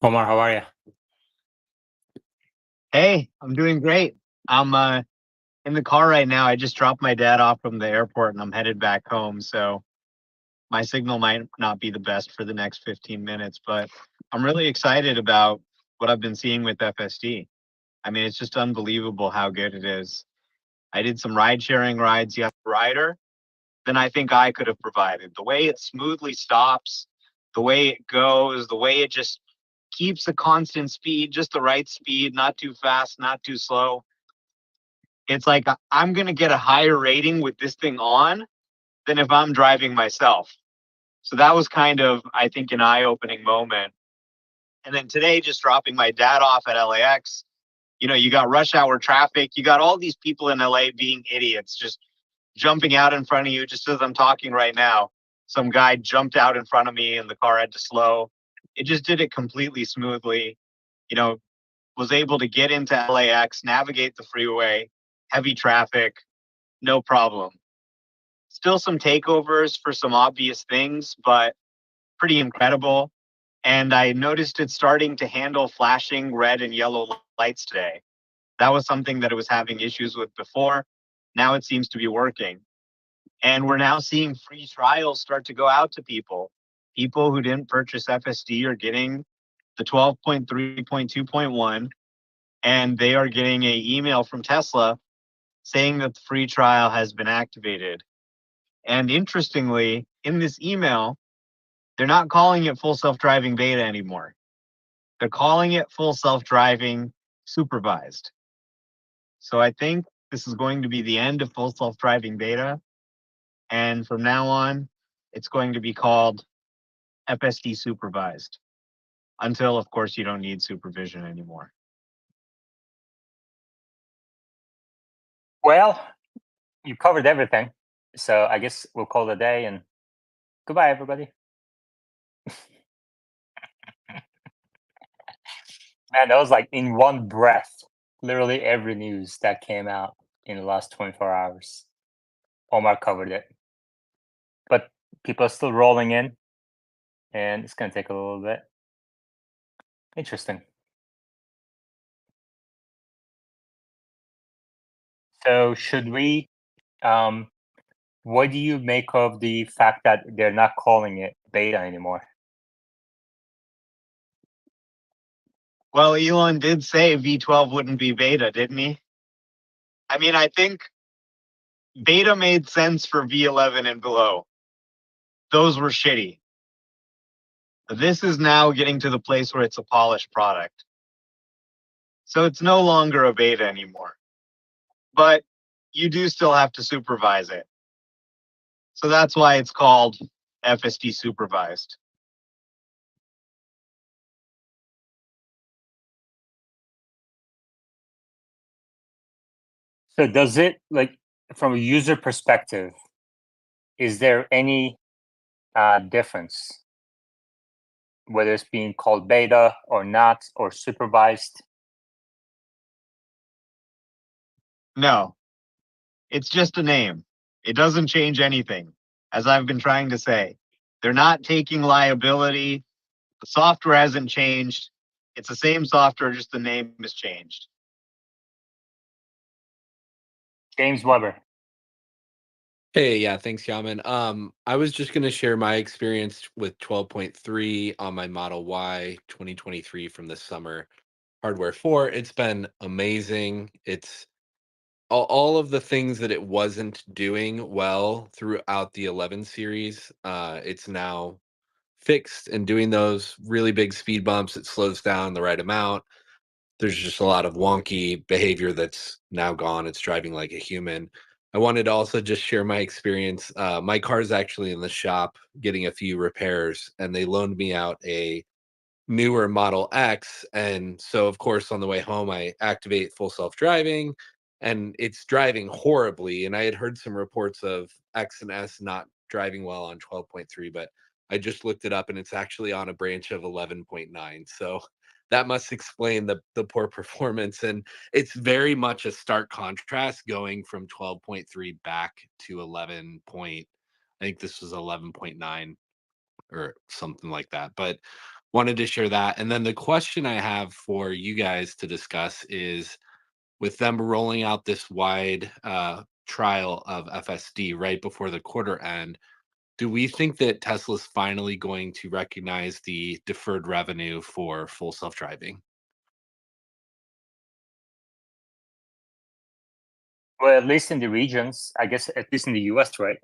Omar, how are you? Hey, I'm doing great. I'm in the car right now. I just dropped my dad off from the airport and I'm headed back home. So my signal might not be the best for the next 15 minutes, but I'm really excited about what I've been seeing with FSD. I mean, it's just unbelievable how good it is. I did some ride sharing rides yesterday, rider than I think I could have provided. The way it smoothly stops, the way it goes, the way it just keeps a constant speed, just the right speed, not too fast, not too slow. It's like I'm going to get a higher rating with this thing on than if I'm driving myself. So that was kind of, I think, an eye opening moment. And then today, just dropping my dad off at LAX, you got rush hour traffic. You got all these people in LA being idiots, just jumping out in front of you, just as I'm talking right now. Some guy jumped out in front of me and the car had to slow. It just did it completely smoothly. You know, was able to get into LAX, navigate the freeway, heavy traffic, no problem. Still some takeovers for some obvious things, but pretty incredible. And I noticed it starting to handle flashing red and yellow lights today. That was something that it was having issues with before. Now it seems to be working. And we're now seeing free trials start to go out to people. People who didn't purchase FSD are getting the 12.3.2.1, and they are getting an email from Tesla saying that the free trial has been activated. And interestingly, in this email, they're not calling it full self-driving beta anymore. They're calling it full self-driving supervised. So I think this is going to be the end of full self-driving beta. And from now on, it's going to be called FSD supervised until, of course, you don't need supervision anymore. Well, you covered everything. So I guess we'll call it a day and goodbye, everybody. Man, that was like in one breath, literally every news that came out in the last 24 hours. Omar covered it. But people are still rolling in, and it's going to take a little bit. Interesting. So, should we, um, what do you make of the fact that they're not calling it beta anymore? Well, Elon did say V12 wouldn't be beta, didn't he? I mean, I think beta made sense for V11 and below. Those were shitty. This is now getting to the place where it's a polished product. So it's no longer a beta anymore. But you do still have to supervise it. So that's why it's called FSD supervised. So, does it, like, from a user perspective, is there any difference whether it's being called beta or not or supervised? No, it's just a name. It doesn't change anything, as I've been trying to say. They're not taking liability. The software hasn't changed. It's the same software, just the name has changed. James Weber. Hey, yeah, thanks, Yaman. I was just going to share my experience with 12.3 on my Model Y 2023 from this summer. Hardware 4, it's been amazing. It's all of the things that it wasn't doing well throughout the 11 series. It's now fixed and doing those really big speed bumps. It slows down the right amount. There's just a lot of wonky behavior that's now gone. It's driving like a human. I wanted to also just share my experience. My car's actually in the shop getting a few repairs, and they loaned me out a newer Model X. And so, of course, on the way home, I activate full self driving, and it's driving horribly. And I had heard some reports of X and S not driving well on 12.3, but I just looked it up, and it's actually on a branch of 11.9. So that must explain the poor performance. And it's very much a stark contrast going from 12.3 back to 11 point. I think this was 11.9 or something like that. But wanted to share that. And then the question I have for you guys to discuss is, with them rolling out this wide trial of FSD right before the quarter end, do we think that Tesla's finally going to recognize the deferred revenue for full self-driving? Well, at least in the regions, I guess, at least in the US, right?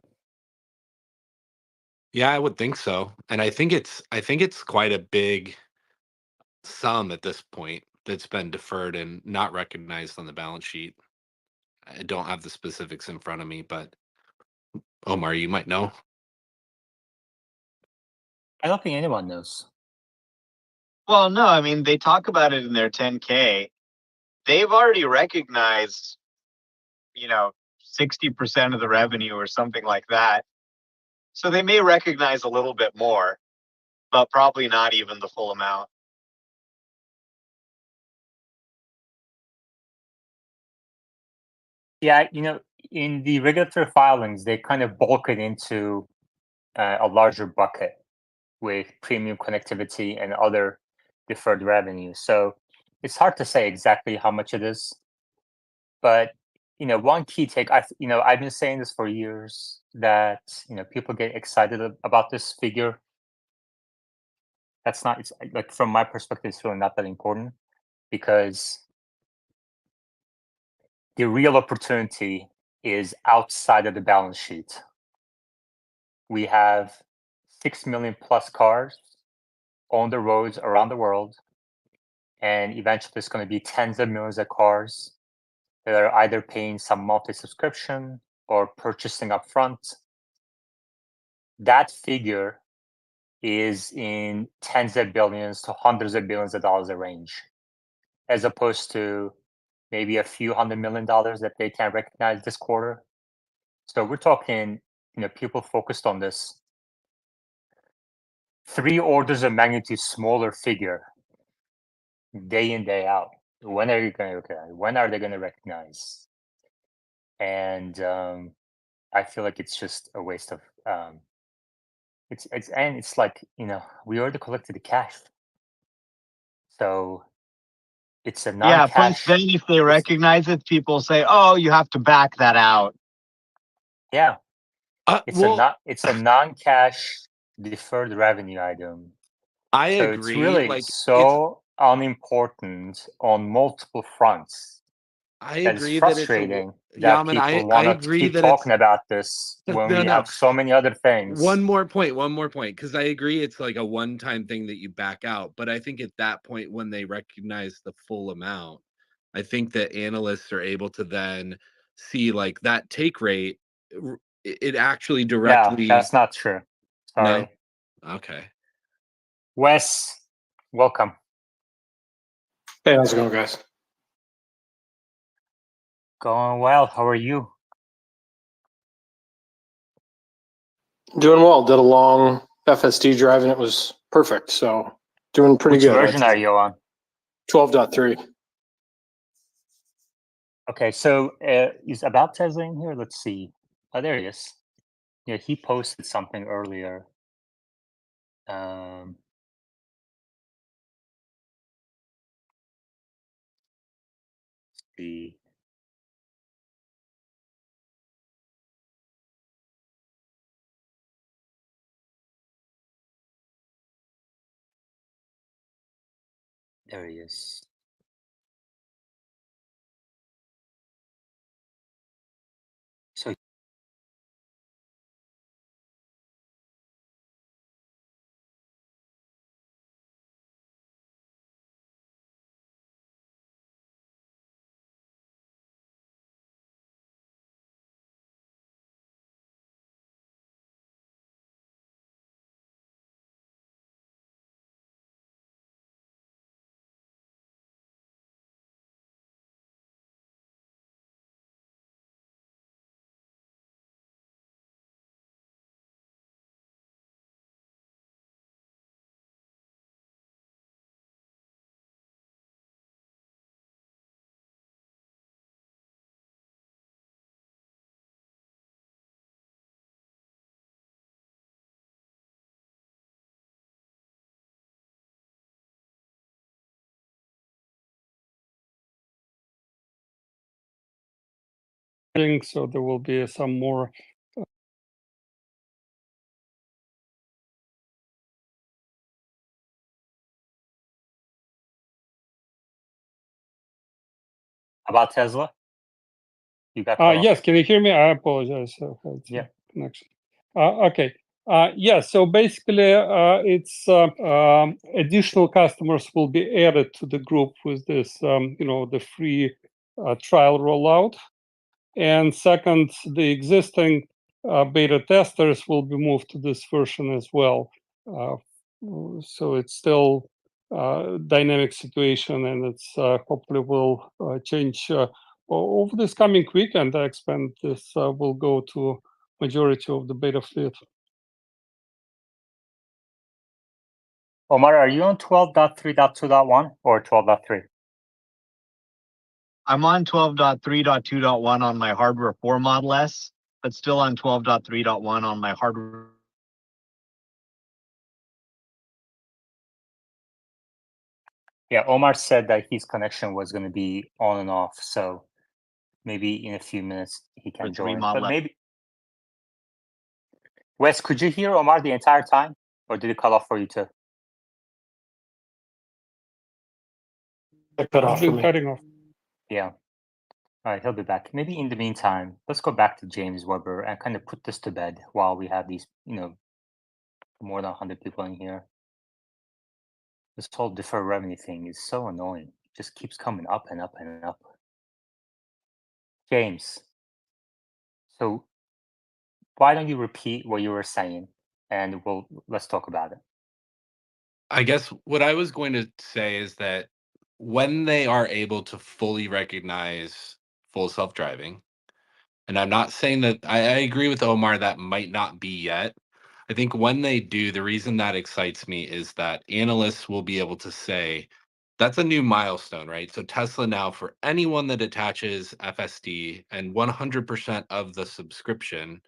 Yeah, I would think so. And I think it's quite a big sum at this point that's been deferred and not recognized on the balance sheet. I don't have the specifics in front of me, but Omar, you might know. I don't think anyone knows. Well, no, I mean, they talk about it in their 10K. They've already recognized, 60% of the revenue or something like that. So they may recognize a little bit more, but probably not even the full amount. Yeah, in the regulatory filings, they kind of bulk it into a larger bucket with premium connectivity and other deferred revenue. So it's hard to say exactly how much it is, but one key take, I've been saying this for years that people get excited about this figure. That's not, it's like, from my perspective, it's really not that important, because the real opportunity is outside of the balance sheet. We have 6 million plus cars on the roads around the world, and eventually there's going to be tens of millions of cars that are either paying some monthly subscription or purchasing upfront. That figure is in tens of billions to hundreds of billions of dollars of range, as opposed to maybe a few $100 million that they can recognize this quarter. So we're talking, people focused on this 3 orders of magnitude smaller figure, day in, day out. When are you going to recognize? When are they going to recognize? And I feel like it's just a waste of. It's like, we already collected the cash, so it's a Yeah, plus non-cash. then if they recognize it, people say, "Oh, you have to back that out." Yeah, it's a Well, not. It's a non-cash deferred revenue item. I So it's agree. really Like it's so unimportant on multiple fronts I that it's agree that it's frustrating that Yaman, people I want to agree keep that it's talking about this when no, we no. have so many other things. One more point, because I agree it's like a one-time thing that you back out. But I think at that point, when they recognize the full amount, I think that analysts are able to then see like that take rate. It actually Yeah, directly that's not true. no. Sorry. Okay. Wes, welcome. Hey, how's it going, guys? Going well. How are you? Doing well. Did a long FSD drive and it was perfect. So doing pretty Which good. version are you on? 12.3. Okay, so is About Tesla in here? Let's see. Oh, there he is. Yeah, he posted something earlier. Um, the There he is. So so there will be some more. About Tesla? You got cut off. Yes, can you hear me? I apologize. I had some Yeah. connection. Okay. Yeah, so basically, it's additional customers will be added to the group with this, the free trial rollout. And second, the existing beta testers will be moved to this version as well. So it's still dynamic situation, and it's hopefully will change over this coming weekend. I expect this will go to majority of the beta fleet. Omar, are you on 12.3.2.1 or 12.3? I'm on 12.3.2.1 on my hardware 4 Model S, but still on 12.3.1 on my hardware. Yeah, Omar said that his connection was going to be on and off, so maybe in a few minutes he can For 3 join. Model But S. maybe, Wes, could you hear Omar the entire time, or did it cut off for you too? It cut off for me. Cutting off. Yeah. All right, he'll be back. Maybe in the meantime, let's go back to James Weber and kind of put this to bed while we have these, more than 100 people in here. This whole deferred revenue thing is so annoying. It just keeps coming up and up and up. James, so why don't you repeat what you were saying, and let's talk about it. I guess what I was going to say is that when they are able to fully recognize full self-driving, and I'm not saying that I agree with Omar that might not be yet. I think when they do, the reason that excites me is that analysts will be able to say, that's a new milestone, right? So Tesla now, for anyone that attaches FSD and 100% of the subscription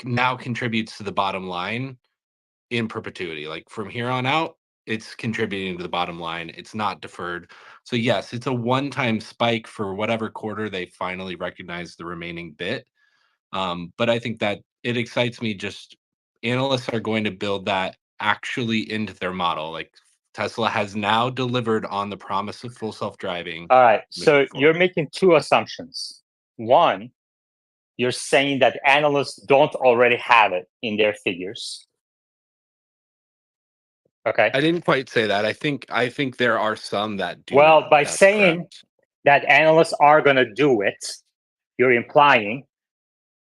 now contributes to the bottom line in perpetuity. Like from here on out, it's contributing to the bottom line. It's not deferred. So yes, it's a one-time spike for whatever quarter they finally recognize the remaining bit. But I think that it excites me. Just analysts are going to build that actually into their model. Like Tesla has now delivered on the promise of full self-driving. All right, so you're making two assumptions. One, you're saying that analysts don't already have it in their figures. Okay. I didn't quite say that. I think there are some that do. Well, not. by That's saying correct. that analysts are going to do it, you're implying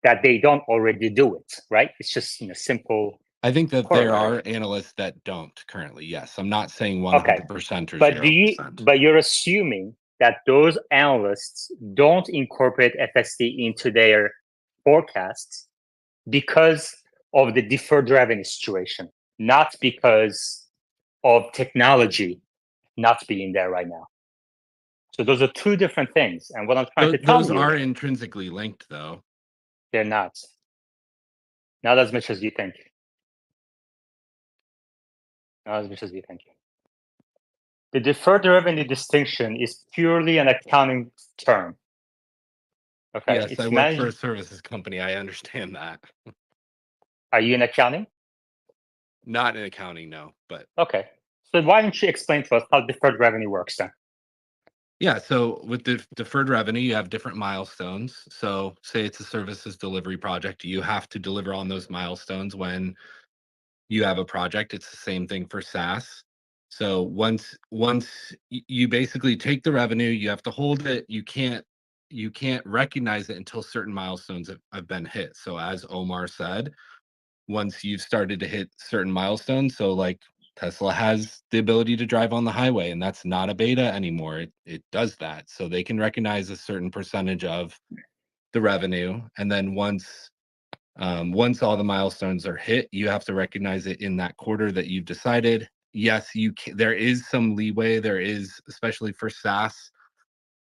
that they don't already do it, right? It's just simple. I think that there corollary. are analysts that don't currently. Yes, I'm not saying 100% Okay. or But 0%. but you're assuming that those analysts don't incorporate FSD into their forecasts because of the deferred revenue situation, not because of technology not being there right now. So those are two different things. And what I'm trying to tell Those you, are intrinsically linked, though. they're not. Not as much as you think. Not as much as you think. The deferred revenue distinction is purely an accounting term. Okay. Yes, It's I work for a services company. I understand that. Are you in accounting? Not in accounting, no. But Okay. So why don't you explain to us how deferred revenue works then? yeah, so with the deferred revenue, you have different milestones. So say it's a services delivery project, you have to deliver on those milestones when you have a project. It's the same thing for SaaS. So once you basically take the revenue, you have to hold it. You can't recognize it until certain milestones have been hit. So as Omar said, once you've started to hit certain milestones, so like Tesla has the ability to drive on the highway, and that's not a beta anymore. It does that. So they can recognize a certain percentage of the revenue. And then once all the milestones are hit, you have to recognize it in that quarter that you've decided. Yes, there is some leeway. There is, especially for SaaS,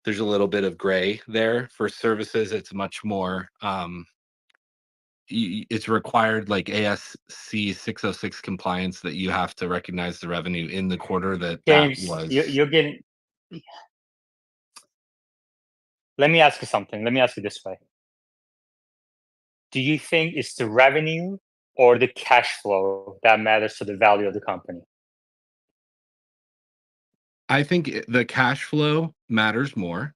there's a little bit of gray there. For services, it's much more it's required, like ASC 606 compliance, that you have to recognize the revenue in the quarter that James, was. you're getting. Let me ask you something. Let me ask you this way. do you think it's the revenue or the cash flow that matters to the value of the company? I think the cash flow matters more.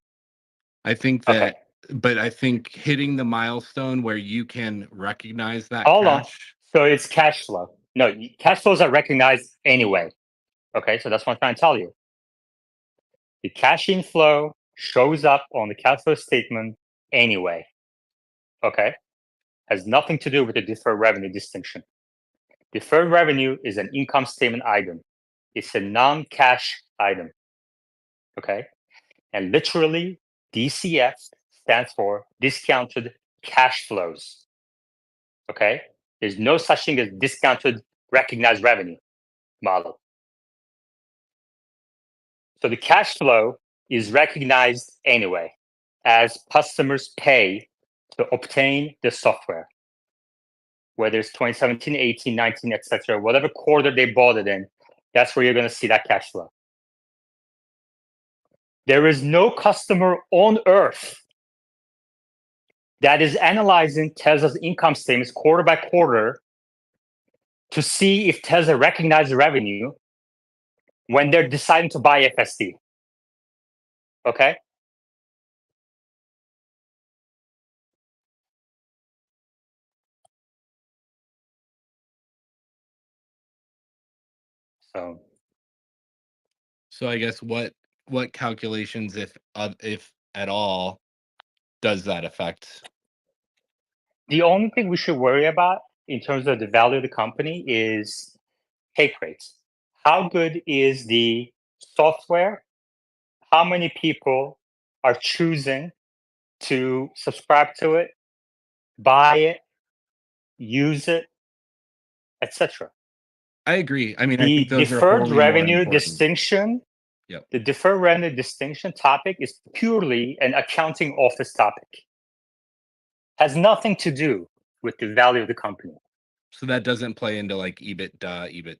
I think Okay. that, but I think hitting the milestone where you can recognize that Hold on. cash. So it's cash flow. No, cash flows are recognized anyway. Okay, so that's what I'm trying to tell you. The cash inflow shows up on the cash flow statement anyway. Okay, has nothing to do with the deferred revenue distinction. Deferred revenue is an income statement item. It's a non-cash item. Okay, and literally DCF stands for discounted cash flows. Okay, there's no such thing as discounted recognized revenue model. So the cash flow is recognized anyway as customers pay to obtain the software, whether it's 2017, 18, 19, etc., whatever quarter they bought it in, that's where you're going to see that cash flow. There is no customer on earth that is analyzing Tesla's income statements quarter by quarter to see if Tesla recognizes revenue when they're deciding to buy FSD. Okay? So I guess what calculations, if at all, does that affect? The only thing we should worry about in terms of the value of the company is take rates. How good is the software? How many people are choosing to subscribe to it, buy it, use it, etc.? I agree. I mean, I The think those are deferred wholly more revenue important. distinction, Yep. the deferred revenue distinction topic is purely an accounting office topic. Has nothing to do with the value of the company. So that doesn't play into like EBIT.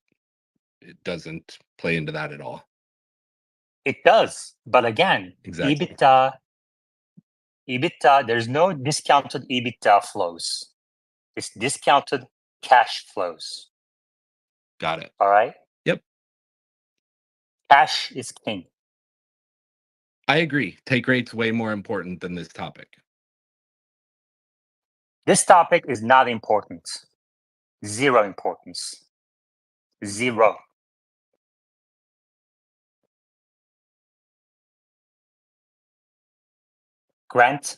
It doesn't play into that at all. It does, but again, Exactly. EBITDA, there's no discounted EBITDA flows. It's discounted cash flows. Got it. All right? Yep. Cash is king. I agree. Take rate's way more important than this topic. This topic is not important. Zero importance. Zero. Grant?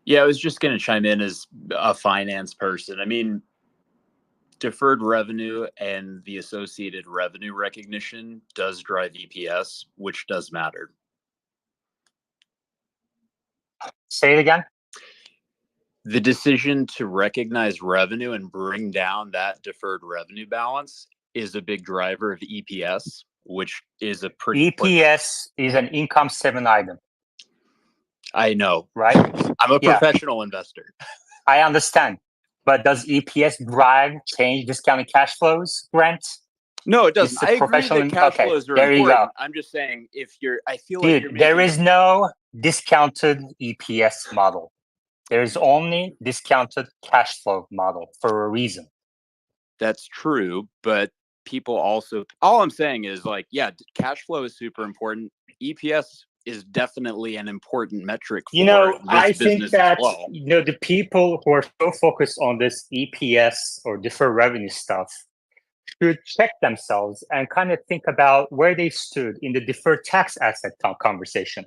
Yeah, I was just going to chime in as a finance person. I mean, deferred revenue and the associated revenue recognition does drive EPS, which does matter. Say it again. The decision to recognize revenue and bring down that deferred revenue balance is a big driver of EPS, which is a pretty EPS is an income statement item. I know. Right? I'm a professional investor. I understand. But does EPS drive change discounted cash flows, Grant? No, it doesn't. I agree that cash flows are there important. You go. I'm just saying I feel Dude, like you're there is no discounted EPS model. There is only discounted cash flow model for a reason. That's true, but people also, all I'm saying is like, yeah, cash flow is super important. EPS is definitely an important metric for I this think business that as well. The people who are so focused on this EPS or deferred revenue stuff should check themselves and kind of think about where they stood in the deferred tax asset conversation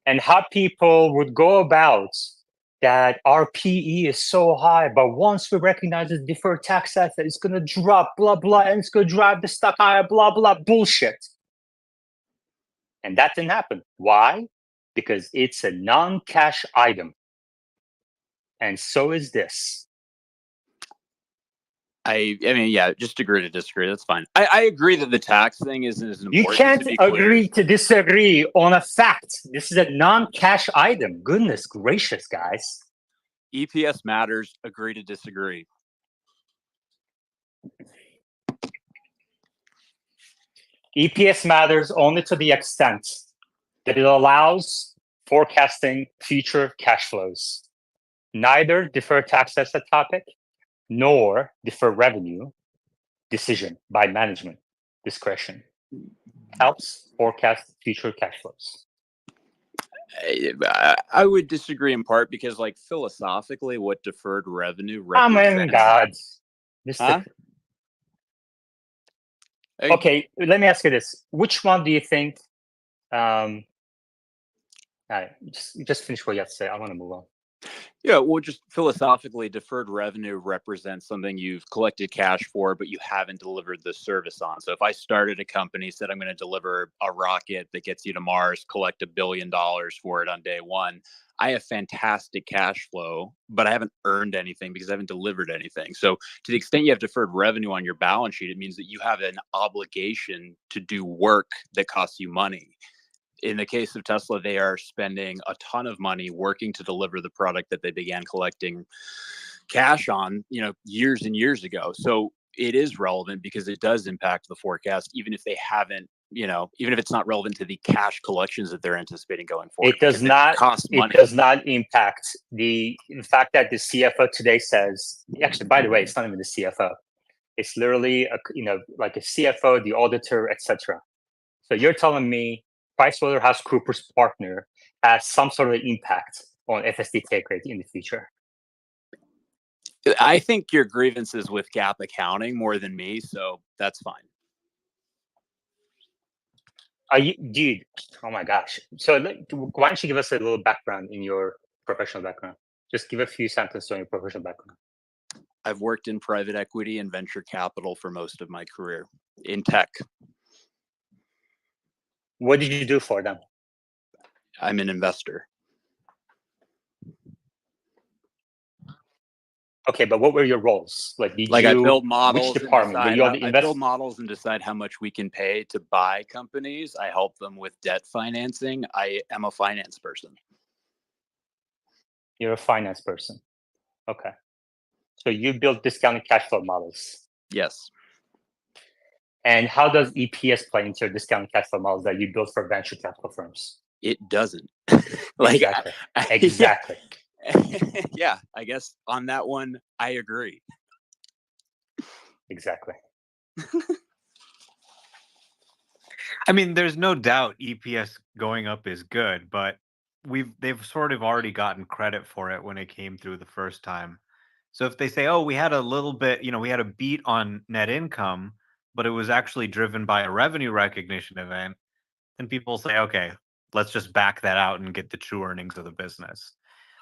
and how people would go about that. Our PE is so high, but once we recognize the deferred tax asset, it's going to drop, blah, blah, and it's going to drive the stock higher, blah, blah, bullshit. And that didn't happen. Why? Because it's a non-cash item. And so is this. I mean, yeah, just agree to disagree. That's fine. I agree that the tax thing isn't as important. You can't agree to disagree on a fact. This is a non-cash item. Goodness gracious, guys. EPS matters. Agree to disagree. EPS matters only to the extent that it allows forecasting future cash flows. neither deferred tax asset topic nor deferred revenue decision by management discretion helps forecast future cash flows. I would disagree in part because, like, philosophically, what deferred revenue Oh my represents. God. Huh? Okay, let me ask you this. Which one do you think? All right, just finish what you have to say. I want to move on. Yeah, well, just philosophically, deferred revenue represents something you've collected cash for, but you haven't delivered the service on. So if I started a company, said I'm going to deliver a rocket that gets you to Mars, collect $1 billion for it on day one, I have fantastic cash flow, but I haven't earned anything because I haven't delivered anything. So to the extent you have deferred revenue on your balance sheet, it means that you have an obligation to do work that costs you money. In the case of Tesla, they are spending a ton of money working to deliver the product that they began collecting cash on, years and years ago. So it is relevant because it does impact the forecast, even if they haven't, even if it's not relevant to the cash collections that they're anticipating going forward. It does not cost money. It does not impact the fact that the CFO today says, actually, by the way, it's not even the CFO. It's literally like a CFO, the auditor, etc. So you're telling me PricewaterhouseCoopers partner has some sort of impact on FSD take rate in the future? I think your grievance is with GAAP accounting more than me, so that's fine. Dude, oh my gosh. So why don't you give us a little background in your professional background? Just give a few sentences on your professional background. I've worked in private equity and venture capital for most of my career in tech. What did you do for them? I'm an investor. Okay, but what were your roles? Like, I build models. Which department? I build models and decide how much we can pay to buy companies. I help them with debt financing. I am a finance person. You're a finance person. Okay. So you build discounted cash flow models. Yes. And how does EPS play into your discounted cash flow models that you build for venture capital firms? It doesn't. Exactly. Exactly. Yeah, I guess on that one, I agree. Exactly. I mean, there's no doubt EPS going up is good, but they've sort of already gotten credit for it when it came through the first time. So if they say, "Oh, we had a little bit, we had a beat on net income, but it was actually driven by a revenue recognition event," then people say, "Okay, let's just back that out and get the true earnings of the business."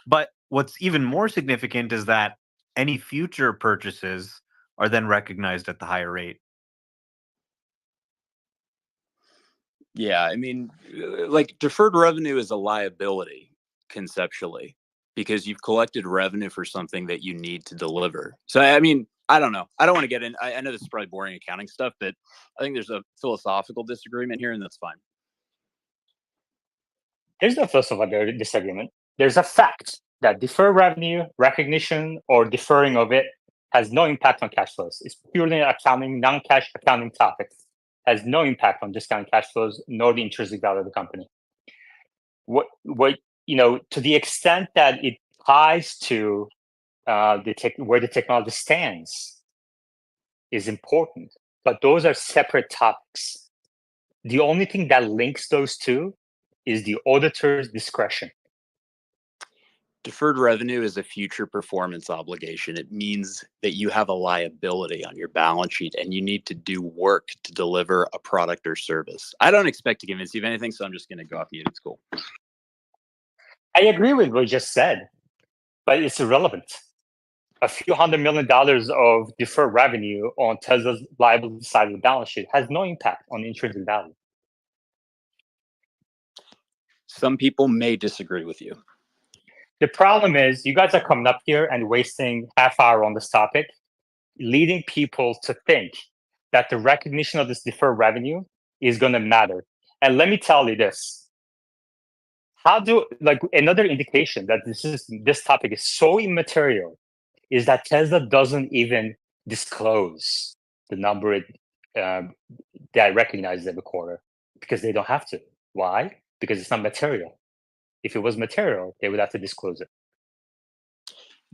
But what's even more significant is that any future purchases are then recognized at the higher rate. Yeah, I mean, like, deferred revenue is a liability conceptually because you've collected revenue for something that you need to deliver. So, I mean, I don't know. I don't want to get in. I know this is probably boring accounting stuff, but I think there's a philosophical disagreement here, and that's fine. There's no philosophical disagreement. There's a fact that deferred revenue recognition or deferring of it has no impact on cash flows. It's purely an accounting, non-cash accounting topic. Has no impact on discounted cash flows nor the intrinsic value of the company. What to the extent that it ties to where the technology stands is important, but those are separate topics. The only thing that links those two is the auditor's discretion. Deferred revenue is a future performance obligation. It means that you have a liability on your balance sheet and you need to do work to deliver a product or service. I don't expect to convince you of anything, so I'm just going to go off mute. It's cool. I agree with what you just said, but it's irrelevant. A few $100 million of deferred revenue on Tesla's liability side of the balance sheet has no impact on intrinsic value. Some people may disagree with you. The problem is you guys are coming up here and wasting half hour on this topic, leading people to think that the recognition of this deferred revenue is going to matter. And let me tell you this. Another indication that this topic is so immaterial is that Tesla doesn't even disclose the number that recognizes every quarter because they don't have to. Why? Because it's not material. If it was material, they would have to disclose it.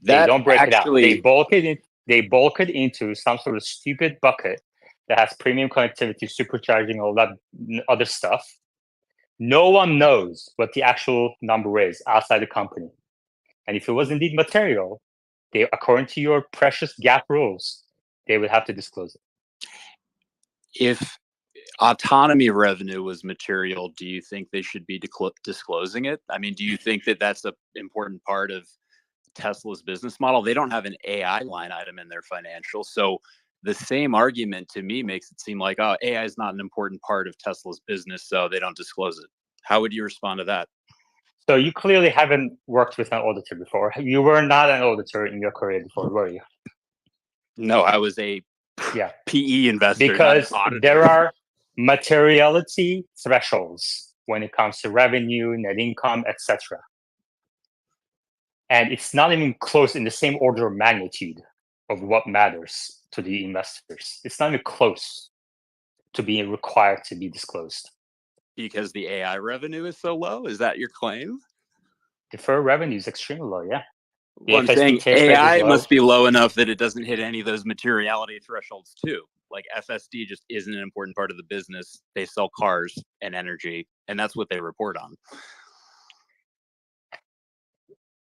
They don't break it out. actually, They bulk it into some sort of stupid bucket that has premium connectivity, supercharging, all that other stuff. No one knows what the actual number is outside the company. And if it was indeed material, they, according to your precious GAAP rules, they would have to disclose it. if autonomy revenue was material, do you think they should be disclosing it? I mean, do you think that that's an important part of Tesla's business model? They don't have an AI line item in their financials. So the same argument to me makes it seem like, oh, AI is not an important part of Tesla's business, so they don't disclose it. How would you respond to that? So you clearly haven't worked with an auditor before. You were not an auditor in your career before, were you? No, I was a PE investor. Because there are materiality thresholds when it comes to revenue, net income, etc. And it's not even close in the same order of magnitude of what matters to the investors. It's not even close to being required to be disclosed. Because the AI revenue is so low? Is that your claim? Deferred revenue is extremely low, yeah. Well, I'm saying AI must be low enough that it doesn't hit any of those materiality thresholds too. Like FSD just isn't an important part of the business. They sell cars and energy, and that's what they report on.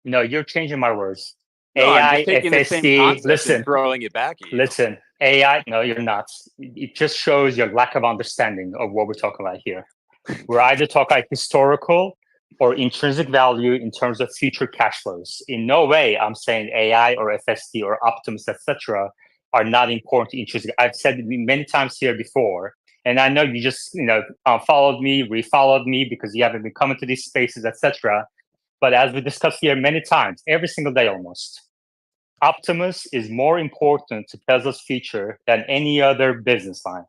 No, you're changing my words. No, AI, I'm just taking the same concept listen, and throwing it back at you. Listen, AI, no, you're not. It just shows your lack of understanding of what we're talking about here. We're either talking like historical or intrinsic value in terms of future cash flows. In no way I'm saying AI or FSD or Optimism, etc., are not important to intrinsic. I've said it many times here before, and I know you just followed me, refollowed me because you haven't been coming to these spaces, etc. But as we discussed here many times, every single day almost, Optimus is more important to Tesla's future than any other business line.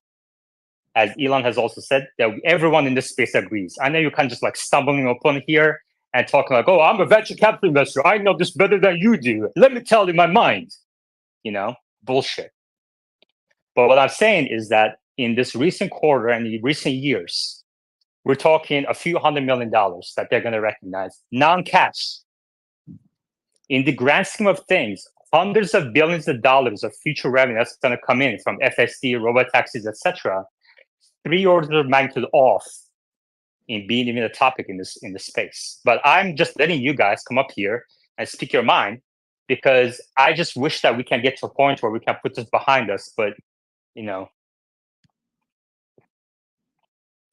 As Elon has also said, that everyone in this space agrees. I know you kind of just like stumbling upon here and talking like, oh, I'm a venture capital investor. I know this better than you do. Let me tell you my mind. Bullshit. But what I'm saying is that in this recent quarter and in recent years, we're talking a few $100 million that they're going to recognize, non-cash. In the grand scheme of things, hundreds of billions of dollars of future revenue that's going to come in from FSD, robotaxis, etc. 3 orders of magnitude off in being even a topic in this space. But I'm just letting you guys come up here and speak your mind, because I just wish that we can get to a point where we can put this behind us. But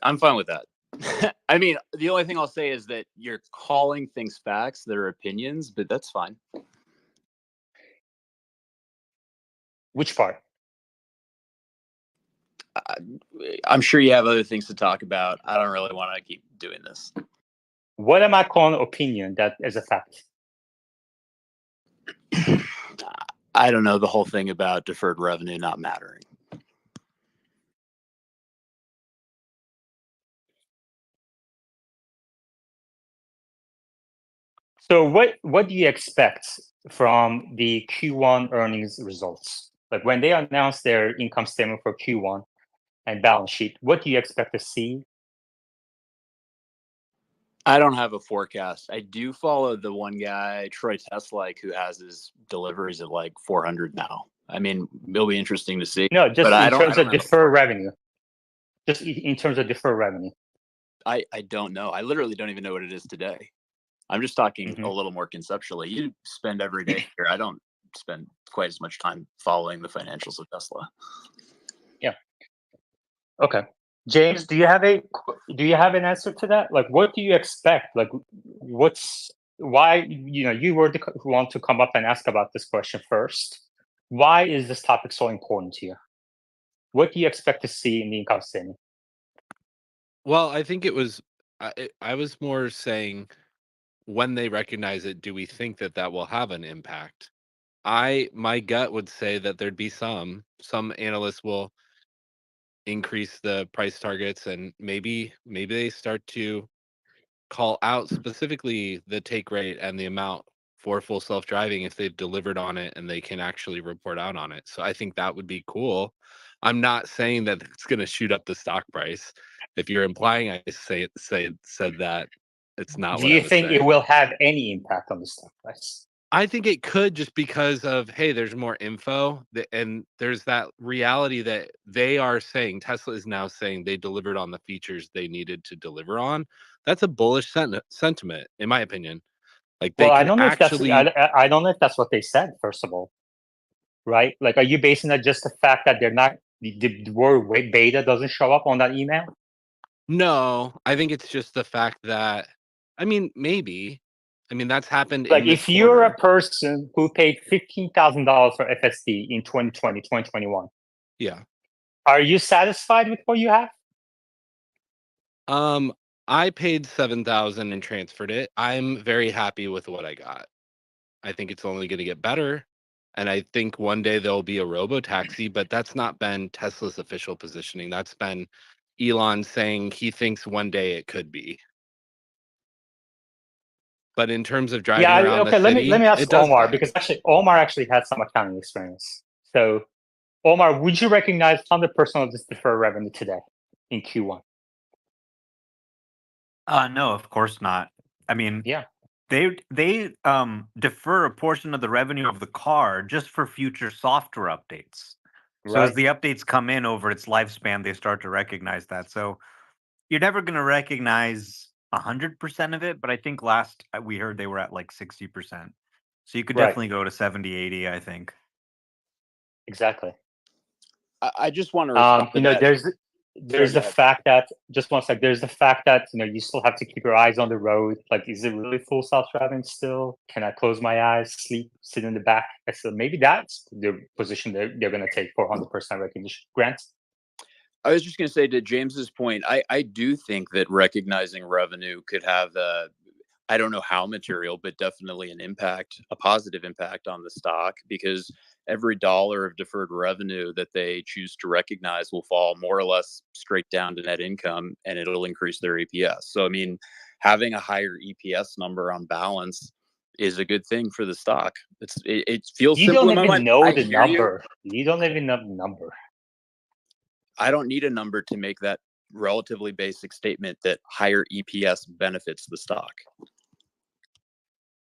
I'm fine with that. I mean, the only thing I'll say is that you're calling things facts that are opinions, but that's fine. Which part? I'm sure you have other things to talk about. I don't really want to keep doing this. What am I calling opinion that is a fact? I don't know, the whole thing about deferred revenue not mattering. So what do you expect from the Q1 earnings results? Like when they announce their income statement for Q1 and balance sheet, what do you expect to see? I don't have a forecast. I do follow the one guy, Troy Tesla, who has his deliveries at like 400 now. I mean, it'll be interesting to see. No, just in terms of deferred revenue. Just in terms of deferred revenue. I don't know. I literally don't even know what it is today. I'm just talking a little more conceptually. You spend every day here. I don't spend quite as much time following the financials of Tesla. Yeah. Okay. James, do you have an answer to that? Like, what do you expect? Like, why you were the who want to come up and ask about this question first. Why is this topic so important to you? What do you expect to see in the income statement? Well, I think I was more saying, when they recognize it, do we think that will have an impact? My gut would say that there'd be some analysts will increase the price targets, and maybe they start to call out specifically the take rate and the amount for full self-driving if they've delivered on it and they can actually report out on it. So I think that would be cool. I'm not saying that it's going to shoot up the stock price. If you're implying I said that, it's not. Do you think it will have any impact on the stock price? I think it could, just because of, hey, there's more info, and there's that reality that they are saying, Tesla is now saying they delivered on the features they needed to deliver on. That's a bullish sentiment, in my opinion. Like, they Well, I can don't know if that's actually, I don't know if that's what they said. First of all, right? Like, are you basing that just the fact that they're not the word beta doesn't show up on that email? no, I think it's just the fact that, I mean, maybe, I mean, that's happened Like, in this if you're a quarter. person who paid $15,000 for FSD in 2020, 2021, Yeah. are you satisfied with what you have? I paid 7,000 and transferred it. I'm very happy with what I got. I think it's only going to get better. And I think one day there'll be a Robotaxi, but that's not been Tesla's official positioning. That's been Elon saying he thinks one day it could be. But in terms of driving Yeah. around the Okay. Let city, me ask it does Omar, suck. because actually Omar actually had some accounting experience. So, Omar, would you recognize 100% of this deferred revenue today in Q1? No, of course not. I mean, Yeah. they defer a portion of the revenue of the car just for future software updates. So as Right. the updates come in over its lifespan, they start to recognize that. So you're never going to recognize 100% of it, but I think last we heard they were at like 60%. So you could Right. definitely go to 70, 80, I think. Exactly. I just want to respond to that. There's Sorry, go the ahead. fact that, just one sec, there's the fact that you still have to keep your eyes on the road. Like, is it really full self-driving still? Can I close my eyes, sleep, sit in the back? So maybe that's the position they're going to take for 100% recognition. Grant? I was just going to say, to James's point, I do think that recognizing revenue could have I don't know how material, but definitely an impact, a positive impact on the stock, because every dollar of deferred revenue that they choose to recognize will fall more or less straight down to net income, and it'll increase their EPS. So, I mean, having a higher EPS number on balance is a good thing for the stock. It feels You simple don't in my even mind. know I the hear you. number. You don't even know the number. I don't need a number to make that relatively basic statement that higher EPS benefits the stock.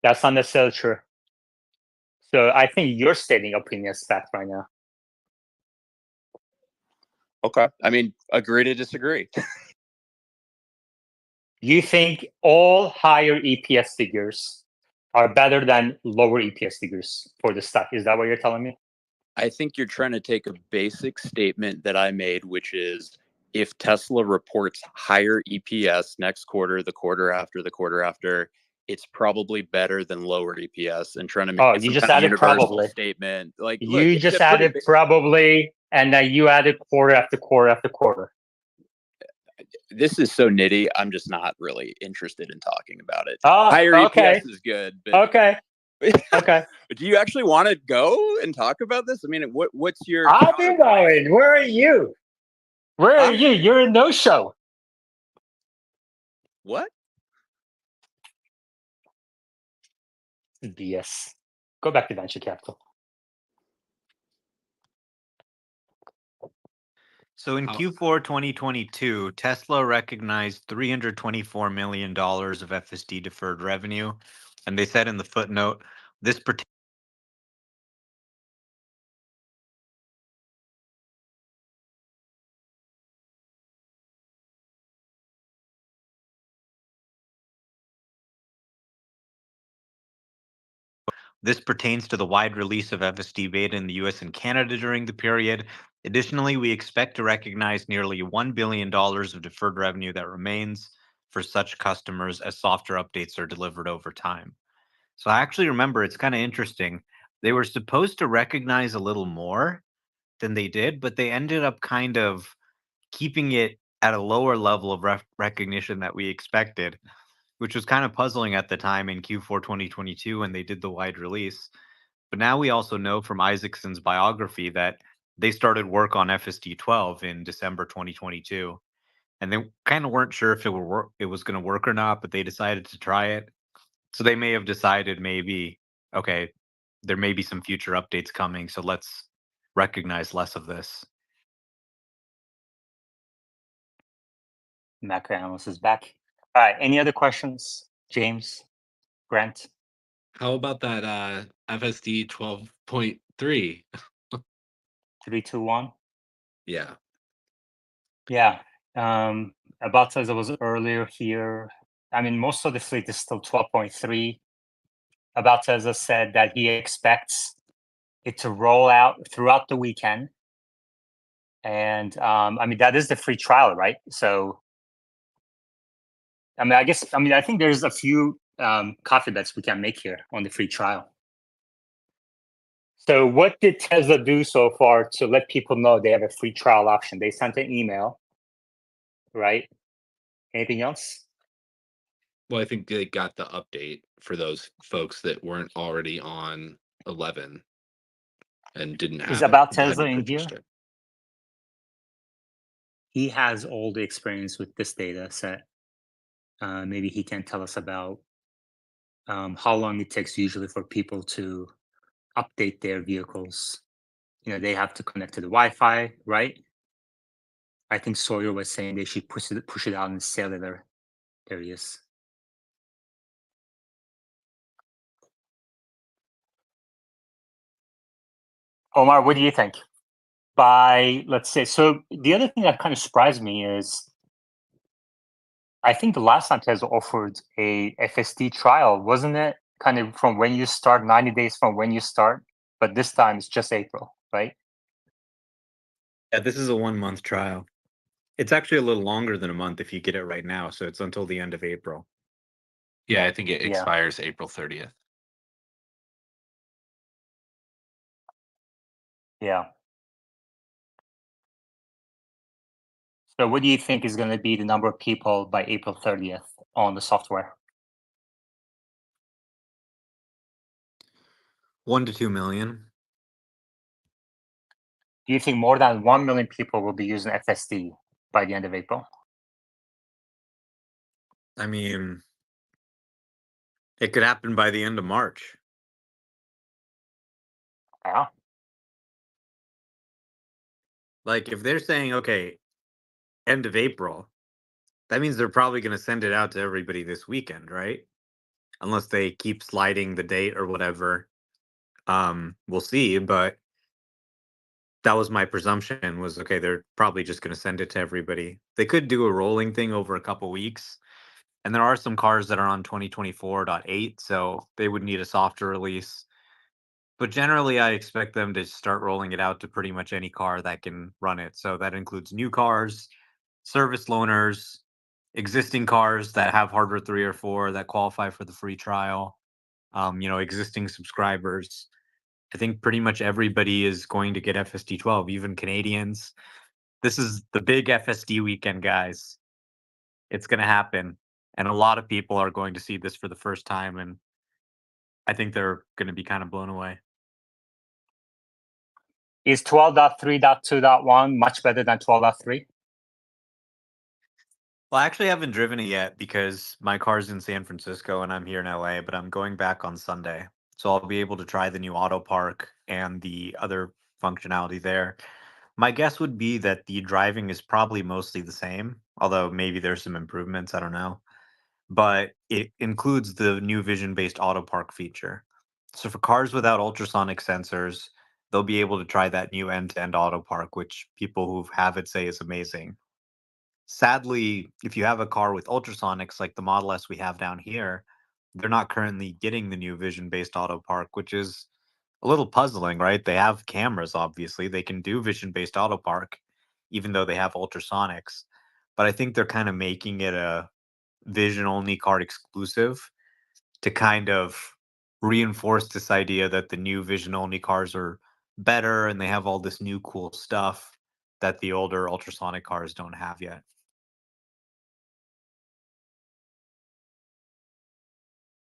That's not necessarily true. So I think you're stating opinion as fact right now. Okay. I mean, agree to disagree. You think all higher EPS figures are better than lower EPS figures for the stock? Is that what you're telling me? I think you're trying to take a basic statement that I made, which is, if Tesla reports higher EPS next quarter, the quarter after, it's probably better than lower EPS, and trying to make it You some just kind of added universal probably. statement. Like, look, You it's just a pretty added probably, and then you added quarter after quarter after quarter. This is so nitty. I'm just not really interested in talking about it. Oh, Higher okay. EPS is good, but Okay. Okay. do you actually want to go and talk about this? I mean, what's your I'll be going. Where are you? Where are you? You're a no-show. What? BS. Go back to venture capital. So in Q4 2022, Tesla recognized $324 million of FSD deferred revenue. And they said in the footnote, this pertains to the wide release of FSD beta in the US and Canada during the period. Additionally, we expect to recognize nearly $1 billion of deferred revenue that remains for such customers as software updates are delivered over time. So I actually remember, it's kind of interesting. They were supposed to recognize a little more than they did, but they ended up kind of keeping it at a lower level of recognition that we expected, which was kind of puzzling at the time in Q4 2022 when they did the wide release. But now we also know from Isaacson's biography that they started work on FSD 12 in December 2022, and they kind of weren't sure if it was going to work or not, but they decided to try it. So they may have decided, maybe, okay, there may be some future updates coming, so let's recognize less of this. Macro analyst is back. All right. Any other questions? James? Grant? How about that FSD 12.3? 3, 2, 1. Yeah. Yeah. About as it was earlier here. I mean, most of the fleet is still 12.3. About as said that he expects it to roll out throughout the weekend. And I mean, that is the free trial, right? So, I mean, I think there's a few coffee bets we can make here on the free trial. So, what did Tesla do so far to let people know they have a free trial option? They sent an email, right? Anything else? Well, I think they got the update for those folks that weren't already on 11 and didn't have Is it. About hadn't Tesla in purchased here? it. He has all the experience with this data set. Maybe he can tell us about how long it takes usually for people to update their vehicles. You know, they have to connect to the Wi-Fi, right? I think Sawyer was saying they should push it out in cellular. There he is. Omar, what do you think? Let's say, so the other thing that kind of surprised me is I think the last time Tesla offered a FSD trial, wasn't it kind of from when you start, 90 days from when you start? But this time it's just April, right? Yeah, this is a 1 month trial. It's actually a little longer than a month if you get it right now, so it's until the end of April. Yeah, I think it Yeah. expires April 30th. Yeah. So what do you think is going to be the number of people by April 30th on the software? 1 to 2 million. Do you think more than 1 million people will be using FSD by the end of April? I mean, it could happen by the end of March. Yeah. Like, if they're saying, okay, end of April, that means they're probably going to send it out to everybody this weekend, right? Unless they keep sliding the date or whatever. We'll see, but that was my presumption was, okay, they're probably just going to send it to everybody. They could do a rolling thing over a couple weeks. And there are some cars that are on 2024.8, so they would need a softer release. But generally, I expect them to start rolling it out to pretty much any car that can run it. So that includes new cars, service loaners, existing cars that have hardware 3 or 4 that qualify for the free trial, existing subscribers. I think pretty much everybody is going to get FSD 12, even Canadians. This is the big FSD weekend, guys. It's going to happen. And a lot of people are going to see this for the first time. And I think they're going to be kind of blown away. Is 12.3.2.1 much better than 12.3? Well, I actually haven't driven it yet because my car's in San Francisco and I'm here in LA, but I'm going back on Sunday. So I'll be able to try the new auto park and the other functionality there. My guess would be that the driving is probably mostly the same, although maybe there's some improvements, I don't know. But it includes the new vision-based auto park feature. So for cars without ultrasonic sensors, they'll be able to try that new end-to-end auto park, which people who have it say is amazing. Sadly, if you have a car with ultrasonics like the Model S we have down here, they're not currently getting the new vision-based auto park, which is a little puzzling, right? They have cameras, obviously. They can do vision-based auto park, even though they have ultrasonics. But I think they're kind of making it a vision-only card exclusive to kind of reinforce this idea that the new vision-only cars are better and they have all this new cool stuff that the older ultrasonic cars don't have yet.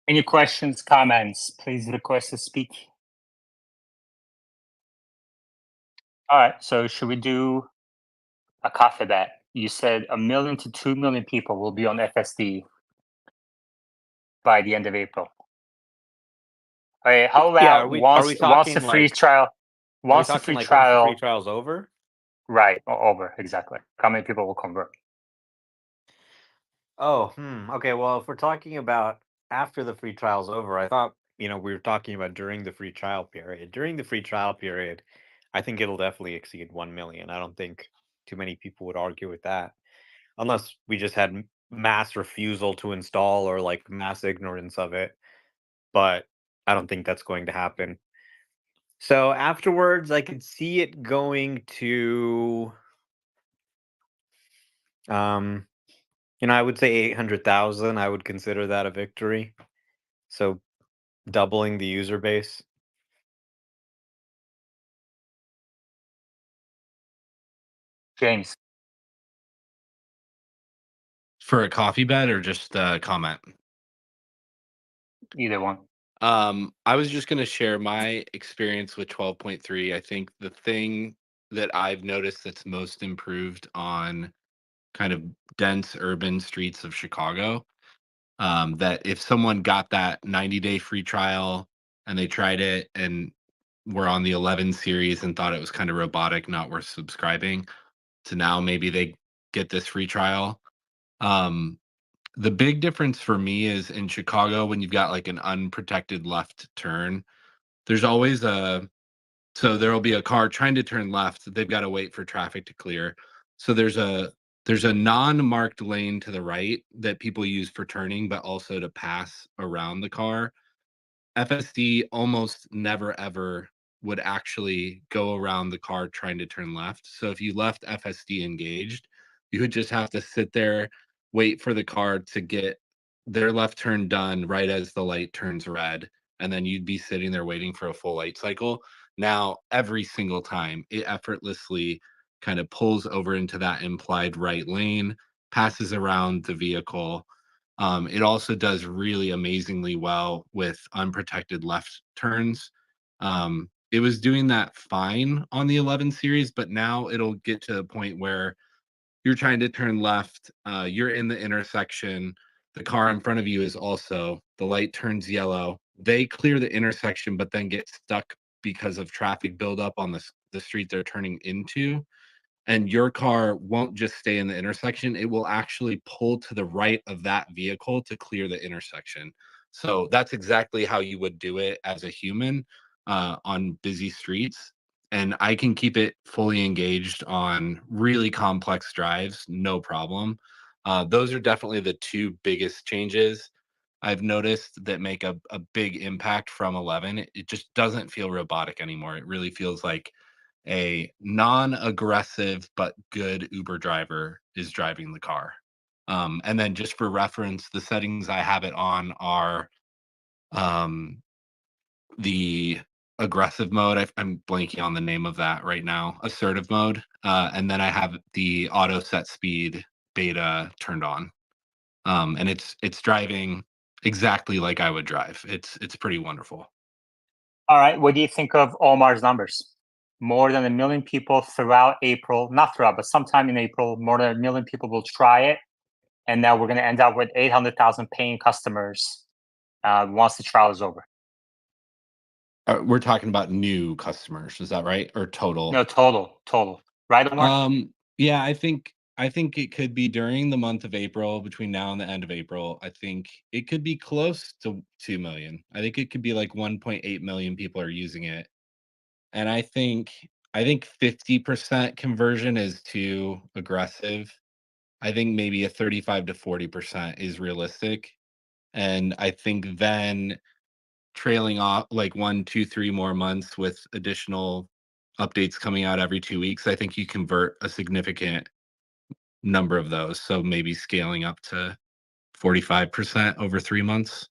Any questions, comments? Please request to speak. All right, so should we do a coffee bet? You said 1 million to 2 million people will be on FSD by the end of April. Okay, how about Yeah, are we once the talking free like trial, are we once the talking free like once the trial, free trial's over? right, over, exactly. How many people will convert? Oh, okay. Well, if we're talking about after the free trial's over, I thought we were talking about during the free trial period. During the free trial period, I think it'll definitely exceed 1 million. I don't think too many people would argue with that, unless we just had mass refusal to install or like mass ignorance of it. But I don't think that's going to happen. So afterwards, I could see it going to, I would say 800,000. I would consider that a victory. So doubling the user base. James, For a coffee bet or just a comment? either one. I was just going to share my experience with 12.3. I think the thing that I've noticed that's most improved on kind of dense urban streets of Chicago, that if someone got that 90-day free trial and they tried it and were on the 11 series and thought it was kind of robotic, not worth subscribing, to now maybe they get this free trial. The big difference for me is in Chicago, when you've got like an unprotected left turn, there's always so there'll be a car trying to turn left. They've got to wait for traffic to clear. So there's a non-marked lane to the right that people use for turning, but also to pass around the car. FSD almost never ever would actually go around the car trying to turn left. So if you left FSD engaged, you would just have to sit there, wait for the car to get their left turn done right as the light turns red. And then you'd be sitting there waiting for a full light cycle. Now, every single time, it effortlessly kind of pulls over into that implied right lane, passes around the vehicle. It also does really amazingly well with unprotected left turns. It was doing that fine on the 11 series, but now it'll get to a point where you're trying to turn left, you're in the intersection, the car in front of you is also, the light turns yellow. They clear the intersection, but then get stuck because of traffic buildup on the street they're turning into, and your car won't just stay in the intersection, it will actually pull to the right of that vehicle to clear the intersection. So that's exactly how you would do it as a human on busy streets. And I can keep it fully engaged on really complex drives, no problem. Those are definitely the two biggest changes I've noticed that make a big impact from 11. It just doesn't feel robotic anymore. It really feels like a non-aggressive but good Uber driver is driving the car. And then just for reference, the settings I have it on are um, the aggressive mode. I'm blanking on the name of that right now. Assertive mode, and then I have the auto set speed beta turned on, and it's driving exactly like I would drive. It's pretty wonderful. All right. What do you think of Omar's numbers? More than 1 million people throughout April, not throughout, but sometime in April, more than 1 million people will try it. And now we're going to end up with 800,000 paying customers once the trial is over. We're talking about new customers, is that right? Or total? No, total. Right, Omar? Yeah, I think it could be during the month of April, between now and the end of April. I think it could be close to 2 million. I think it could be like 1.8 million people are using it. And I think 50% conversion is too aggressive. I think maybe a 35 to 40% is realistic. And I think then trailing off like 1, 2, 3 more months with additional updates coming out every 2 weeks, I think you convert a significant number of those. So maybe scaling up to 45% over 3 months.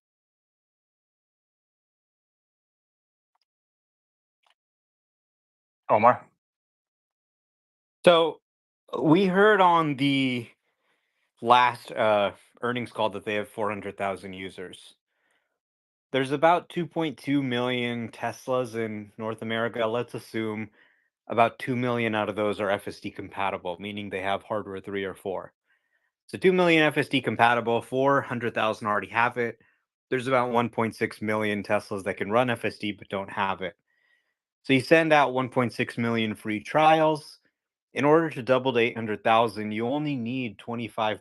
Omar? So we heard on the last earnings call that they have 400,000 users. There's about 2.2 million Teslas in North America. Let's assume about 2 million out of those are FSD compatible, meaning they have hardware 3 or 4. So 2 million FSD compatible, 400,000 already have it. There's about 1.6 million Teslas that can run FSD but don't have it. So you send out 1.6 million free trials. In order to double to 800,000, you only need 25%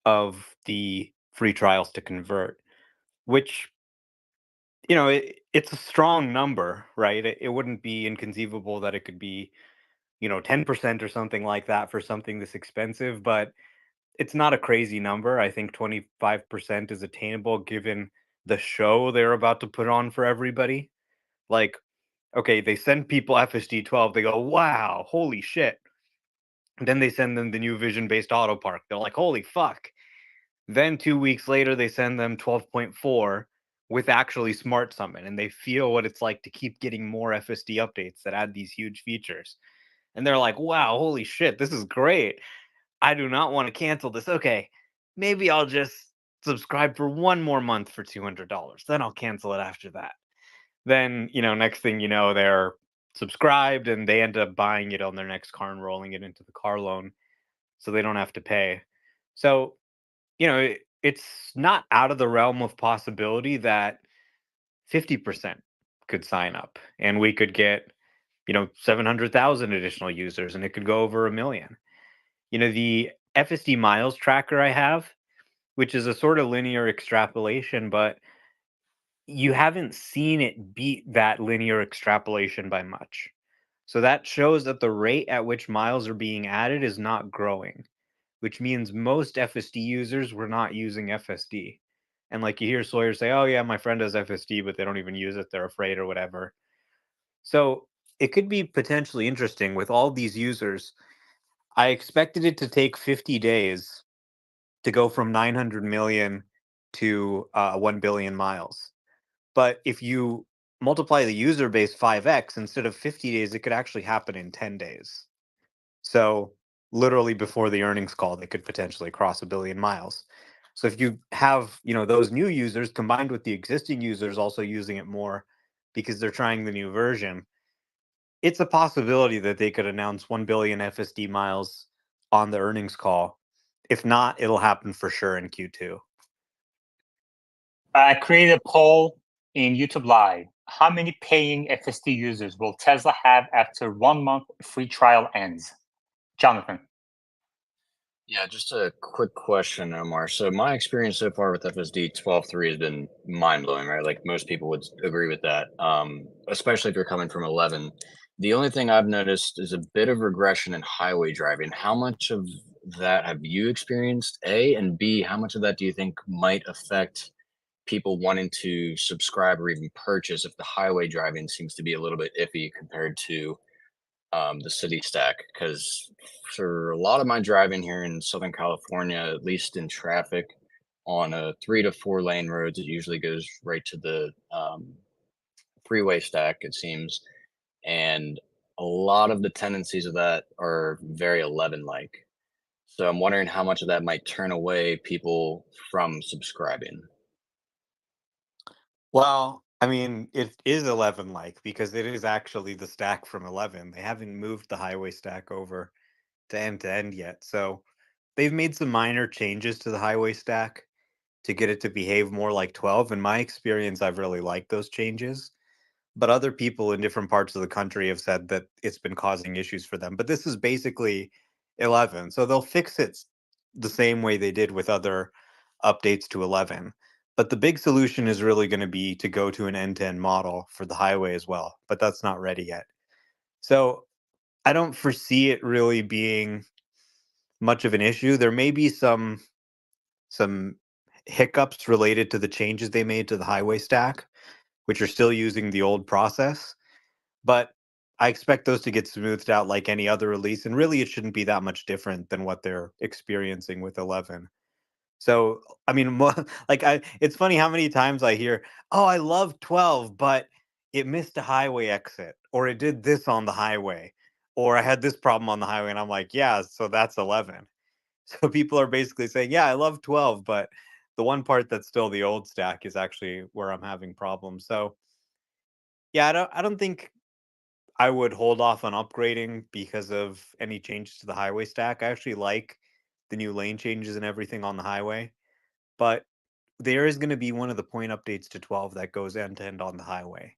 of the free trials to convert, which it's a strong number, right? It wouldn't be inconceivable that it could be, 10% or something like that for something this expensive, but it's not a crazy number. I think 25% is attainable given the show they're about to put on for everybody. Like, okay, they send people FSD 12, they go, wow, holy shit. And then they send them the new vision based auto park. They're like, holy fuck. Then 2 weeks later, they send them 12.4 with actually smart summon, and they feel what it's like to keep getting more FSD updates that add these huge features. And they're like, wow, holy shit, this is great. I do not want to cancel this. Okay, maybe I'll just subscribe for one more month for $200. Then I'll cancel it after that. Then, next thing you know, they're subscribed and they end up buying it on their next car and rolling it into the car loan so they don't have to pay. So, it's not out of the realm of possibility that 50% could sign up and we could get, 700,000 additional users and it could go over 1 million. The FSD miles tracker I have, which is a sort of linear extrapolation, but you haven't seen it beat that linear extrapolation by much. So that shows that the rate at which miles are being added is not growing, which means most FSD users were not using FSD. And like you hear Sawyer say, oh yeah, my friend has FSD, but they don't even use it. They're afraid or whatever. So it could be potentially interesting with all these users. I expected it to take 50 days to go from 900 million to 1 billion miles. But if you multiply the user base 5x, instead of 50 days, it could actually happen in 10 days. So literally before the earnings call, they could potentially cross 1 billion miles. So if you have, those new users combined with the existing users also using it more because they're trying the new version, it's a possibility that they could announce 1 billion FSD miles on the earnings call. If not, it'll happen for sure in Q2. I created a poll in YouTube Live. How many paying FSD users will Tesla have after 1 month free trial ends? Jonathan. Yeah, just a quick question, Omar. So my experience so far with FSD 12.3 has been mind-blowing, right? Like most people would agree with that, especially if you're coming from 11. The only thing I've noticed is a bit of regression in highway driving. How much of that have you experienced, A? And B, how much of that do you think might affect people wanting to subscribe or even purchase if the highway driving seems to be a little bit iffy compared to the city stack? Because for a lot of my driving here in Southern California, at least in traffic on a 3 to 4 lane roads, it usually goes right to the freeway stack, it seems. And a lot of the tendencies of that are very 11 like. So I'm wondering how much of that might turn away people from subscribing. Well, I mean, it is 11 like because it is actually the stack from 11. They haven't moved the highway stack over to end yet. So they've made some minor changes to the highway stack to get it to behave more like 12. In my experience, I've really liked those changes. But other people in different parts of the country have said that it's been causing issues for them. But this is basically 11. So they'll fix it the same way they did with other updates to 11. But the big solution is really going to be to go to an end-to-end model for the highway as well. But that's not ready yet. So I don't foresee it really being much of an issue. There may be some hiccups related to the changes they made to the highway stack, which are still using the old process. But I expect those to get smoothed out like any other release. And really, it shouldn't be that much different than what they're experiencing with 11. So, I mean, it's funny how many times I hear, oh, I love 12, but it missed a highway exit, or it did this on the highway, or I had this problem on the highway. And I'm like, yeah, so that's 11. So people are basically saying, yeah, I love 12, but the one part that's still the old stack is actually where I'm having problems. So, yeah, I don't think I would hold off on upgrading because of any changes to the highway stack. I actually like the new lane changes and everything on the highway, but there is going to be one of the point updates to 12 that goes end to end on the highway.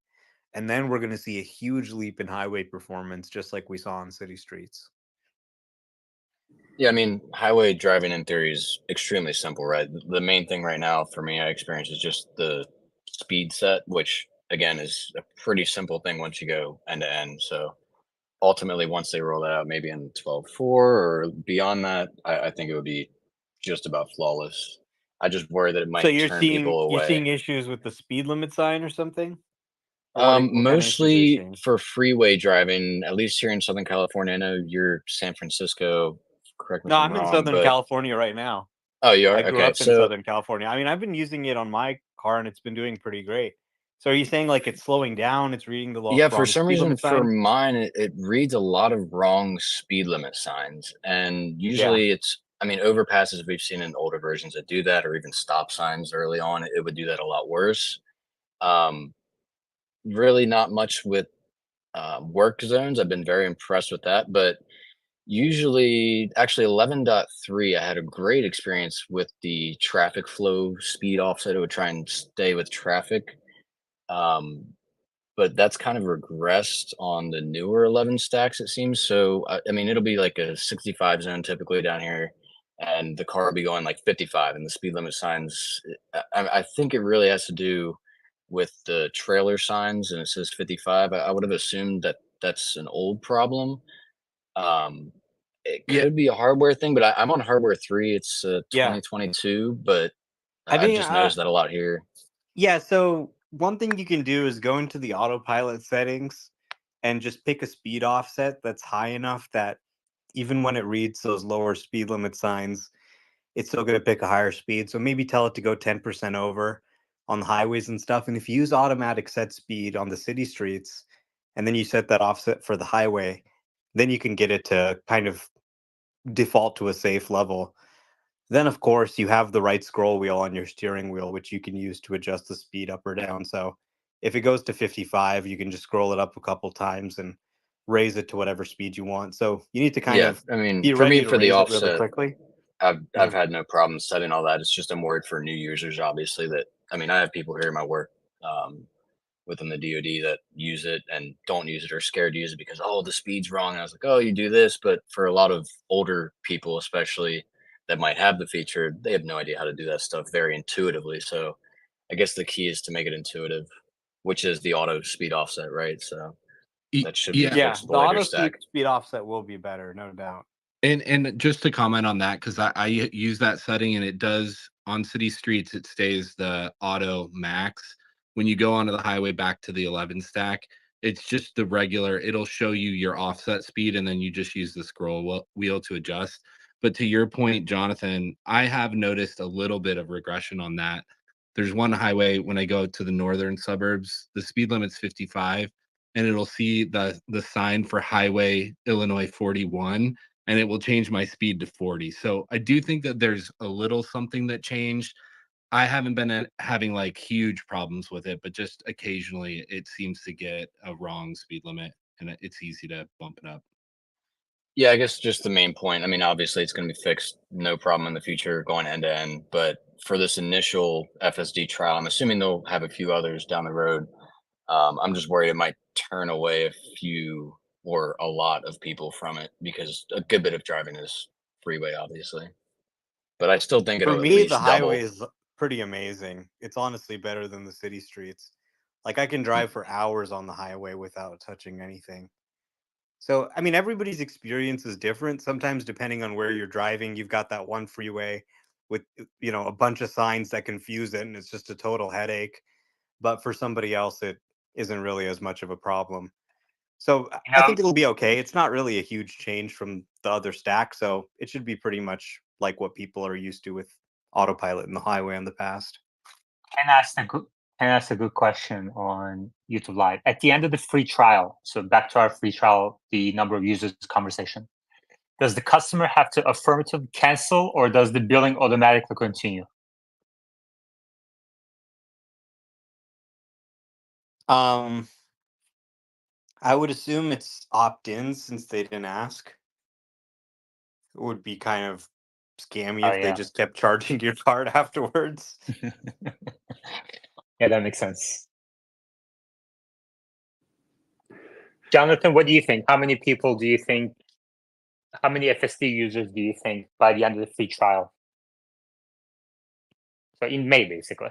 And then we're going to see a huge leap in highway performance, just like we saw on city streets. Yeah, I mean, highway driving in theory is extremely simple, right? The main thing right now for me, I experience is just the speed set, which again is a pretty simple thing once you go end to end. So ultimately, once they roll that out, maybe in 12.4 or beyond that, I think it would be just about flawless. I just worry that it So might you're turn people away. seeing issues with the speed limit sign or something? Or what kind of issues are you Mostly seeing? for freeway driving, at least here in Southern California. I know you're San Francisco. Correct me No, if I'm I'm in wrong, Southern but California right now. oh, you are? I grew Okay, up in so Southern California. I mean, I've been using it on my car and it's been doing pretty great. So are you saying like it's slowing down? It's reading the yeah, for wrong some speed reason, limit for sign? mine, it reads a lot of wrong speed limit signs, and Yeah. usually it's. I mean, overpasses we've seen in older versions that do that, or even stop signs early on, it would do that a lot worse. Really, not much with work zones. I've been very impressed with that, but usually, actually 11.3, I had a great experience with the traffic flow speed offset. It would try and stay with traffic. Um, but that's kind of regressed on the newer 11 stacks, it seems. So, I mean, it'll be like a 65 zone typically down here, and the car will be going like 55, and the speed limit signs. I think it really has to do with the trailer signs, and it says 55. I would have assumed that that's an old problem. Um, it Yeah. could be a hardware thing, but I'm on hardware 3. It's Yeah. 2022, but I I've mean, just noticed that a lot here. yeah, so one thing you can do is go into the autopilot settings and just pick a speed offset that's high enough that even when it reads those lower speed limit signs, it's still going to pick a higher speed. So maybe tell it to go 10% over on the highways and stuff. And if you use automatic set speed on the city streets, and then you set that offset for the highway, then you can get it to kind of default to a safe level. Then, of course, you have the right scroll wheel on your steering wheel, which you can use to adjust the speed up or down. So if it goes to 55, you can just scroll it up a couple times and raise it to whatever speed you want. So you need to kind Yeah, of I mean, be for me, ready to for the raise it really offset, quickly. I've Yeah. had no problem setting all that. It's just I'm worried for new users, obviously. That I mean, I have people here in my work within the DoD that use it and don't use it or scared to use it because the speed's wrong. And I was like, oh, you do this, but for a lot of older people, especially that might have the feature, they have no idea how to do that stuff very intuitively. So I guess the key is to make it intuitive, which is the auto speed offset, right? So that should be Yeah. Yeah, fixed with the the later auto stack. speed offset will be better, no doubt. And just to comment on that, because I use that setting and it does on city streets, it stays the auto max. When you go onto the highway back to the 11 stack, it's just the regular, it'll show you your offset speed and then you just use the scroll wheel to adjust. But to your point, Jonathan, I have noticed a little bit of regression on that. There's one highway when I go to the northern suburbs, the speed limit's 55, and it'll see the sign for Highway Illinois 41 and it will change my speed to 40. So I do think that there's a little something that changed. I haven't been having like huge problems with it, but just occasionally it seems to get a wrong speed limit and it's easy to bump it up. Yeah, I guess just the main point. I mean, obviously, it's going to be fixed, no problem in the future going end to end. But for this initial FSD trial, I'm assuming they'll have a few others down the road. I'm just worried it might turn away a few or a lot of people from it because a good bit of driving is freeway, obviously. But I still think For it'll at me, the least highway double. is pretty amazing. It's honestly better than the city streets. Like I can drive for hours on the highway without touching anything. So, I mean, everybody's experience is different. Sometimes, depending on where you're driving, you've got that one freeway with, a bunch of signs that confuse it, and it's just a total headache. But for somebody else, it isn't really as much of a problem. So, I think it'll be okay. It's not really a huge change from the other stack, so it should be pretty much like what people are used to with autopilot in the highway in the past. Can I ask a good question on YouTube Live? At the end of the free trial, so back to our free trial, the number of users conversation, does the customer have to affirmatively cancel or does the billing automatically continue? I would assume it's opt-in since they didn't ask. It would be kind of scammy Oh, if they yeah. just kept charging your card afterwards. Yeah, that makes sense. Jonathan, what do you think? How many people do you think, how many FSD users do you think by the end of the free trial? So in May, basically.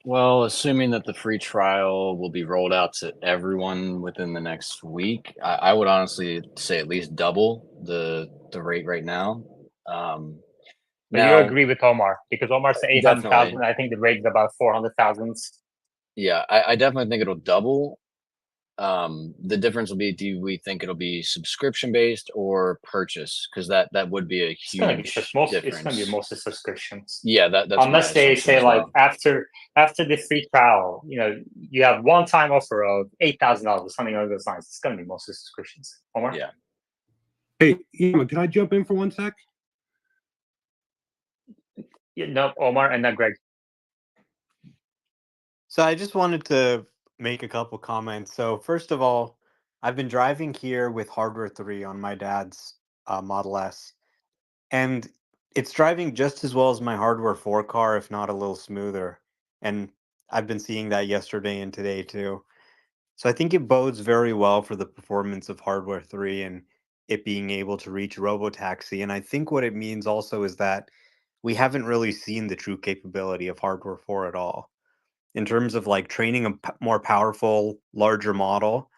Well, assuming that the free trial will be rolled out to everyone within the next week, I would honestly say at least double the rate right now. But you Now, agree with Omar because Omar said definitely, 800,000. I think the rate is about 400,000. yeah, I definitely think it'll double. The difference will be: do we think it'll be subscription based or purchase? Because that would be a It's gonna be huge it's gonna be difference. mostly subscriptions. Yeah, that's my Unless they assumption say as like well. after the free trial, you have one time offer of $8,000, something along those lines. It's gonna be mostly subscriptions. Omar? Yeah. Hey, Ian, can I jump in for 1 sec? Yeah, no, Omar and then Greg. So I just wanted to make a couple comments. So first of all, I've been driving here with Hardware 3 on my dad's Model S, and it's driving just as well as my Hardware 4 car, if not a little smoother. And I've been seeing that yesterday and today too. So I think it bodes very well for the performance of Hardware 3 and it being able to reach Robotaxi. And I think what it means also is that we haven't really seen the true capability of Hardware 4 at all in terms of like training a more powerful, larger model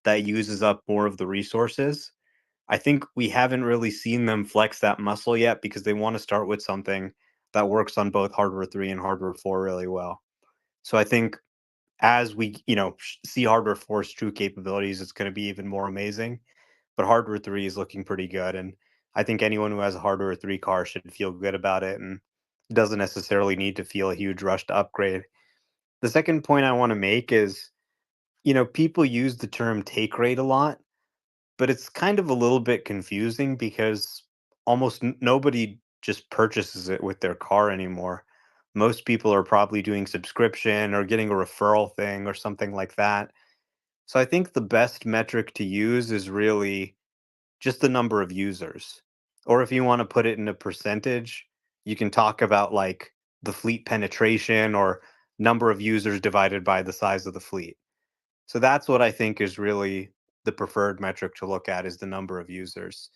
that uses up more of the resources. I think we haven't really seen them flex that muscle yet because they want to start with something that works on both Hardware 3 and Hardware 4 really well. So I think as we, see Hardware 4's true capabilities, it's going to be even more amazing. But Hardware 3 is looking pretty good. And I think anyone who has a Hardware 3 car should feel good about it and doesn't necessarily need to feel a huge rush to upgrade. The second point I want to make is, people use the term take rate a lot, but it's kind of a little bit confusing because almost nobody just purchases it with their car anymore. Most people are probably doing subscription or getting a referral thing or something like that. So I think the best metric to use is really just the number of users. Or if you want to put it in a percentage, you can talk about like the fleet penetration or number of users divided by the size of the fleet. So that's what I think is really the preferred metric to look at is the number of users.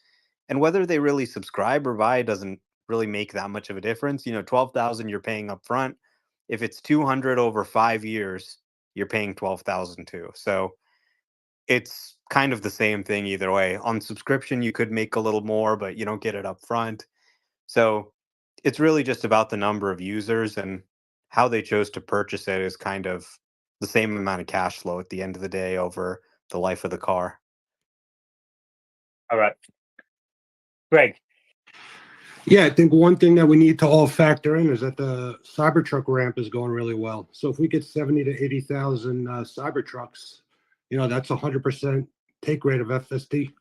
And whether they really subscribe or buy doesn't really make that much of a difference. 12,000 you're paying up front. If it's 200 over 5 years, you're paying 12,000 too. So it's kind of the same thing either way. On subscription, you could make a little more, but you don't get it up front. So it's really just about the number of users, and how they chose to purchase it is kind of the same amount of cash flow at the end of the day over the life of the car. All right. Greg. Yeah, I think one thing that we need to all factor in is that the Cybertruck ramp is going really well. So if we get 70 to 80,000 Cybertrucks, that's 100% take rate of FSD.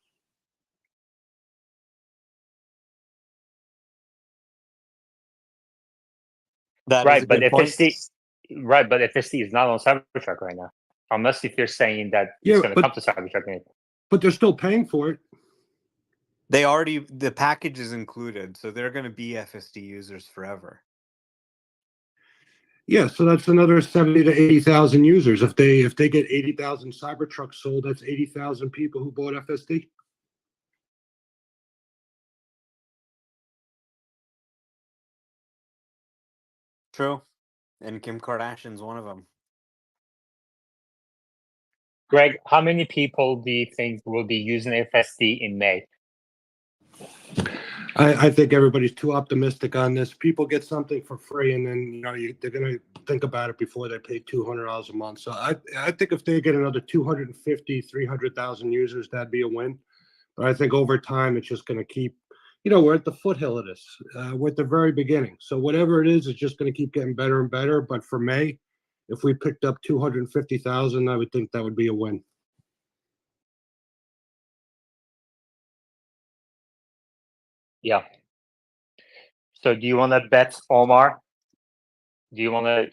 That is a Right, but good point. FSD is not on Cybertruck right now. Unless if you're saying that it's Yeah, going to come to Cybertruck. but they're still paying for it. The package is included, so they're going to be FSD users forever. Yeah, so that's another 70 to 80,000 users. If they get 80,000 Cybertrucks sold, that's 80,000 people who bought FSD. True. And Kim Kardashian's one of them. Greg, how many people do you think will be using FSD in May? I think everybody's too optimistic on this. People get something for free, and then they're going to think about it before they pay $200 a month. So I think if they get another 250, 300,000 users, that'd be a win. But I think over time, it's just going to keep. We're at the foothill of this. We're at the very beginning. So whatever it is, it's just going to keep getting better and better. But for May, if we picked up 250,000, I would think that would be a win. Yeah. So do you want to bet Omar? Do you want to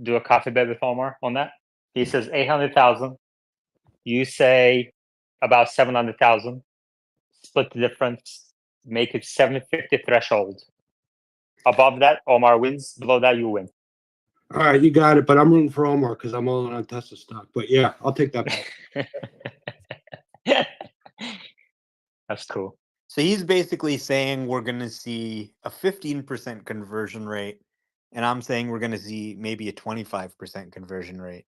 do a coffee bet with Omar on that? He says 800,000. You say about 700,000. Split the difference. Make it 750 threshold. Above that, Omar wins. Below that, you win. All right, you got it. But I'm rooting for Omar because I'm all in on Tesla stock. But yeah, I'll take that bet. That's cool. So he's basically saying we're going to see a 15% conversion rate and I'm saying we're going to see maybe a 25% conversion rate.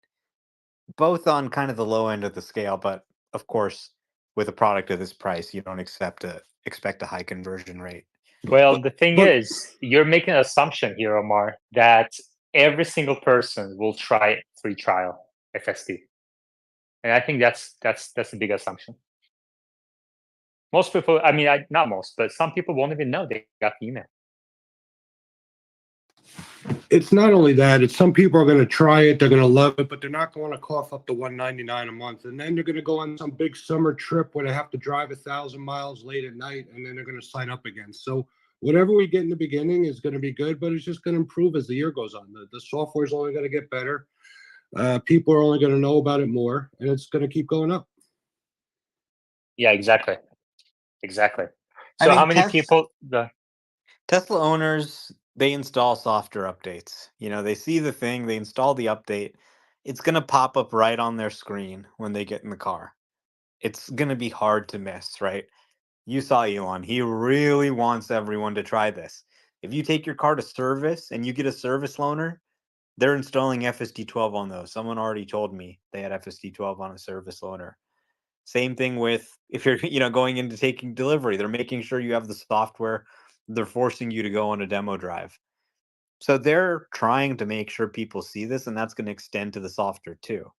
Both on kind of the low end of the scale, but of course, with a product of this price, you don't expect a high conversion rate. Well, the thing but- is, you're making an assumption here, Omar, that every single person will try free trial FSD, and I think that's a big assumption. Most people, I mean, not most, but some people won't even know they got the email. It's not only that, it's some people are going to try it, they're going to love it, but they're not going to cough up the $199 a month. And then they're going to go on some big summer trip where they have to drive 1,000 miles late at night, and then they're going to sign up again. So whatever we get in the beginning is going to be good, but it's just going to improve as the year goes on. The software is only going to get better. People are only going to know about it more, and it's going to keep going up. Yeah, exactly. Exactly. I So mean, how many people? Tesla owners, they install software updates. They see the thing, they install the update. It's going to pop up right on their screen when they get in the car. It's going to be hard to miss, right? You saw Elon. He really wants everyone to try this. If you take your car to service and you get a service loaner, they're installing FSD12 on those. Someone already told me they had FSD12 on a service loaner. Same thing with if you're, going into taking delivery. They're making sure you have the software. They're forcing you to go on a demo drive. So they're trying to make sure people see this, and that's going to extend to the software too.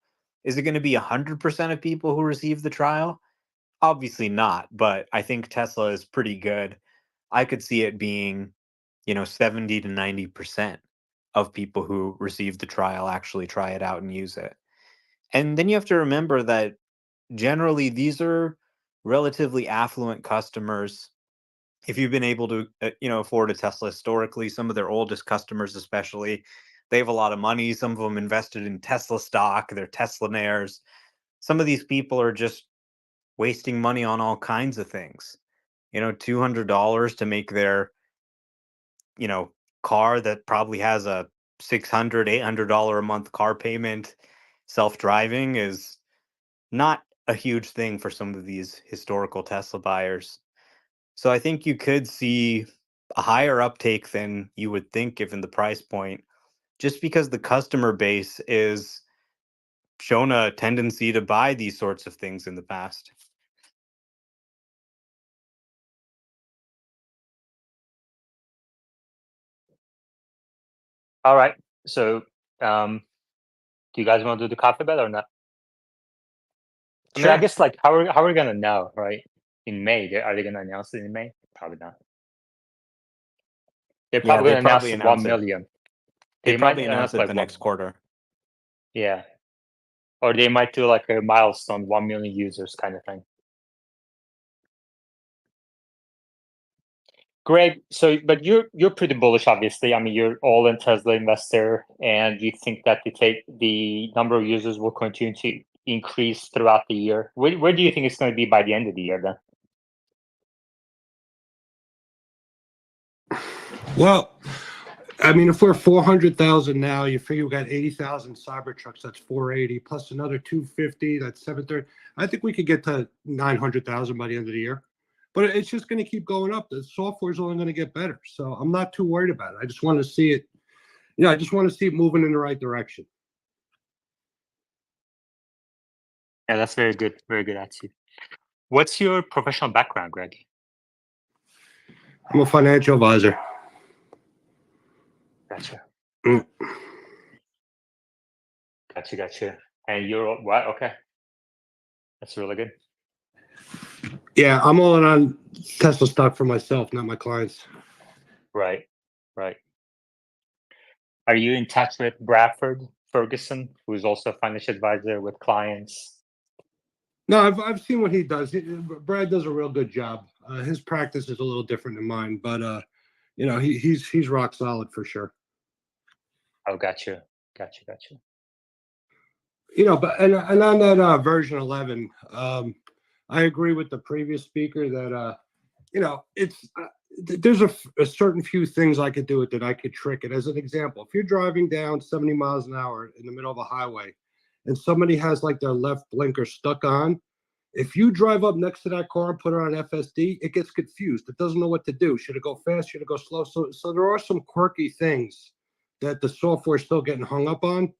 Is it going to be 100% of people who receive the trial? Obviously not, but I think Tesla is pretty good. I could see it being, 70 to 90% of people who receive the trial actually try it out and use it. And then you have to remember that generally these are relatively affluent customers. If you've been able to afford a Tesla historically, some of their oldest customers especially, they have a lot of money. Some of them invested in Tesla stock, they're Teslainaires. Some of these people are just wasting money on all kinds of things. $200 to make their car that probably has a $600 $800 a month car payment self-driving is not a huge thing for some of these historical Tesla buyers. So I think you could see a higher uptake than you would think given the price point, just because the customer base is shown a tendency to buy these sorts of things in the past. All right. So, do you guys want to do the coffee bet or not? I mean, I Sure. guess like how are we gonna know, right? In May, are they gonna announce it in May? Probably not. They're Yeah, probably they gonna announce probably 1 announce it. million. They might probably announce it like the 1 next quarter. Yeah. Or they might do like a milestone, 1 million users kind of thing. Greg, so but you're pretty bullish, obviously. I mean, you're all in Tesla investor, and you think that the number of users will continue to increase throughout the year. Where do you think it's going to be by the end of the year then? Well, I mean, if we're 400,000 now, you figure we got 80,000 Cybertrucks, that's 480, plus another 250, that's 730. I think we could get to 900,000 by the end of the year. But it's just going to keep going up. The software is only going to get better. So I'm not too worried about it. I just want to see it. I just want to see it moving in the right direction. Yeah, that's very good. Very good attitude. What's your professional background, Greg? I'm a financial advisor. Gotcha. Mm. Gotcha. And you're what? Okay. That's really good. Yeah, I'm all in on Tesla stock for myself, not my clients. Right. Are you in touch with Bradford Ferguson, who's also a financial advisor with clients? No, I've seen what he does. Brad does a real good job. His practice is a little different than mine, but he's rock solid for sure. Oh, gotcha. But and on that version 11, I agree with the previous speaker that it's there's a certain few things I could do it that I could trick it. As an example, if you're driving down 70 miles an hour in the middle of a highway and somebody has like their left blinker stuck on, if you drive up next to that car and put it on FSD, it gets confused. It doesn't know what to do. Should it go fast? Should it go slow? So there are some quirky things that the software is still getting hung up on.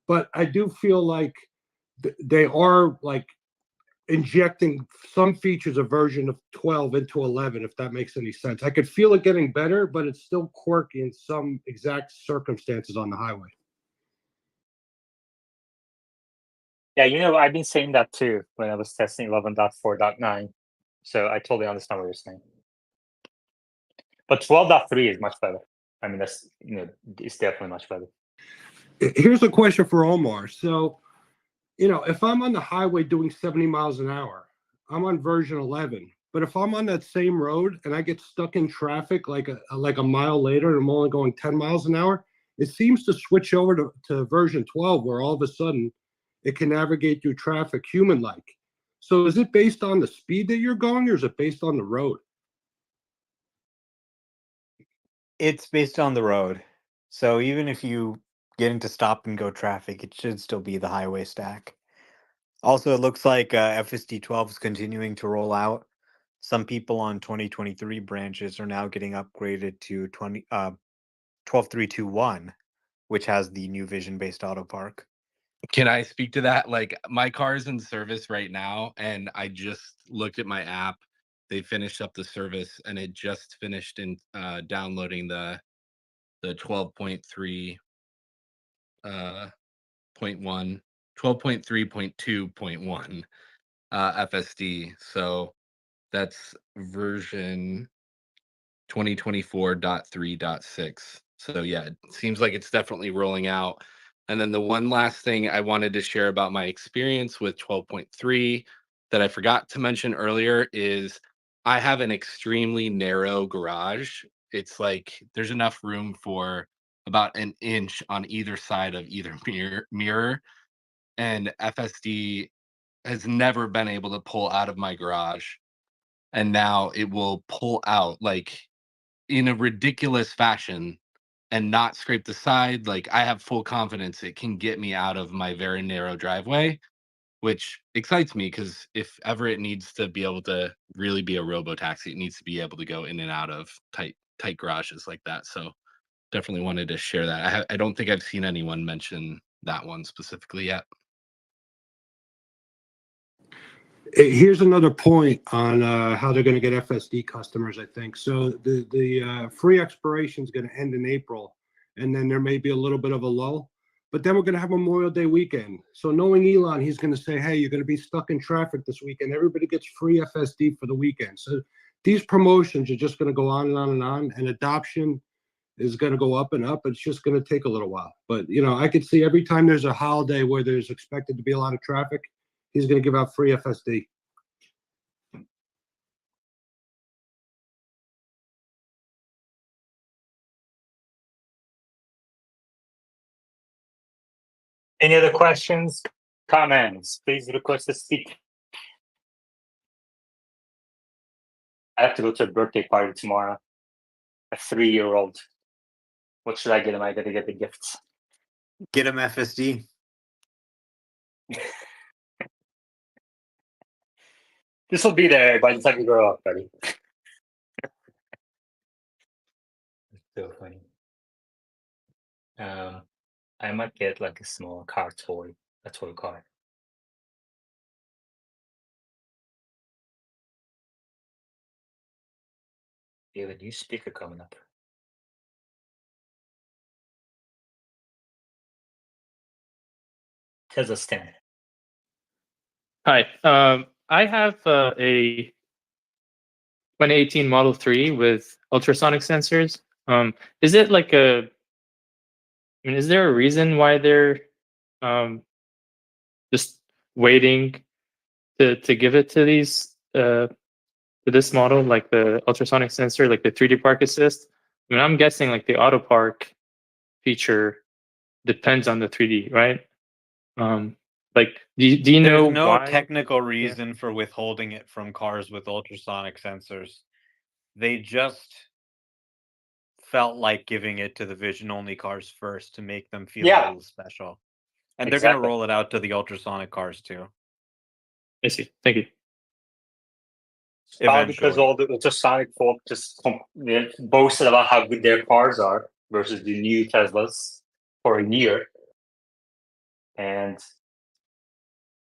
But I do feel like they are like injecting some features of version of 12 into 11, if that makes any sense. I could feel it getting better, but it's still quirky in some exact circumstances on the highway. Yeah, I've been saying that too when I was testing 11.4.9. So I totally understand what you're saying. But 12.3 is much better. I mean, that's it's definitely much better. Here's a question for Omar. So, if I'm on the highway doing 70 miles an hour, I'm on version 11. But if I'm on that same road and I get stuck in traffic like a mile later and I'm only going 10 miles an hour, it seems to switch over to version 12, where all of a sudden it can navigate through traffic human-like. So is it based on the speed that you're going, or is it based on the road? It's based on the road. So even if you get into stop and go traffic, it should still be the highway stack. Also, it looks like FSD 12 is continuing to roll out. Some people on 2023 branches are now getting upgraded to 12321, which has the new vision-based auto park. Can I speak to that? Like, my car's in service right now, and I just looked at my app. They finished up the service, and it just finished in downloading the 12.3 .1, 12.3.2.1 FSD. So that's version 2024.3.6. So yeah, it seems like it's definitely rolling out. And then the one last thing I wanted to share about my experience with 12.3 that I forgot to mention earlier is I have an extremely narrow garage. It's like there's enough room for about an inch on either side of either mirror. And FSD has never been able to pull out of my garage. And now it will pull out like in a ridiculous fashion and not scrape the side. Like, I have full confidence it can get me out of my very narrow driveway, which excites me because if ever it needs to be able to really be a Robotaxi, it needs to be able to go in and out of tight garages like that. So definitely wanted to share that. I don't think I've seen anyone mention that one specifically yet. Here's another point on how they're going to get FSD customers, I think. So the free expiration is going to end in April, and then there may be a little bit of a lull. But then we're going to have Memorial Day weekend. So knowing Elon, he's going to say, hey, you're going to be stuck in traffic this weekend. Everybody gets free FSD for the weekend. So these promotions are just going to go on and on and on, and adoption is going to go up and up. It's just going to take a little while. But, I could see every time there's a holiday where there's expected to be a lot of traffic, he's going to give out free FSD. Any other questions, comments? Please request to speak. I have to go to a birthday party tomorrow. A 3-year-old. What should I get him? I gotta get the gifts. Get him FSD. This will be there by the time you grow up, buddy. It's so funny. I might get like a small car toy, a toy car. We have a new speaker coming up. Tesla stand. Hi. I have a 2018 Model 3 with ultrasonic sensors. Is it like is there a reason why they're just waiting to give it to these to this model, like the ultrasonic sensor, like the 3D park assist? I'm guessing like the auto park feature depends on the 3D, right? Like, do you know There's no why? technical reason for withholding it from cars with ultrasonic sensors. They just felt like giving it to the vision-only cars first to make them feel a little special. And they're going to roll it out to the ultrasonic cars too. I see. Thank you. Probably because all the ultrasonic folk just boasted about how good their cars are versus the new Teslas for a year. And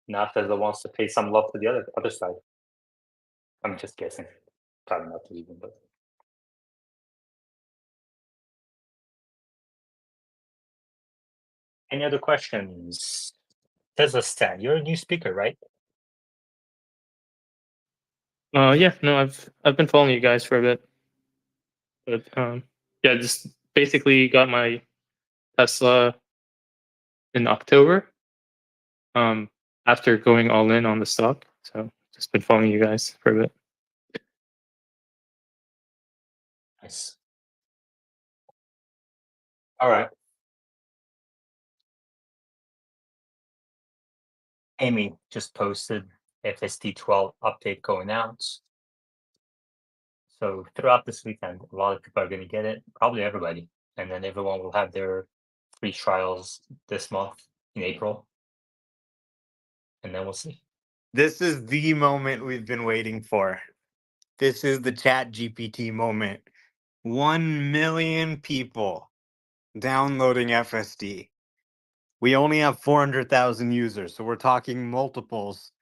now Tesla wants to pay some love to the other side. I'm just guessing. Probably not even, but any other questions? Tesla Stan, you're a new speaker, right? Yeah, no, I've been following you guys for a bit, but yeah, just basically got my Tesla in October. After going all in on the stock, so just been following you guys for a bit. Nice. All right. Amy just posted FSD 12 update going out. So throughout this weekend, a lot of people are going to get it, probably everybody. And then everyone will have their free trials this month in April. And then we'll see. This is the moment we've been waiting for. This is the Chat GPT moment. 1 million people downloading FSD. We only have 400,000 users, so we're talking multiples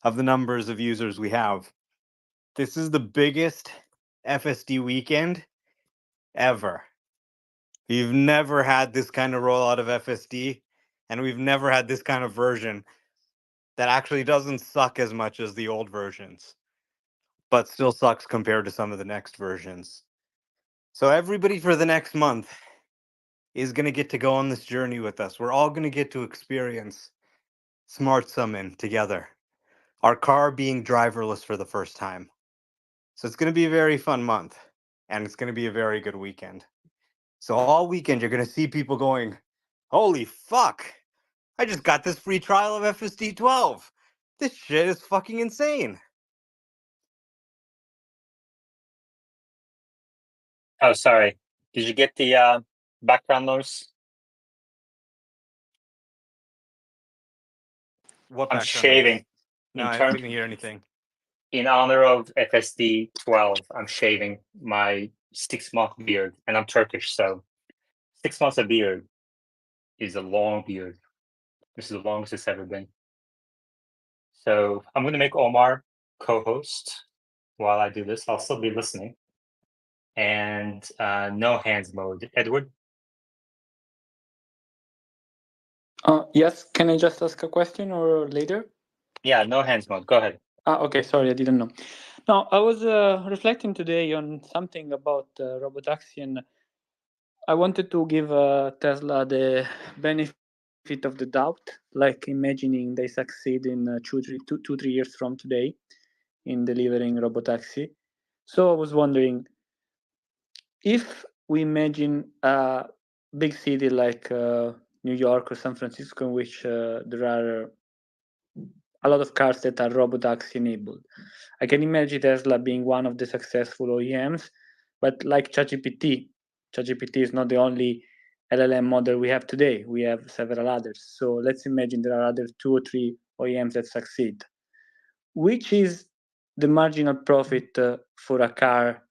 of the numbers of users we have. This is the biggest FSD weekend ever. We've never had this kind of rollout of FSD, and we've never had this kind of version that actually doesn't suck as much as the old versions, but still sucks compared to some of the next versions. So everybody for the next month is going to get to go on this journey with us. We're all going to get to experience Smart Summon together. Our car being driverless for the first time. So it's going to be a very fun month, and it's going to be a very good weekend. So all weekend, you're going to see people going, holy fuck, I just got this free trial of FSD 12. This shit is fucking insane. Oh, sorry. Did you get the background noise? What I'm background noise? shaving. No, I didn't hear anything. In honor of FSD 12, I'm shaving my 6-month beard, and I'm Turkish, so 6 months of beard is a long beard. This is the longest it's ever been. So I'm going to make Omar co-host while I do this. I'll still be listening. And no hands mode. Edward? Yes, can I just ask a question or later? Yeah, no hands mode. Go ahead. Okay, sorry, I didn't know. No, I was reflecting today on something about Robotaxi, and I wanted to give Tesla the benefit of the doubt, like imagining they succeed in 2-3 years from today in delivering Robotaxi. So I was wondering, if we imagine a big city like New York or San Francisco, in which there are a lot of cars that are Robotaxi enabled, I can imagine Tesla being one of the successful OEMs, but like ChatGPT is not the only LLM model we have today. We have several others. So let's imagine there are other 2 or 3 OEMs that succeed. Which is the marginal profit for a car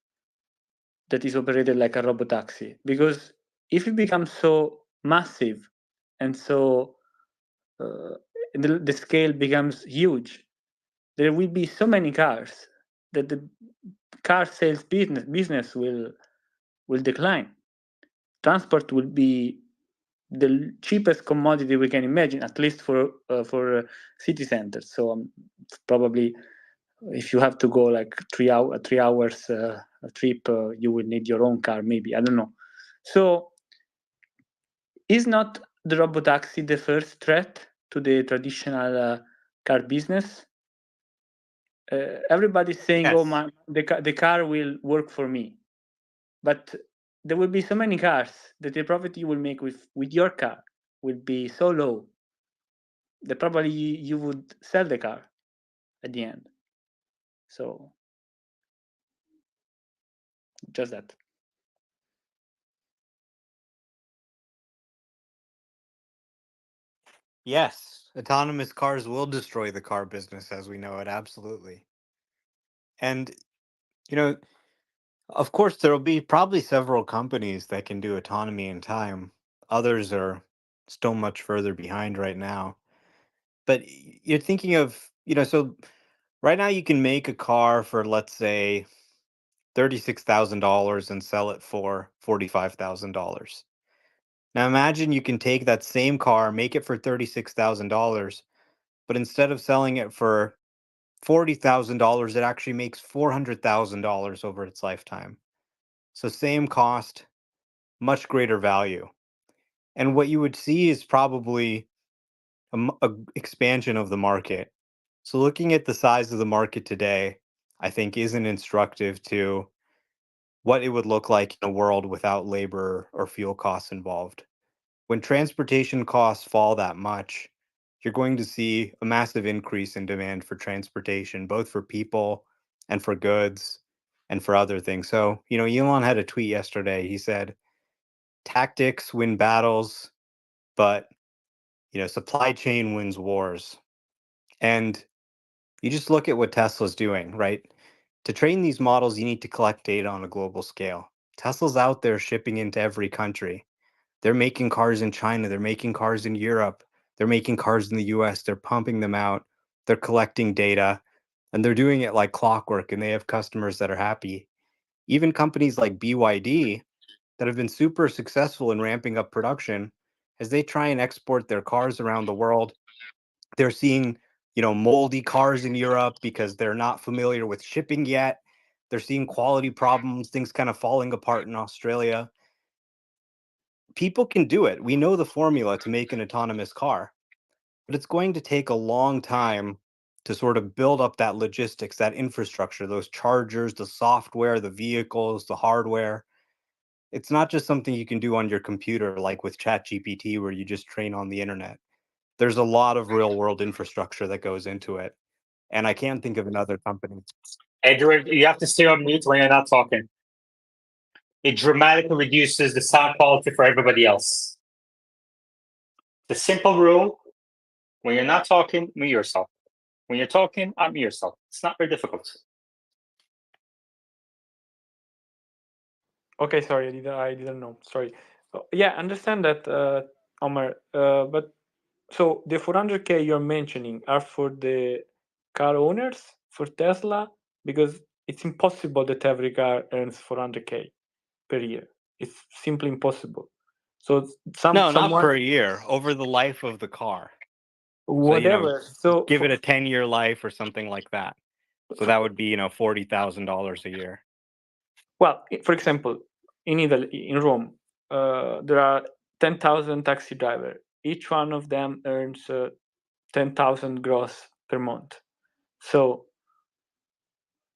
that is operated like a Robotaxi? Because if it becomes so massive and so the scale becomes huge, there will be so many cars that the car sales business will decline. Transport will be the cheapest commodity we can imagine, at least for city centers. So probably if you have to go like 3 hours a trip, you will need your own car, maybe. I don't know. So is not the Robotaxi the first threat to the traditional car business? Everybody's saying, Yes. "Oh, the car will work for me," but there will be so many cars that the profit you will make with your car will be so low that probably you would sell the car at the end. So just that. Yes, autonomous cars will destroy the car business as we know it, absolutely. And, you know, Of course, there will be probably several companies that can do autonomy in time. Others are still much further behind right now. But you're thinking of, so right now you can make a car for, let's say, $36,000 and sell it for $45,000. Now imagine you can take that same car, make it for $36,000, but instead of selling it for $40,000, it actually makes $400,000 over its lifetime. So same cost, much greater value. And what you would see is probably a expansion of the market. So looking at the size of the market today, I think isn't instructive to what it would look like in a world without labor or fuel costs involved. When transportation costs fall that much, you're going to see a massive increase in demand for transportation, both for people and for goods and for other things. So, Elon had a tweet yesterday. He said, tactics win battles, but, supply chain wins wars. And you just look at what Tesla's doing, right? To train these models, you need to collect data on a global scale. Tesla's out there shipping into every country. They're making cars in China, they're making cars in Europe, they're making cars in the US, they're pumping them out, they're collecting data, and they're doing it like clockwork, and they have customers that are happy. Even companies like BYD that have been super successful in ramping up production, as they try and export their cars around the world, they're seeing, moldy cars in Europe because they're not familiar with shipping yet. They're seeing quality problems, things kind of falling apart in Australia. People can do it. We know the formula to make an autonomous car, but it's going to take a long time to sort of build up that logistics, that infrastructure, those chargers, the software, the vehicles, the hardware. It's not just something you can do on your computer like with ChatGPT where you just train on the internet. There's a lot of real world infrastructure that goes into it. And I can't think of another company. Edward, you have to stay on mute when you're not talking. It dramatically reduces the sound quality for everybody else. The simple rule: when you're not talking, mute yourself. When you're talking, unmute yourself. It's not very difficult. Okay, sorry, I didn't know. Sorry. Yeah, understand that, Omar. But so the 400K you're mentioning are for the car owners for Tesla, because it's impossible that every car earns 400K per year. It's simply impossible. So No, not someone, per year, over the life of the car. So, whatever. So give it a 10-year life or something like that. So that would be, $40,000 a year. well, for example, in Italy, in Rome, there are 10,000 taxi drivers. Each one of them earns 10,000 gross per month. So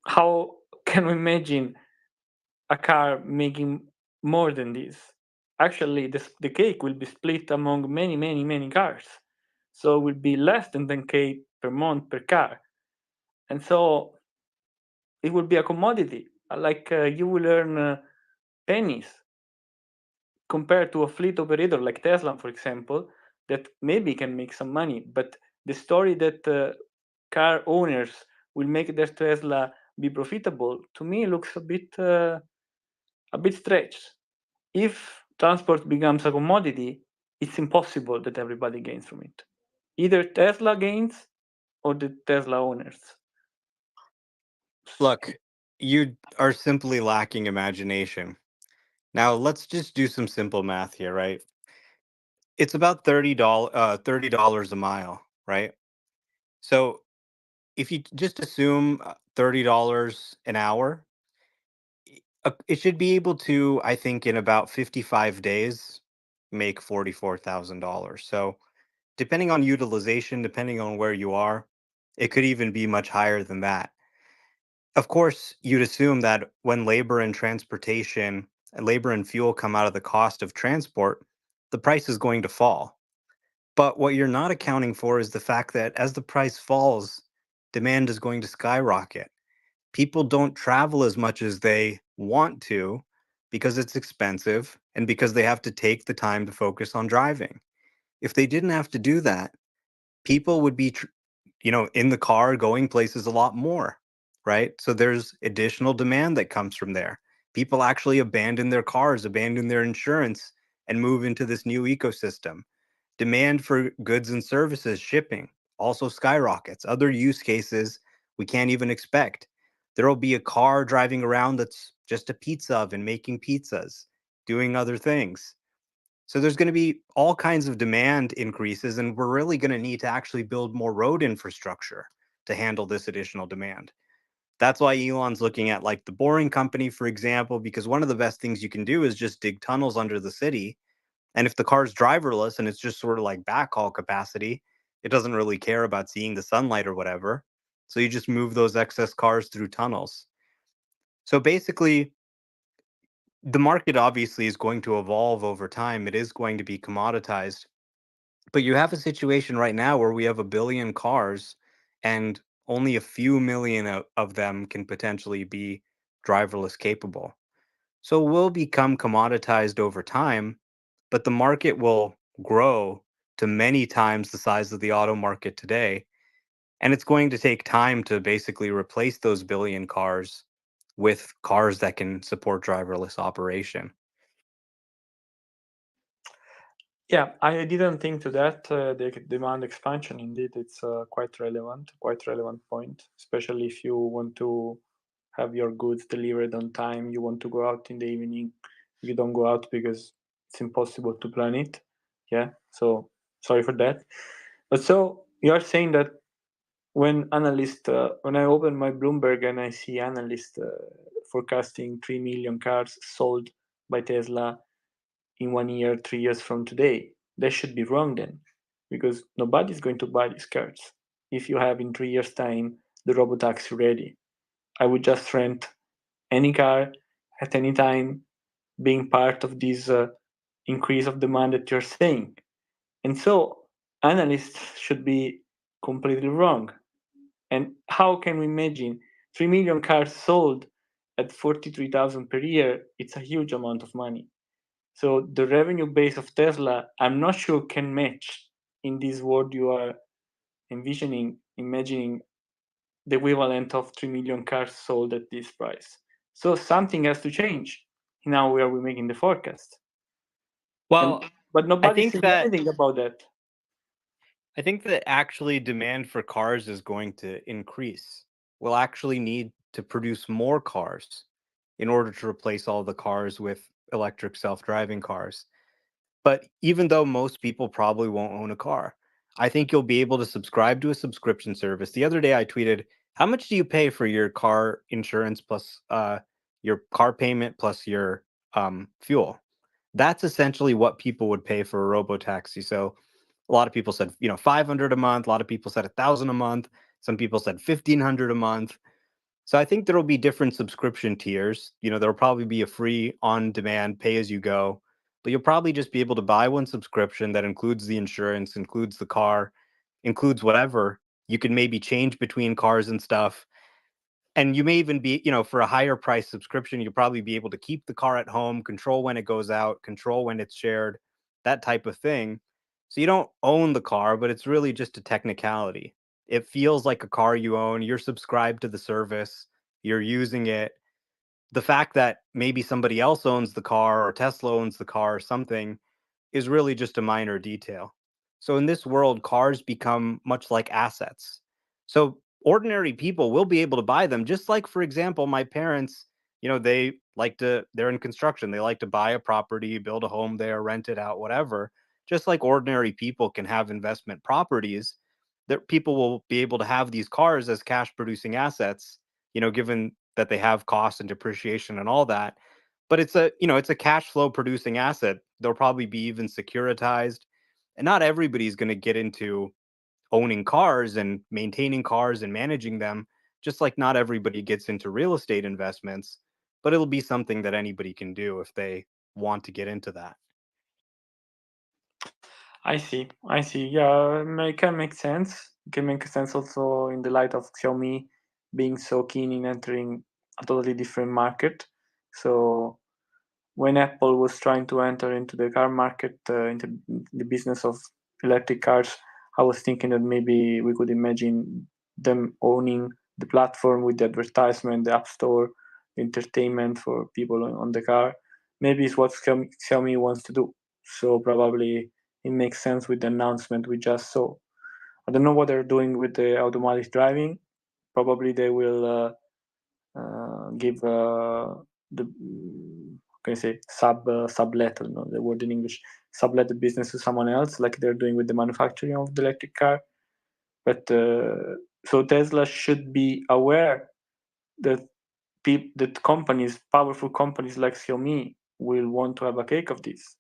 how can we imagine a car making more than this? Actually, the cake will be split among many, many, many cars. So it will be less than 10K per month per car. And so it will be a commodity. Like you will earn pennies compared to a fleet operator like Tesla, for example, that maybe can make some money. But the story that car owners will make their Tesla be profitable, to me, looks a bit stretched. If transport becomes a commodity, it's impossible that everybody gains from it. Either Tesla gains or the Tesla owners. Look, you are simply lacking imagination. Now, let's just do some simple math here, right? It's about $30 a mile, right? So if you just assume $30 an hour, it should be able to, I think, in about 55 days, make $44,000. So depending on utilization, depending on where you are, it could even be much higher than that. Of course, you'd assume that when labor and transportation, labor and fuel come out of the cost of transport, the price is going to fall. But what you're not accounting for is the fact that as the price falls, demand is going to skyrocket. People don't travel as much as they want to because it's expensive and because they have to take the time to focus on driving. If they didn't have to do that, people would be, in the car going places a lot more, right? So there's additional demand that comes from there. People actually abandon their cars, abandon their insurance, and move into this new ecosystem. Demand for goods and services, shipping, also skyrockets. Other use cases we can't even expect. There will be a car driving around that's just a pizza oven making pizzas, doing other things. So there's going to be all kinds of demand increases, and we're really going to need to actually build more road infrastructure to handle this additional demand. That's why Elon's looking at like the Boring Company, for example, because one of the best things you can do is just dig tunnels under the city. And if the car's driverless and it's just sort of like backhaul capacity, it doesn't really care about seeing the sunlight or whatever. So you just move those excess cars through tunnels. So basically, the market obviously is going to evolve over time. It is going to be commoditized. But you have a situation right now where we have 1 billion cars and only a few million of them can potentially be driverless capable. So it will become commoditized over time, but the market will grow to many times the size of the auto market today. And it's going to take time to basically replace those billion cars with cars that can support driverless operation. Yeah, I didn't think to that. The demand expansion, indeed, it's quite relevant point, especially if you want to have your goods delivered on time. You want to go out in the evening. You don't go out because it's impossible to plan it. Yeah, so sorry for that. But so you are saying that when analysts, when I open my Bloomberg and I see analysts forecasting 3 million cars sold by Tesla in 1 year, 3 years from today, they should be wrong then, because nobody's going to buy these cars if you have in 3 years' time the Robotaxi ready. I would just rent any car at any time, being part of this increase of demand that you're saying. And so analysts should be completely wrong. And how can we imagine 3 million cars sold at 43,000 per year? It's a huge amount of money. So the revenue base of Tesla, I'm not sure can match in this world you are imagining the equivalent of 3 million cars sold at this price. So something has to change in how we are making the forecast. Well, but nobody's think saying that- anything about that. I think that actually demand for cars is going to increase. We'll actually need to produce more cars in order to replace all the cars with electric self-driving cars. But even though most people probably won't own a car, I think you'll be able to subscribe to a subscription service. The other day I tweeted, how much do you pay for your car insurance plus your car payment plus your fuel? That's essentially what people would pay for a Robotaxi. So a lot of people said, $500 a month. A lot of people said $1,000 a month. Some people said $1,500 a month. So I think there will be different subscription tiers. There'll probably be a free on-demand pay-as-you-go, but you'll probably just be able to buy one subscription that includes the insurance, includes the car, includes whatever. You can maybe change between cars and stuff. And you may even be, for a higher price subscription, you'll probably be able to keep the car at home, control when it goes out, control when it's shared, that type of thing. So you don't own the car, but it's really just a technicality. It feels like a car you own. You're subscribed to the service. You're using it. The fact that maybe somebody else owns the car or Tesla owns the car or something is really just a minor detail. So in this world, cars become much like assets. So ordinary people will be able to buy them, just like, for example, my parents, they're in construction. They like to buy a property, build a home there, rent it out, whatever. Just like ordinary people can have investment properties, that people will be able to have these cars as cash producing assets, given that they have costs and depreciation and all that. But it's a cash flow producing asset. They'll probably be even securitized. And not everybody's going to get into owning cars and maintaining cars and managing them, just like not everybody gets into real estate investments, but it'll be something that anybody can do if they want to get into that. I see. Yeah, it can make sense. It can make sense also in the light of Xiaomi being so keen in entering a totally different market. So when Apple was trying to enter into the car market, into the business of electric cars, I was thinking that maybe we could imagine them owning the platform with the advertisement, the App Store, entertainment for people on the car. Maybe it's what Xiaomi wants to do. So probably it makes sense with the announcement we just saw. I don't know what they're doing with the automatic driving. Probably they will give the can I say sublet, no, the word in English, sublet the business to someone else, like they're doing with the manufacturing of the electric car. But so Tesla should be aware that that companies, powerful companies like Xiaomi, will want to have a cake of this.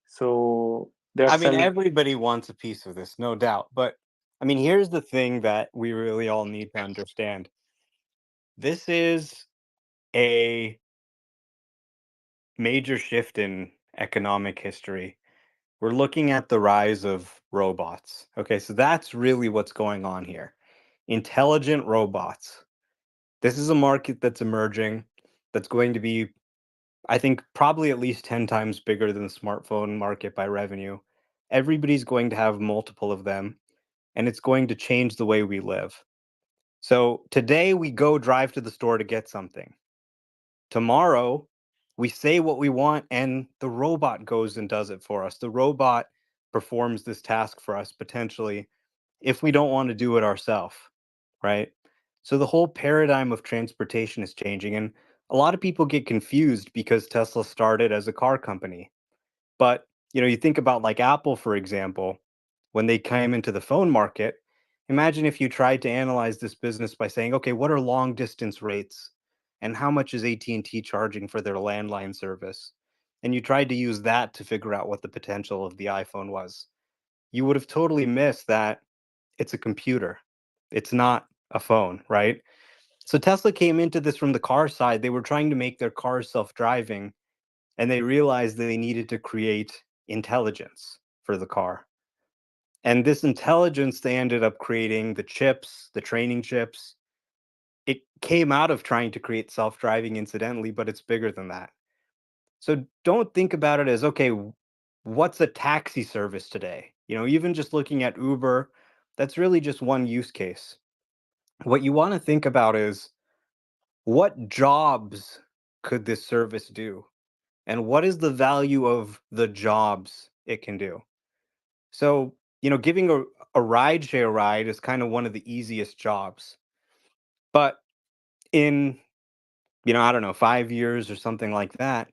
So they're I mean, selling. everybody wants a piece of this, no doubt. But I mean, here's the thing that we really all need to understand. This is a major shift in economic history. We're looking at the rise of robots. Okay, so that's really what's going on here. Intelligent robots. This is a market that's emerging that's going to be, I think, probably at least 10 times bigger than the smartphone market by revenue. Everybody's going to have multiple of them, and it's going to change the way we live. So today we go drive to the store to get something. Tomorrow we say what we want and the robot goes and does it for us. The robot performs this task for us potentially if we don't want to do it ourselves, right? So the whole paradigm of transportation is changing, and a lot of people get confused because Tesla started as a car company. But, you think about like Apple, for example, when they came into the phone market, imagine if you tried to analyze this business by saying, okay, what are long distance rates and how much is AT&T charging for their landline service? And you tried to use that to figure out what the potential of the iPhone was. You would have totally missed that it's a computer. It's not a phone, right? So Tesla came into this from the car side. They were trying to make their cars self-driving, and they realized that they needed to create intelligence for the car. And this intelligence, they ended up creating the chips, the training chips. It came out of trying to create self-driving incidentally, but it's bigger than that. So don't think about it as, okay, what's a taxi service today? Even just looking at Uber, that's really just one use case. What you want to think about is, what jobs could this service do? And what is the value of the jobs it can do? So, giving a rideshare ride is kind of one of the easiest jobs. But in, I don't know, 5 years or something like that,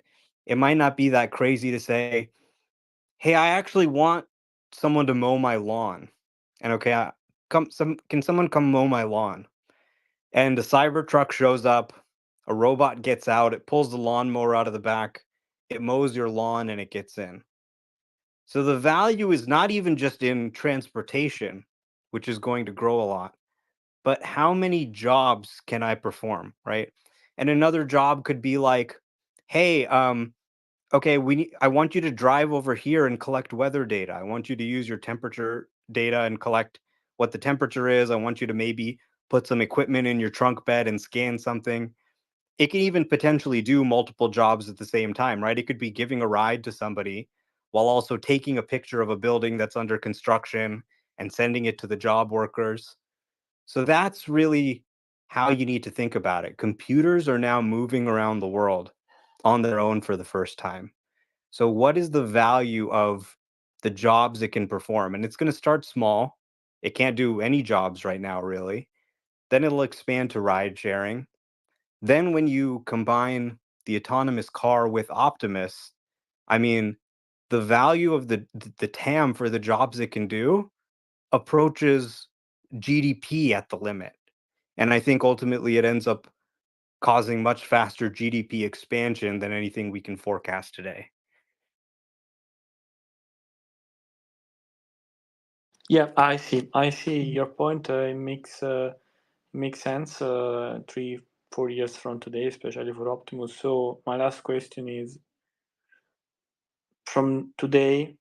it might not be that crazy to say, hey, I actually want someone to mow my lawn. And okay, can someone come mow my lawn? And a cyber truck shows up, a robot gets out, it pulls the lawnmower out of the back, it mows your lawn, and it gets in. So the value is not even just in transportation, which is going to grow a lot, but how many jobs can I perform, right? And another job could be like, hey, okay, I want you to drive over here and collect weather data. I want you to use your temperature data and collect what the temperature is. I want you to maybe put some equipment in your trunk bed and scan something. It can even potentially do multiple jobs at the same time, right? It could be giving a ride to somebody while also taking a picture of a building that's under construction and sending it to the job workers. So that's really how you need to think about it. Computers are now moving around the world on their own for the first time. So what is the value of the jobs it can perform? And it's going to start small. It can't do any jobs right now, really. Then it'll expand to ride sharing. Then when you combine the autonomous car with Optimus, I mean, the value of the TAM for the jobs it can do approaches GDP at the limit. And I think ultimately it ends up causing much faster GDP expansion than anything we can forecast today. Yeah, I see. I see your point. It makes sense. 3-4 years from today, especially for Optimus. So my last question is: from today,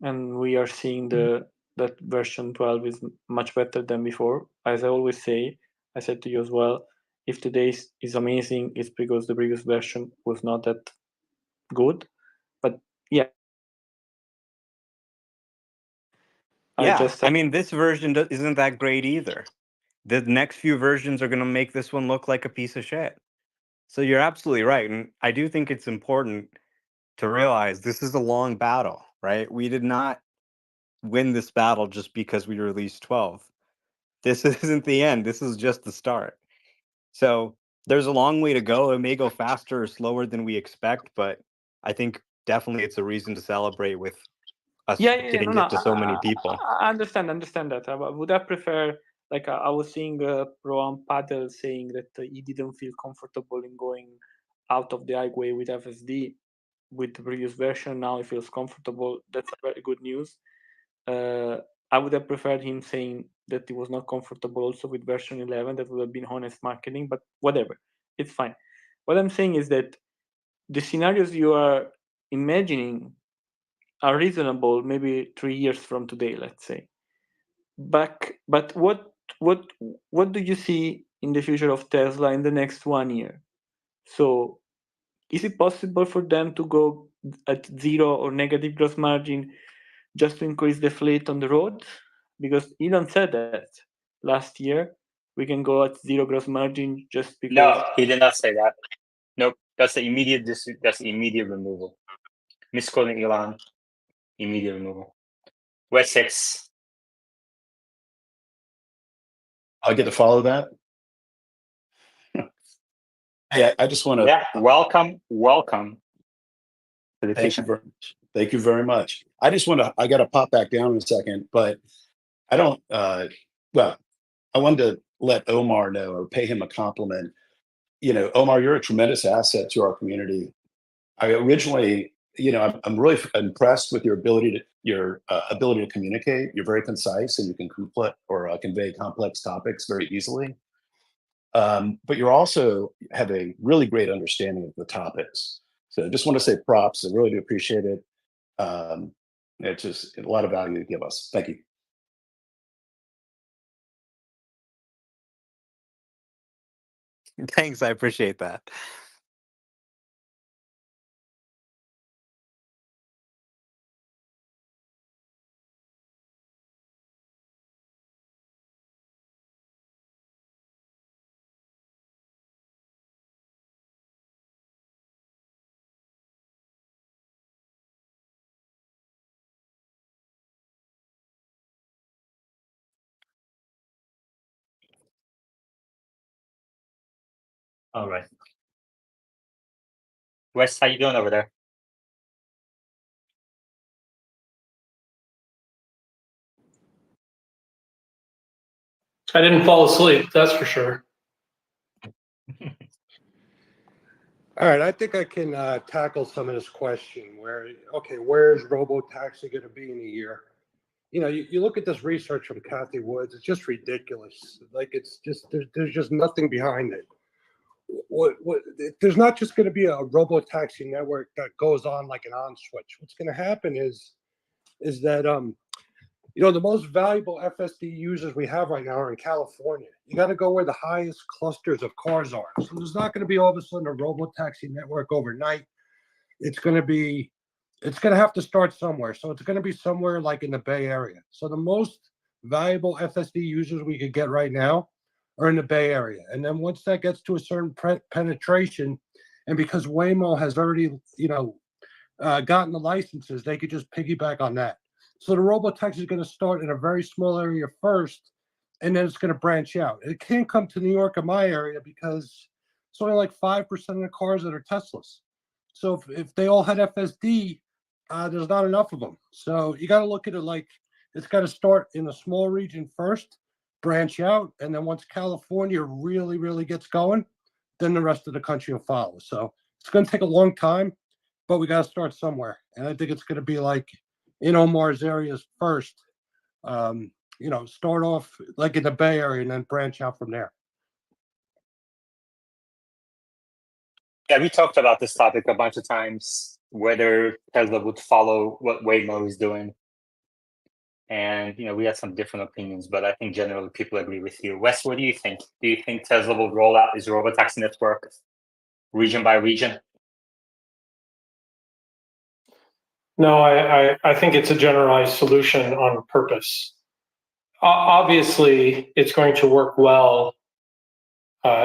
and we are seeing that version 12 is much better than before. As I always say, I said to you as well, if today is amazing, it's because the previous version was not that good. But yeah, I mean, this version isn't that great either. The next few versions are going to make this one look like a piece of shit. So you're absolutely right. And I do think it's important to realize this is a long battle, right? We did not win this battle just because we released 12. This isn't the end. This is just the start. So there's a long way to go. It may go faster or slower than we expect, but I think definitely it's a reason to celebrate with us getting No, it to so many people. I understand that. I would have preferred, like I was seeing Rohan Patel saying that he didn't feel comfortable in going out of the highway with FSD with the previous version. Now he feels comfortable. That's very good news. I would have preferred him saying that he was not comfortable also with version 11. That would have been honest marketing, but whatever, it's fine. What I'm saying is that the scenarios you are imagining are reasonable, maybe 3 years from today, let's say. But what do you see in the future of Tesla in the next 1 year? So is it possible for them to go at zero or negative gross margin just to increase the fleet on the road? Because Elon said that last year we can go at zero gross margin just because. No, he did not say that. Nope, that's the immediate removal. Misquoting Elon, immediate removal. West 6. I'll get to follow that. Hey, I just want to. Yeah, welcome to the Thank kitchen. you very much. Thank you very much. I just want to. I got to pop back down in a second, but I don't. Well, I wanted to let Omar know or pay him a compliment. You know, Omar, you're a tremendous asset to our community. I originally, I'm really impressed with your ability to communicate. You're very concise and you can convey complex topics very easily. But you also have a really great understanding of the topics. So I just want to say props. I really do appreciate it. It's just a lot of value to give us. Thank you. Thanks. I appreciate that. All right. Wes, how you doing over there? I didn't fall asleep, that's for sure. All right, I think I can tackle some of this question where is Robotaxi going to be in a year? You look at this research from Kathy Woods, it's just ridiculous. Like, it's just, there's just nothing behind it. There's not just going to be a Robotaxi network that goes on like an on switch. What's going to happen is that, the most valuable FSD users we have right now are in California. You got to go where the highest clusters of cars are. So there's not going to be all of a sudden a Robotaxi network overnight. It's going to have to start somewhere. So it's going to be somewhere like in the Bay Area. So the most valuable FSD users we could get right now are in the Bay Area. And then once that gets to a certain penetration, and because Waymo has already, gotten the licenses, they could just piggyback on that. So the Robotaxi is going to start in a very small area first, and then it's going to branch out. It can't come to New York or my area because it's only like 5% of the cars that are Teslas. So if they all had FSD, there's not enough of them. So you got to look at it like it's got to start in a small region first, branch out, and then once California really, really gets going, then the rest of the country will follow. So it's going to take a long time, but we got to start somewhere. And I think it's going to be like in Omar's areas first, start off like in the Bay Area and then branch out from there. Yeah, we talked about this topic a bunch of times, whether Tesla would follow what Waymo is doing. And, we had some different opinions, but I think generally people agree with you. Wes, what do you think? Do you think Tesla will roll out his Robotaxi network region by region? No, I think it's a generalized solution on purpose. Obviously, it's going to work well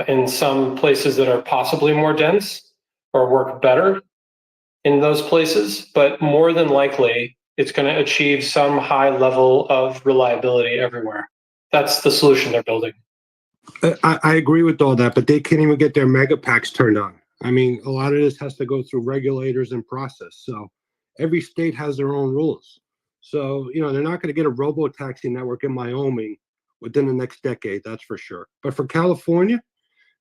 in some places that are possibly more dense or work better in those places, but more than likely, it's going to achieve some high level of reliability everywhere. That's the solution they're building. I agree with all that, but they can't even get their mega packs turned on. I mean, a lot of this has to go through regulators and process. So every state has their own rules. So, you know, they're not going to get a Robotaxi network in Wyoming within the next decade, that's for sure. But for California,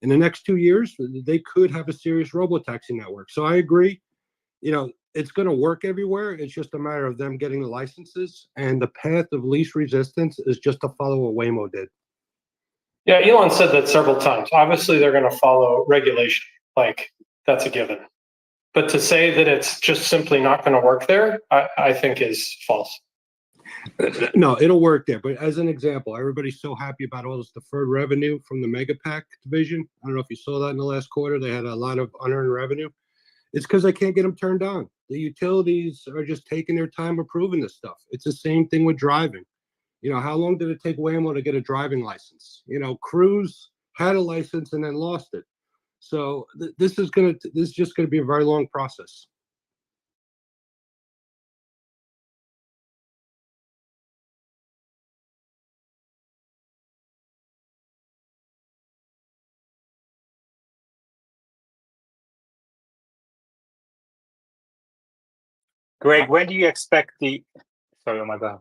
in the next 2 years, they could have a serious Robotaxi network. So I agree, you know, it's going to work everywhere. It's just a matter of them getting the licenses. And the path of least resistance is just to follow what Waymo did. Yeah, Elon said that several times. Obviously, they're going to follow regulation. Like, that's a given. But to say that it's just simply not going to work there, I think is false. No, it'll work there. But as an example, everybody's so happy about all this deferred revenue from the Megapack division. I don't know if you saw that in the last quarter. They had a lot of unearned revenue. It's because they can't get them turned on. The utilities are just taking their time approving this stuff. It's the same thing with driving. You know, how long did it take Waymo to get a driving license? You know, Cruise had a license and then lost it. So this is just gonna be a very long process. Greg, when do you expect the? Sorry, oh my god.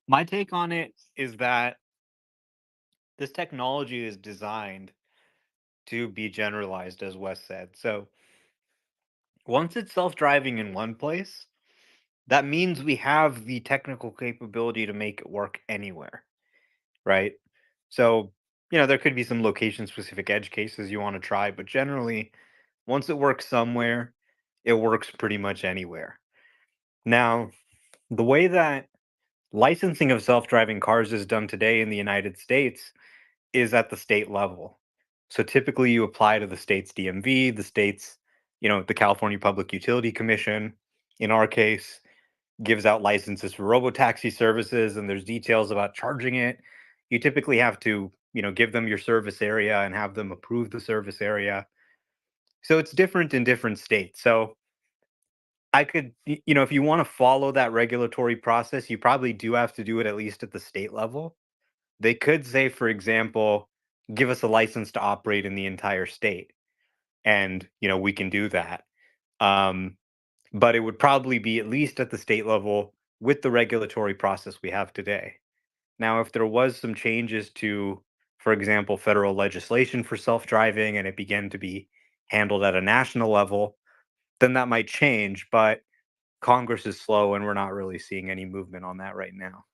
My take on it is that this technology is designed to be generalized, as Wes said. So once it's self-driving in one place, that means we have the technical capability to make it work anywhere, right? So, you know, there could be some location-specific edge cases you want to try, but generally, once it works somewhere, it works pretty much anywhere. Now, the way that licensing of self-driving cars is done today in the United States is at the state level. So typically you apply to the state's DMV, the state's, you know, the California Public Utility Commission, in our case, gives out licenses for robotaxi services, and there's details about charging it. You typically have to, you know, give them your service area and have them approve the service area. So it's different in different states. So I could, you know, if you want to follow that regulatory process, you probably do have to do it at least at the state level. They could say, for example, give us a license to operate in the entire state, and you know we can do that. But it would probably be at least at the state level with the regulatory process we have today. Now, if there was some changes to, for example, federal legislation for self-driving, and it began to be handled at a national level, then that might change. But Congress is slow, and we're not really seeing any movement on that right now.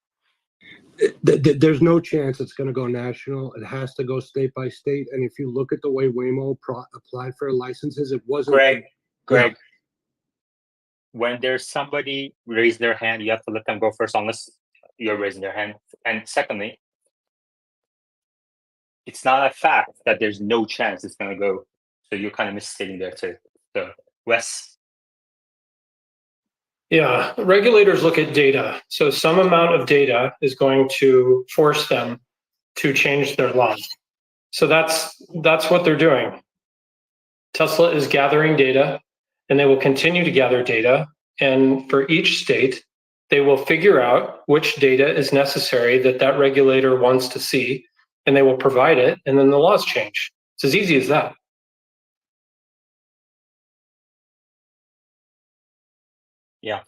There's no chance it's going to go national. It has to go state by state. And if you look at the way Waymo applied for licenses, it wasn't. Greg, when there's somebody raise their hand, you have to let them go first, unless you're raising their hand. And secondly, it's not a fact that there's no chance it's going to go. So you're kind of misstating there too. So, Wes. Yeah, regulators look at data. So some amount of data is going to force them to change their laws. So that's what they're doing. Tesla is gathering data, and they will continue to gather data. And for each state, they will figure out which data is necessary that regulator wants to see, and they will provide it, and then the laws change. It's as easy as that. Yeah.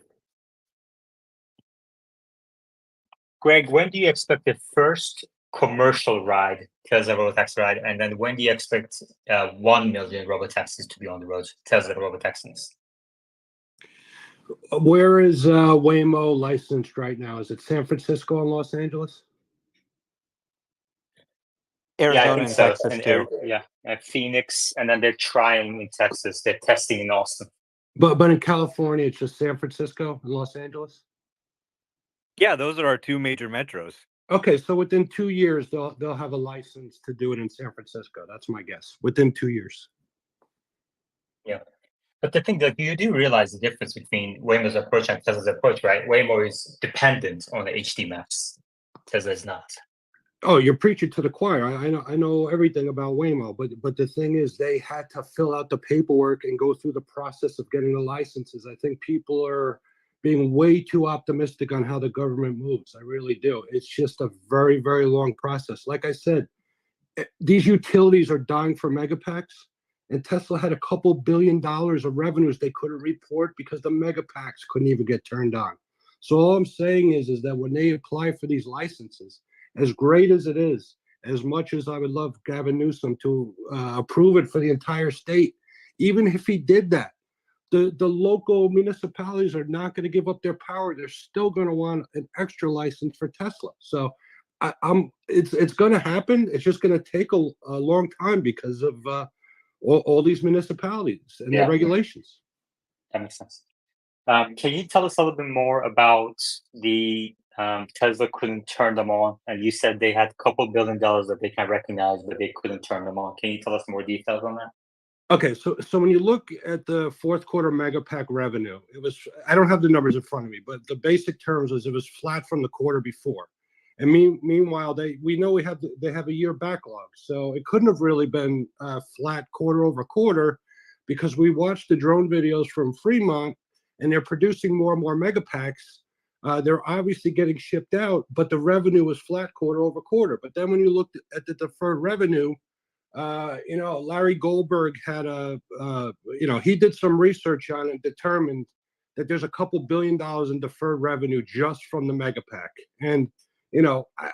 Greg, when do you expect the first commercial ride, Tesla Robotaxi ride, and then when do you expect 1 million Robotaxis to be on the road, Tesla Robotaxis? Where is Waymo licensed right now? Is it San Francisco and Los Angeles? Arizona and Texas too. At Phoenix, and then they're trying in Texas. They're testing in Austin. But in California, it's just San Francisco and Los Angeles? Yeah, those are our two major metros. Okay, so within 2 years, they'll have a license to do it in San Francisco. That's my guess. Within 2 years. Yeah. But the thing that you do realize the difference between Waymo's approach and Tesla's approach, right? Waymo is dependent on the HD maps. Tesla is not. Oh, you're preaching to the choir. I know everything about Waymo, but the thing is, they had to fill out the paperwork and go through the process of getting the licenses. I think people are being way too optimistic on how the government moves. I really do. It's just a very, very long process. Like I said, these utilities are dying for megapacks, and Tesla had a couple $1 billion of revenues they couldn't report because the megapacks couldn't even get turned on. So all I'm saying is that when they apply for these licenses, as great as it is, as much as I would love Gavin Newsom to approve it for the entire state, even if he did that, the local municipalities are not going to give up their power. They're still going to want an extra license for Tesla. So it's going to happen. It's just going to take a long time because of all these municipalities and the regulations. That makes sense. Can you tell us a little bit more about the Tesla couldn't turn them on? And you said they had a couple $1 billion that they can recognize, but they couldn't turn them on. Can you tell us more details on that? Okay, so when you look at the fourth quarter megapack revenue, it was, I don't have the numbers in front of me, but the basic terms was it was flat from the quarter before. And meanwhile, they have a year backlog, so it couldn't have really been flat quarter over quarter, because we watched the drone videos from Fremont, and they're producing more and more megapacks. They're obviously getting shipped out, but the revenue was flat quarter over quarter. But then when you looked at the deferred revenue, Larry Goldberg had he did some research on it and determined that there's a couple $1 billion in deferred revenue just from the megapack. And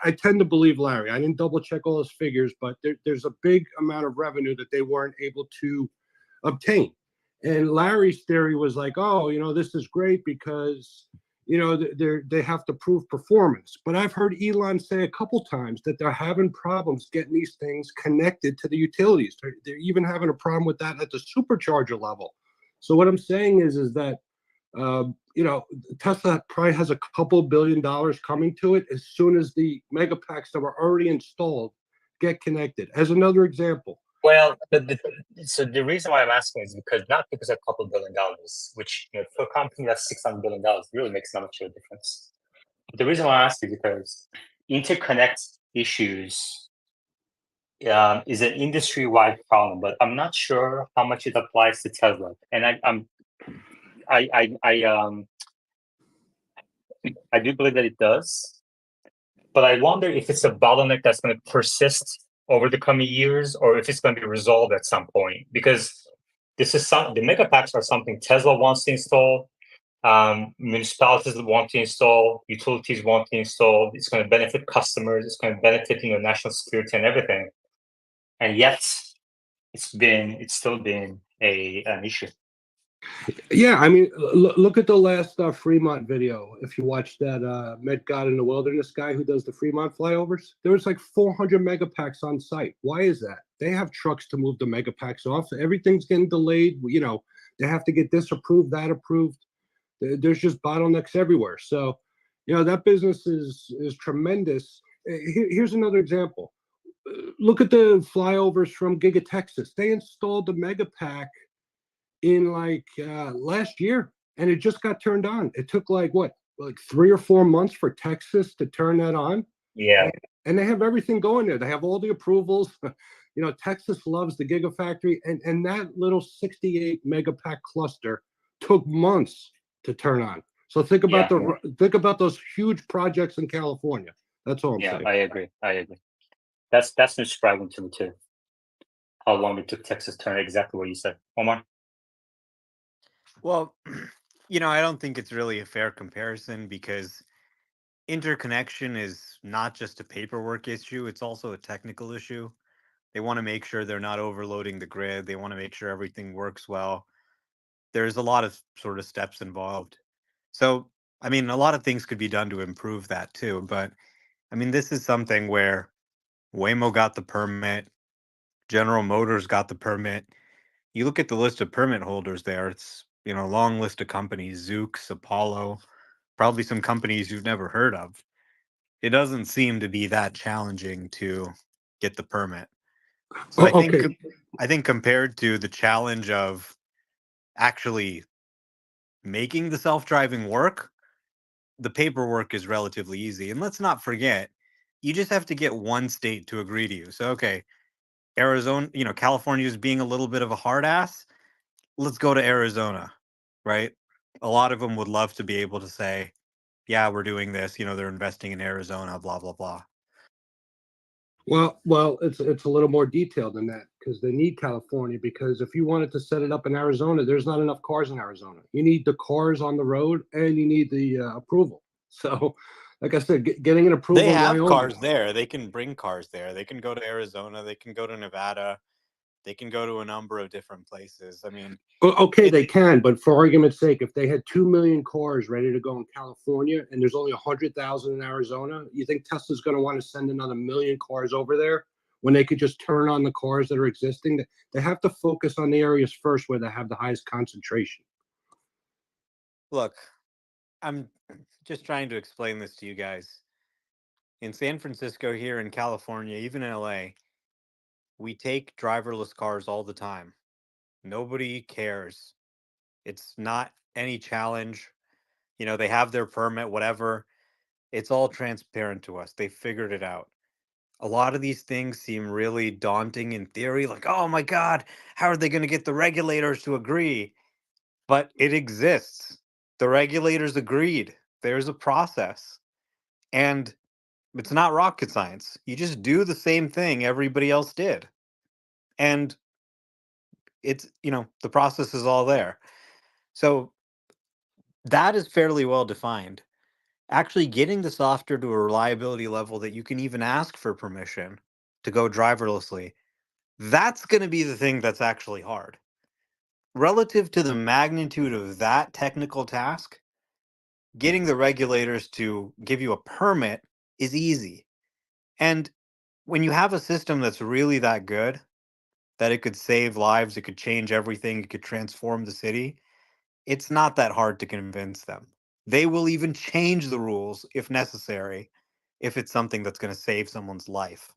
I tend to believe Larry. I didn't double check all his figures, but there's a big amount of revenue that they weren't able to obtain. And Larry's theory was like, oh, this is great because they have to prove performance. But I've heard Elon say a couple times that they're having problems getting these things connected to the utilities. They're even having a problem with that at the supercharger level. So what I'm saying is that Tesla probably has a couple $1 billion coming to it as soon as the megapacks that were already installed get connected. As another example. Well, so the reason why I'm asking is not because a couple $1 billion, which for a company that's $600 billion really makes not much of a difference. But the reason why I ask is because interconnect issues is an industry-wide problem, but I'm not sure how much it applies to Tesla. And I do believe that it does, but I wonder if it's a bottleneck that's going to persist over the coming years, or if it's going to be resolved at some point. Because the megapacks are something Tesla wants to install, municipalities want to install, utilities want to install. It's going to benefit customers. It's going to benefit national security and everything. And yet, it's still been an issue. Yeah, I mean, look at the last Fremont video. If you watch that Met God in the Wilderness guy who does the Fremont flyovers, there was like 400 megapacks on site. Why is that? They have trucks to move the megapacks off. Everything's getting delayed. They have to get this approved, that approved. There's just bottlenecks everywhere. So, that business is tremendous. Here's another example. Look at the flyovers from Giga Texas. They installed the megapack in last year, and it just got turned on. It took like 3 or 4 months for Texas to turn that on. Yeah. And they have everything going there. They have all the approvals. Texas loves the Gigafactory, and that little 68 megapack cluster took months to turn on. So think about those huge projects in California. That's all I'm saying. I agree. That's surprising to me too. How long it took Texas to turn exactly what you said. Omar? Well, I don't think it's really a fair comparison, because interconnection is not just a paperwork issue, it's also a technical issue. They want to make sure they're not overloading the grid. They want to make sure everything works well. There's a lot of sort of steps involved. So, I mean, a lot of things could be done to improve that too. But, I mean, this is something where Waymo got the permit, General Motors got the permit. You look at the list of permit holders there, it's, a long list of companies, Zoox, Apollo, probably some companies you've never heard of. It doesn't seem to be that challenging to get the permit. So I think compared to the challenge of actually making the self-driving work, the paperwork is relatively easy. And let's not forget, you just have to get one state to agree to you. So, okay, Arizona, California is being a little bit of a hard ass. Let's go to Arizona, right? A lot of them would love to be able to say, yeah, we're doing this. They're investing in Arizona, blah, blah, blah. Well, it's a little more detailed than that because they need California. Because if you wanted to set it up in Arizona, there's not enough cars in Arizona. You need the cars on the road, and you need the approval. So, like I said, getting an approval. They in have Wyoming, cars there. They can bring cars there. They can go to Arizona. They can go to Nevada. They can go to a number of different places. I mean, okay, they can, but for argument's sake, if they had 2 million cars ready to go in California and there's only 100,000 in Arizona, you think Tesla's going to want to send another million cars over there when they could just turn on the cars that are existing? They have to focus on the areas first where they have the highest concentration. Look, I'm just trying to explain this to you guys. In San Francisco, here in California, even in LA, we take driverless cars all the time. Nobody cares. It's not any challenge. They have their permit, whatever. It's all transparent to us. They figured it out. A lot of these things seem really daunting in theory, like, oh my God, how are they going to get the regulators to agree? But it exists. The regulators agreed. There's a process. And it's not rocket science. You just do the same thing everybody else did. And it's, the process is all there. So that is fairly well defined. Actually getting the software to a reliability level that you can even ask for permission to go driverlessly, that's going to be the thing that's actually hard. Relative to the magnitude of that technical task, getting the regulators to give you a permit is easy. And when you have a system that's really that good, that it could save lives, it could change everything, it could transform the city, it's not that hard to convince them. They will even change the rules if necessary, if it's something that's going to save someone's life.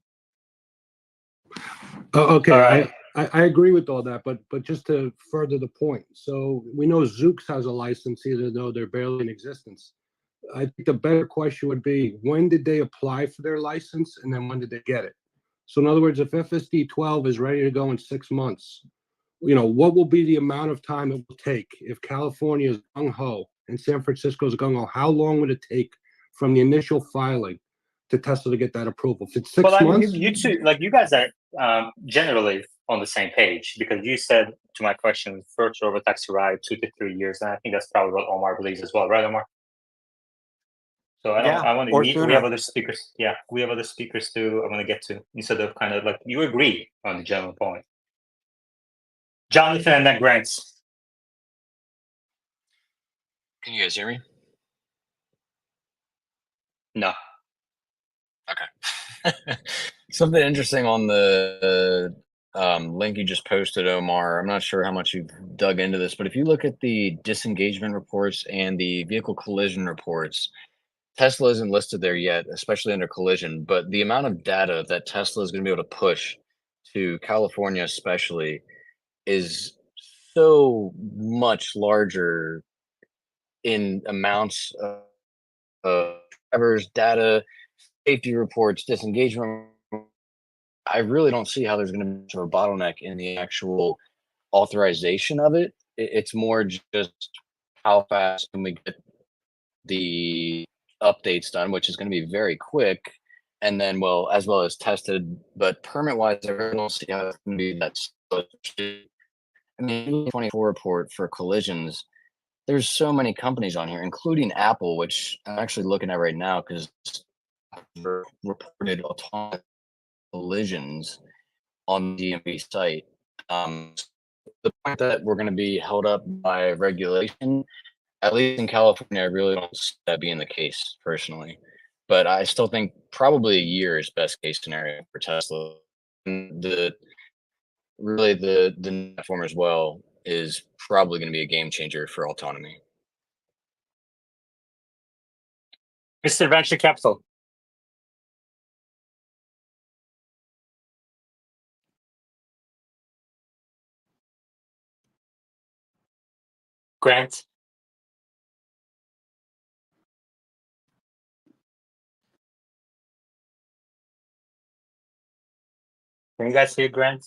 Okay, All right. I agree with all that, but just to further the point, so we know Zoox has a license, even though they're barely in existence. I think the better question would be, when did they apply for their license, and then when did they get it? So in other words, if FSD 12 is ready to go in 6 months, what will be the amount of time it will take if California is gung-ho and San Francisco is gung-ho? How long would it take from the initial filing to Tesla to get that approval? If it's 6 Well, I mean, months, you two, like you guys are generally on the same page because you said to my question, first Robotaxi ride 2 to 3 years, and I think that's probably what Omar believes as well, right, Omar? So I want to or meet. We sooner. have other speakers. Yeah, we have other speakers too. I want to get to instead of kind of like you agree on the general point. Jonathan and then Grants. Can you guys hear me? No. Okay. Something interesting on the link you just posted, Omar. I'm not sure how much you've dug into this, but if you look at the disengagement reports and the vehicle collision reports, Tesla isn't listed there yet, especially under collision, but the amount of data that Tesla is going to be able to push to California especially is so much larger in amounts of drivers, data, safety reports, disengagement. I really don't see how there's going to be much of a bottleneck in the actual authorization of it. It's more just how fast can we get the updates done, which is going to be very quick, and then as well as tested. But permit wise, I really don't see how it's going to be that slow. I mean, 24 report for collisions. There's so many companies on here, including Apple, which I'm actually looking at right now because reported autonomous collisions on the DMV site. The point that we're going to be held up by regulation, at least in California, I really don't see that being the case personally. But I still think probably a year is best case scenario for Tesla. And the platform as well is probably going to be a game changer for autonomy. Mr. Venture Capital. Grant. Can you guys hear Grant?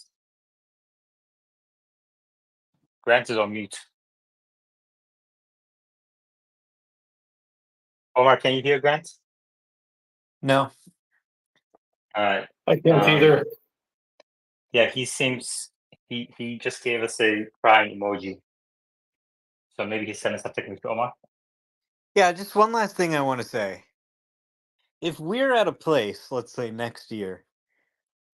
Grant is on mute. Omar, can you hear Grant? No. All right. I can't either. Yeah, he seems he just gave us a crying emoji. So maybe he's sending something to Omar. Yeah, just one last thing I want to say. If we're at a place, let's say next year,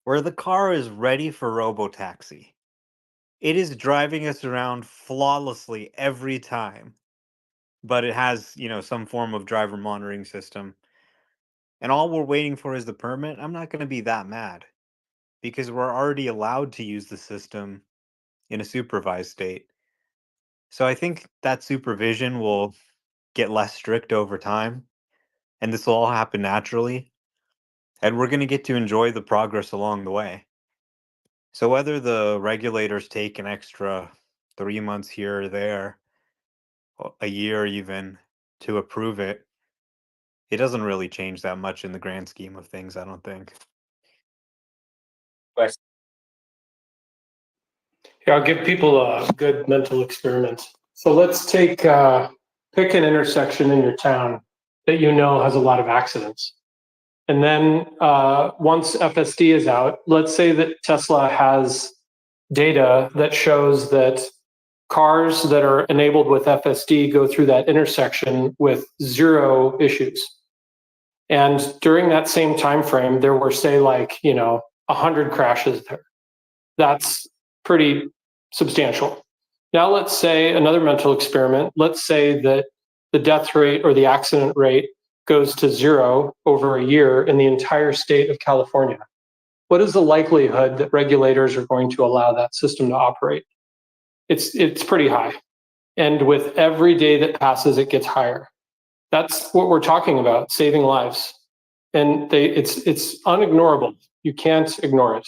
where the car is ready for Robotaxi, it is driving us around flawlessly every time, but it has, some form of driver monitoring system, and all we're waiting for is the permit, I'm not going to be that mad because we're already allowed to use the system in a supervised state. So I think that supervision will get less strict over time, and this will all happen naturally, and we're going to get to enjoy the progress along the way. So whether the regulators take an extra 3 months here or there, a year even, to approve it, it doesn't really change that much in the grand scheme of things, I don't think. Wes, Yeah, I'll give people a good mental experiment. So let's take pick an intersection in your town that you know has a lot of accidents. And then once FSD is out, let's say that Tesla has data that shows that cars that are enabled with FSD go through that intersection with 0 issues. And during that same time frame, there were, say, 100 crashes there. That's pretty substantial. Now let's say another mental experiment. Let's say that the death rate or the accident rate goes to 0 over a year in the entire state of California. What is the likelihood that regulators are going to allow that system to operate? It's pretty high. And with every day that passes, it gets higher. That's what we're talking about, saving lives. And it's unignorable. You can't ignore it.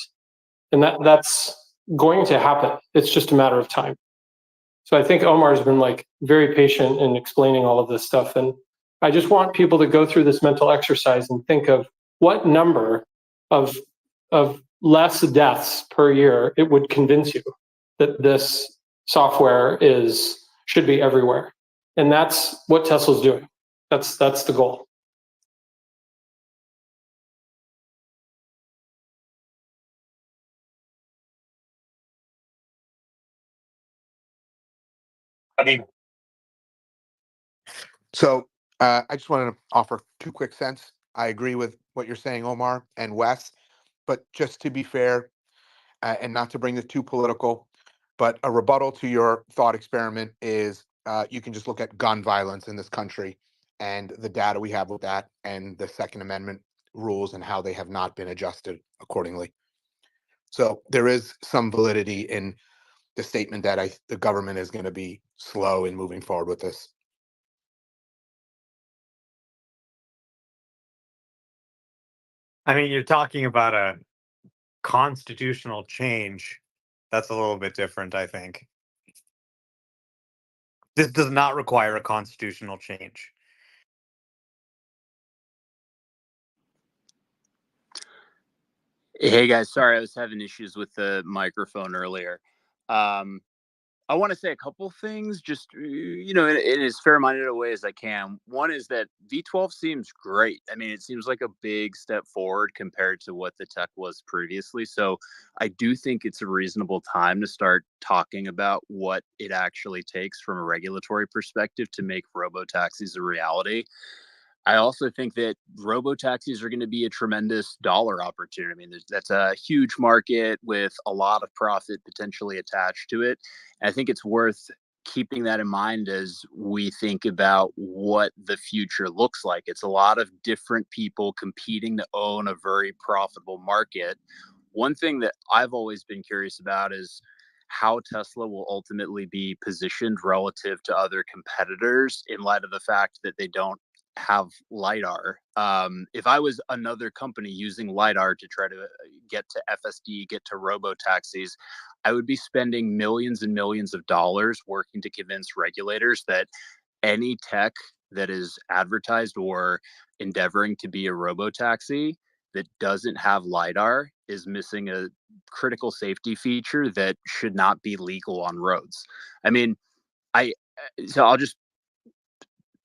And that's going to happen. It's just a matter of time. So I think Omar's been very patient in explaining all of this stuff. And I just want people to go through this mental exercise and think of what number of less deaths per year it would convince you that this software should be everywhere. And that's what Tesla's doing. That's the goal. I mean, So I just wanted to offer 2 quick cents. I agree with what you're saying, Omar and Wes, but just to be fair and not to bring this too political, but a rebuttal to your thought experiment is you can just look at gun violence in this country and the data we have with that and the Second Amendment rules and how they have not been adjusted accordingly. So there is some validity in the statement that the government is going to be slow in moving forward with this. I mean, you're talking about a constitutional change. That's a little bit different, I think. This does not require a constitutional change. Hey guys, sorry I was having issues with the microphone earlier. I want to say a couple things, just in as fair-minded a way as I can. One is that V12 seems great. I mean, it seems like a big step forward compared to what the tech was previously. So I do think it's a reasonable time to start talking about what it actually takes from a regulatory perspective to make robotaxis a reality. I also think that robotaxis are going to be a tremendous dollar opportunity. I mean, that's a huge market with a lot of profit potentially attached to it. And I think it's worth keeping that in mind as we think about what the future looks like. It's a lot of different people competing to own a very profitable market. One thing that I've always been curious about is how Tesla will ultimately be positioned relative to other competitors in light of the fact that they don't have Lidar. If I was another company using Lidar to try to get to FSD, get to robotaxis, I would be spending millions and millions of dollars working to convince regulators that any tech that is advertised or endeavoring to be a robotaxi that doesn't have Lidar is missing a critical safety feature that should not be legal on roads. I mean, so I'll just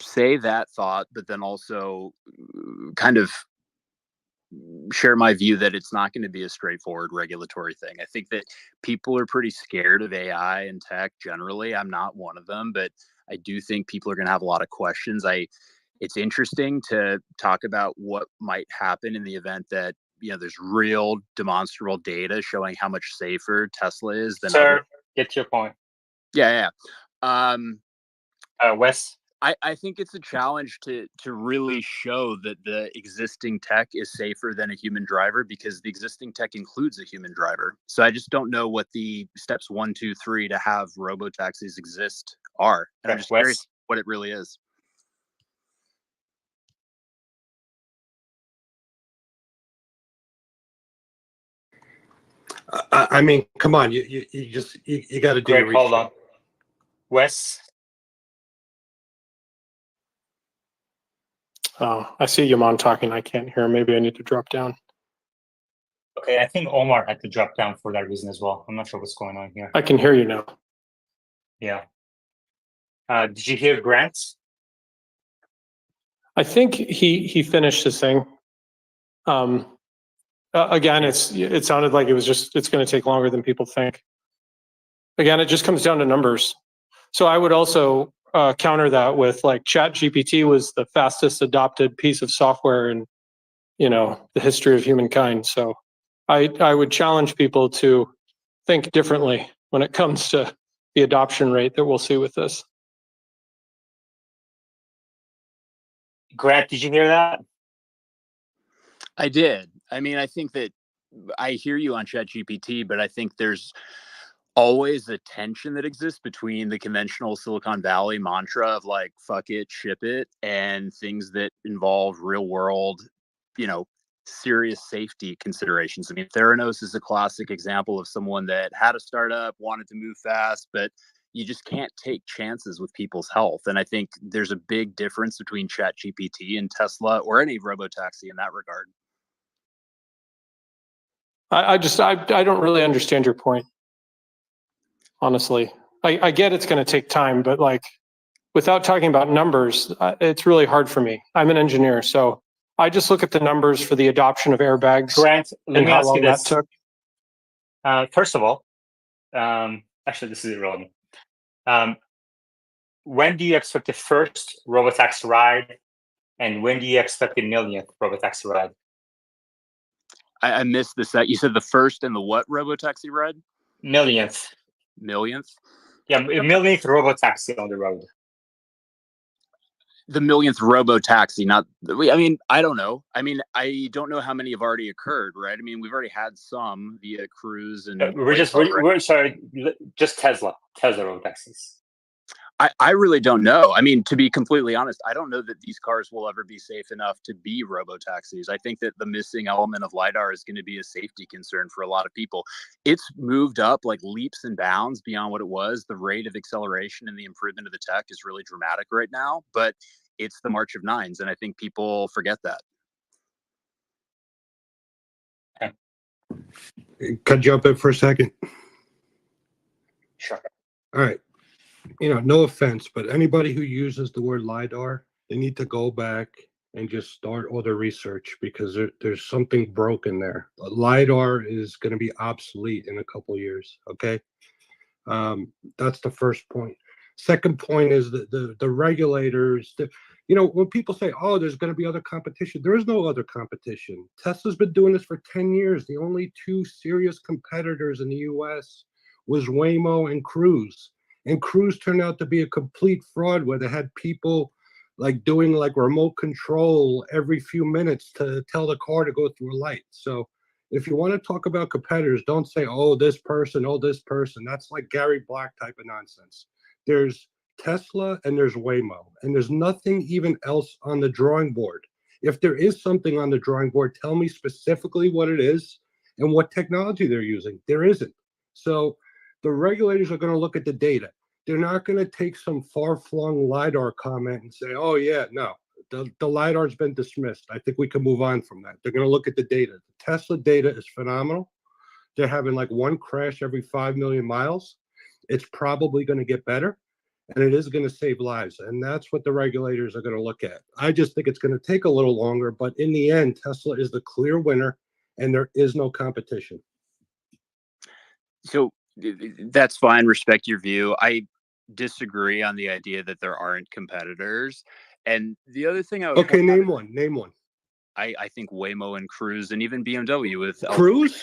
say that thought, but then also kind of share my view that it's not going to be a straightforward regulatory thing. I think that people are pretty scared of AI and tech generally. I'm not one of them, but I do think people are going to have a lot of questions. It's interesting to talk about what might happen in the event that, you know, there's real demonstrable data showing how much safer Tesla is than Sir, get to your point. Yeah. Wes? I think it's a challenge to really show that the existing tech is safer than a human driver, because the existing tech includes a human driver. So I just don't know what the steps 1, 2, 3 to have robotaxis exist are. And I'm just curious what it really is. I mean, come on, you got to do your Greg, hold research. on. Wes? Oh, I see Yaman talking. I can't hear. Maybe I need to drop down. Okay, I think Omar had to drop down for that reason as well. I'm not sure what's going on here. I can hear you now. Yeah. Did you hear Grant? I think he finished his thing. Again, it sounded like it's going to take longer than people think. Again, it just comes down to numbers. So I would also counter that with, like, ChatGPT was the fastest adopted piece of software in, you know, the history of humankind. So I would challenge people to think differently when it comes to the adoption rate that we'll see with this. Grant, did you hear that? I did. I mean, I think that I hear you on ChatGPT, but I think there's always a tension that exists between the conventional Silicon Valley mantra of, like, fuck it, ship it, and things that involve real world, you know, serious safety considerations. I mean, Theranos is a classic example of someone that had a startup, wanted to move fast, but you just can't take chances with people's health. And I think there's a big difference between ChatGPT and Tesla or any robotaxi in that regard. I don't really understand your point, honestly. I get it's going to take time, but, like, without talking about numbers, it's really hard for me. I'm an engineer, so I just look at the numbers for the adoption of airbags. Grant, let me ask you this. That took. First of all, actually, this is irrelevant. When do you expect the first Robotaxi ride, and when do you expect the millionth Robotaxi ride? I missed this. You said the first and the what Robotaxi ride? Millionth. Millionth? Yeah, millionth Robotaxi on the road. The millionth Robotaxi, not. I mean, I don't know. I mean, I don't know how many have already occurred, right? I mean, we've already had some via Cruise and. We're sorry, just Tesla Robotaxis. I really don't know. I mean, to be completely honest, I don't know that these cars will ever be safe enough to be robotaxis. I think that the missing element of Lidar is going to be a safety concern for a lot of people. It's moved up like leaps and bounds beyond what it was. The rate of acceleration and the improvement of the tech is really dramatic right now, but it's the March of Nines, and I think people forget that. Could I jump in for a second? Sure. All right. You know, no offense, but anybody who uses the word LiDAR, they need to go back and just start all the research, because there's something broken there. LiDAR is going to be obsolete in a couple of years, okay? That's the first point. Second point is that the regulators, you know, when people say, oh, there's going to be other competition, there is no other competition. Tesla's been doing this for 10 years. The only two serious competitors in the US was Waymo and Cruise. And Cruise turned out to be a complete fraud, where they had people like doing like remote control every few minutes to tell the car to go through a light. So if you want to talk about competitors, don't say, oh, this person, oh, this person. That's like Gary Black type of nonsense. There's Tesla and there's Waymo, and there's nothing even else on the drawing board. If there is something on the drawing board, tell me specifically what it is and what technology they're using. There isn't. So the regulators are going to look at the data. They're not going to take some far-flung LiDAR comment and say, oh, yeah, no. the LiDAR's been dismissed. I think we can move on from that. They're going to look at the data. The Tesla data is phenomenal. They're having like one crash every 5 million miles. It's probably going to get better, and it is going to save lives. And that's what the regulators are going to look at. I just think it's going to take a little longer, but in the end, Tesla is the clear winner, and there is no competition. So that's fine. Respect your view. I disagree on the idea that there aren't competitors. And the other thing I would Okay, point out name is one. Name one. I think Waymo and Cruise and even BMW with Cruise?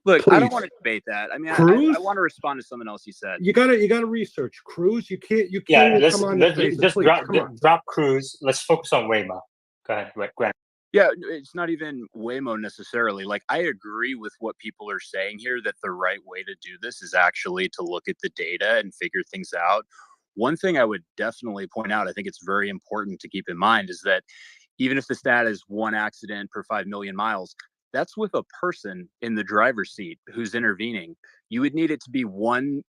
Look, I don't Please. want to debate that. I mean, Cruise? I want to respond to something else you said. You gotta research Cruise. You can't Yeah, even let's come on the face. just Please, drop come on. drop Cruise. Let's focus on Waymo. Go ahead, Grant. Yeah, it's not even Waymo necessarily. Like, I agree with what people are saying here, that the right way to do this is actually to look at the data and figure things out. One thing I would definitely point out, I think it's very important to keep in mind, is that even if the stat is one accident per 5 million miles, that's with a person in the driver's seat who's intervening. You would need it to be one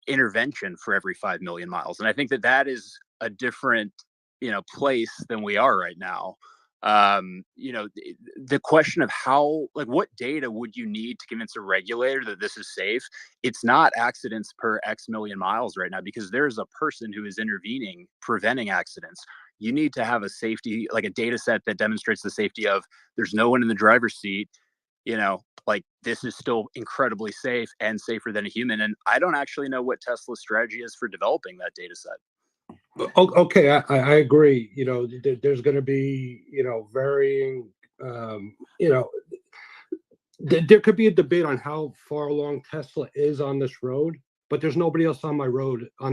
intervention for every 5 million miles. And I think that that is a different, place than we are right now. The question of how, like, what data would you need to convince a regulator that this is safe? It's not accidents per X million miles right now, because there's a person who is intervening, preventing accidents. You need to have a safety, like a data set that demonstrates the safety of there's no one in the driver's seat, like this is still incredibly safe and safer than a human. And I don't actually know what Tesla's strategy is for developing that data set. Okay, I agree. There's going to be, varying, there could be a debate on how far along Tesla is on this road, but there's nobody else on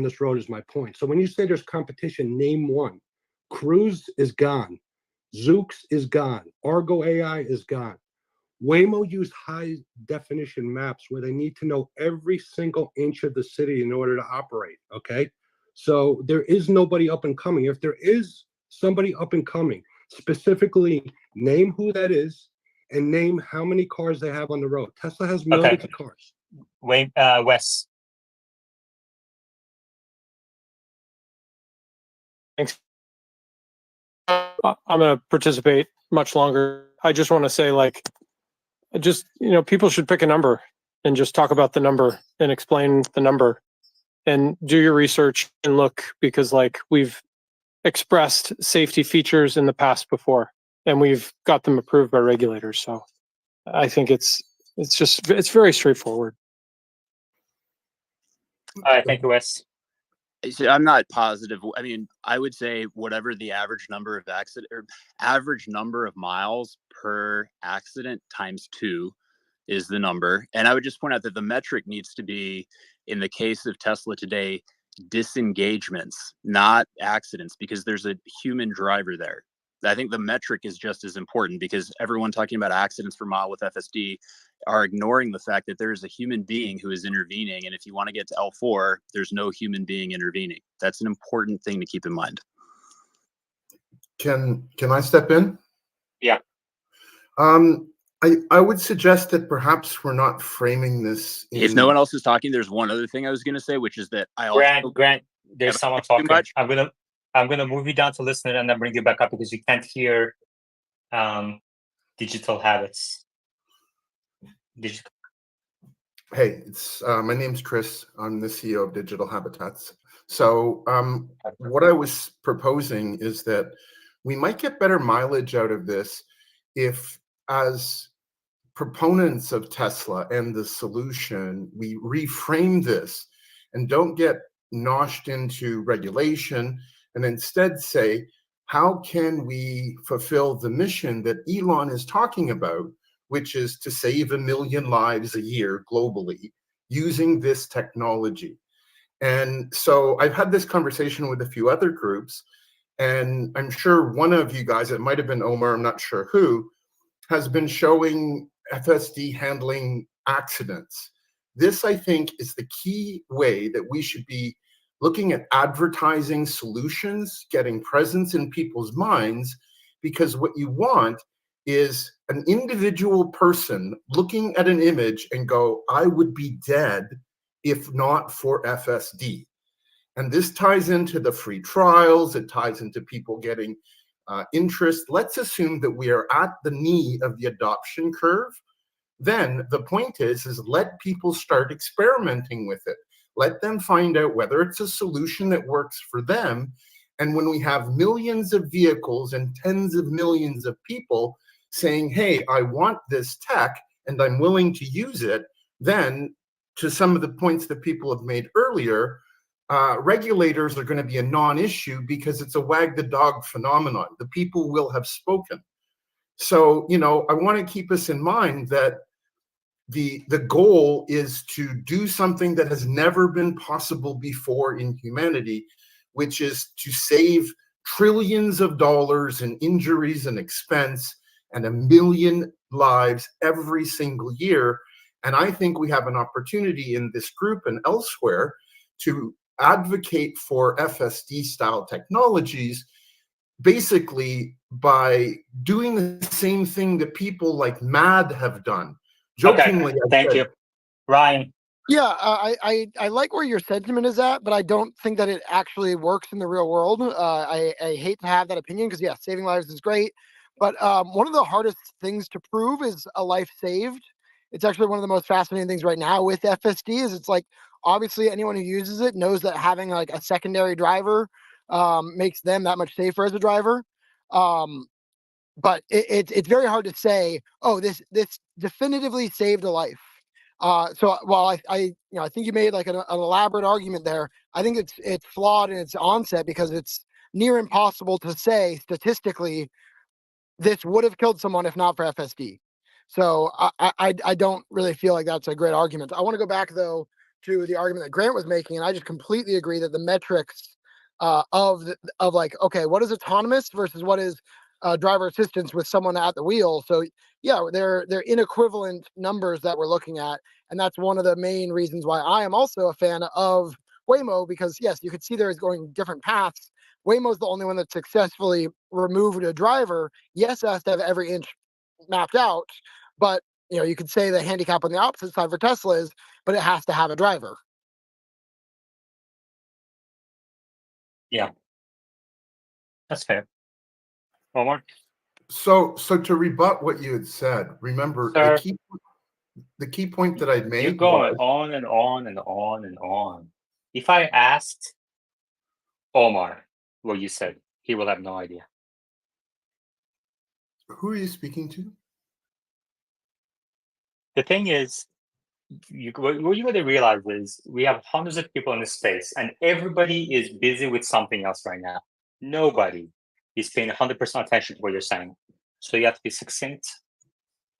this road is my point. So when you say there's competition, name one. Cruise is gone. Zoox is gone. Argo AI is gone. Waymo used high definition maps where they need to know every single inch of the city in order to operate. Okay. So there is nobody up and coming. If there is somebody up and coming, specifically name who that is and name how many cars they have on the road. Tesla has millions of cars. Wes. Thanks. I'm going to participate much longer. I just want to say, people should pick a number and just talk about the number and explain the number and do your research and look, because we've expressed safety features in the past before and we've got them approved by regulators. So I think it's very straightforward. All right, thank you, Wes. I'm not positive. I mean, I would say whatever the average number of average number of miles per accident times 2 is the number. And I would just point out that the metric needs to be, in the case of Tesla today, disengagements, not accidents, because there's a human driver there. I think the metric is just as important, because everyone talking about accidents per mile with FSD are ignoring the fact that there is a human being who is intervening. And if you want to get to L4, there's no human being intervening. That's an important thing to keep in mind. Can I step in? Yeah. I would suggest that perhaps we're not framing this. If no one else is talking, there's one other thing I was going to say, which is that Grant, there's someone talking. I'm gonna move you down to listener and then bring you back up, because you can't hear digital habits. Hey, it's my name's Chris. I'm the CEO of Digital Habitats. So what I was proposing is that we might get better mileage out of this if, as proponents of Tesla and the solution, we reframe this and don't get noshed into regulation, and instead say, how can we fulfill the mission that Elon is talking about, which is to save 1 million lives a year globally using this technology? And so I've had this conversation with a few other groups, and I'm sure one of you guys, it might have been Omar, I'm not sure who, has been showing FSD handling accidents. This, I think, is the key way that we should be looking at advertising solutions, getting presence in people's minds, because what you want is an individual person looking at an image and go, I would be dead if not for FSD. And this ties into the free trials. It ties into people getting interest. Let's assume that we are at the knee of the adoption curve. Then the point is let people start experimenting with it. Let them find out whether it's a solution that works for them. And when we have millions of vehicles and tens of millions of people saying, hey, I want this tech and I'm willing to use it, then to some of the points that people have made earlier, regulators are going to be a non-issue because it's a wag the dog phenomenon. The people will have spoken. So, I want to keep us in mind that the goal is to do something that has never been possible before in humanity, which is to save trillions of dollars in injuries and expense and 1 million lives every single year. And I think we have an opportunity in this group and elsewhere to advocate for FSD style technologies, basically by doing the same thing that people like MAD have done. Jokingly, okay, thank you. Ryan. Yeah, I like where your sentiment is at, but I don't think that it actually works in the real world. I hate to have that opinion because, yeah, saving lives is great. But one of the hardest things to prove is a life saved. It's actually one of the most fascinating things right now with FSD is it's like, obviously anyone who uses it knows that having like a secondary driver makes them that much safer as a driver. But it's very hard to say, oh, this definitively saved a life. So while I think you made like an elaborate argument there, I think it's flawed in its onset because it's near impossible to say statistically this would have killed someone if not for FSD. So I don't really feel like that's a great argument. I want to go back though to the argument that Grant was making, and I just completely agree that the metrics of like, okay, what is autonomous versus what is driver assistance with someone at the wheel. So yeah, they're inequivalent numbers that we're looking at, and that's one of the main reasons why I am also a fan of Waymo, because yes, you could see there is going different paths. Waymo's the only one that successfully removed a driver. Yes, it has to have every inch mapped out, but you could say the handicap on the opposite side for Tesla is, but it has to have a driver. Yeah, that's fair. One more. So to rebut what you had said, remember Sir, the key point that I'd made you're going was, on and on and on and on. If I asked Omar what you said, he will have no idea. who are you speaking to? The thing is, what you got to realize is we have hundreds of people in this space, and everybody is busy with something else right now. Nobody is paying 100% attention to what you're saying. So you have to be succinct,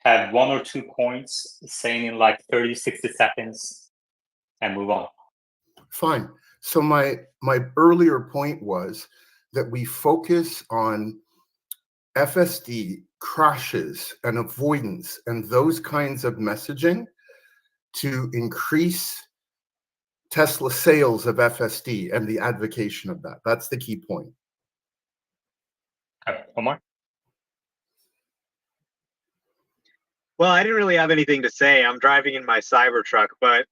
have 1 or 2 points, saying in like 30, 60 seconds, and move on. Fine. So my earlier point was that we focus on FSD crashes and avoidance and those kinds of messaging to increase Tesla sales of FSD and the advocation of that. That's the key point. Okay, Omar? Well, I didn't really have anything to say. I'm driving in my Cybertruck, but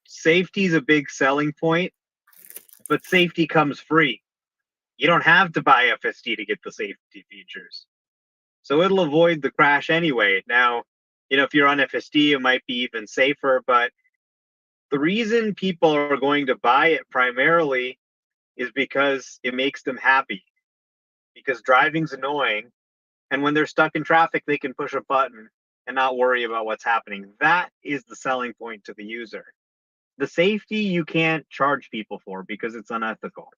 safety is a big selling point, but safety comes free. You don't have to buy FSD to get the safety features. So it'll avoid the crash anyway. Now, if you're on FSD, it might be even safer, but the reason people are going to buy it primarily is because it makes them happy. Because driving's annoying, and when they're stuck in traffic, they can push a button and not worry about what's happening. That is the selling point to the user. The safety you can't charge people for because it's unethical.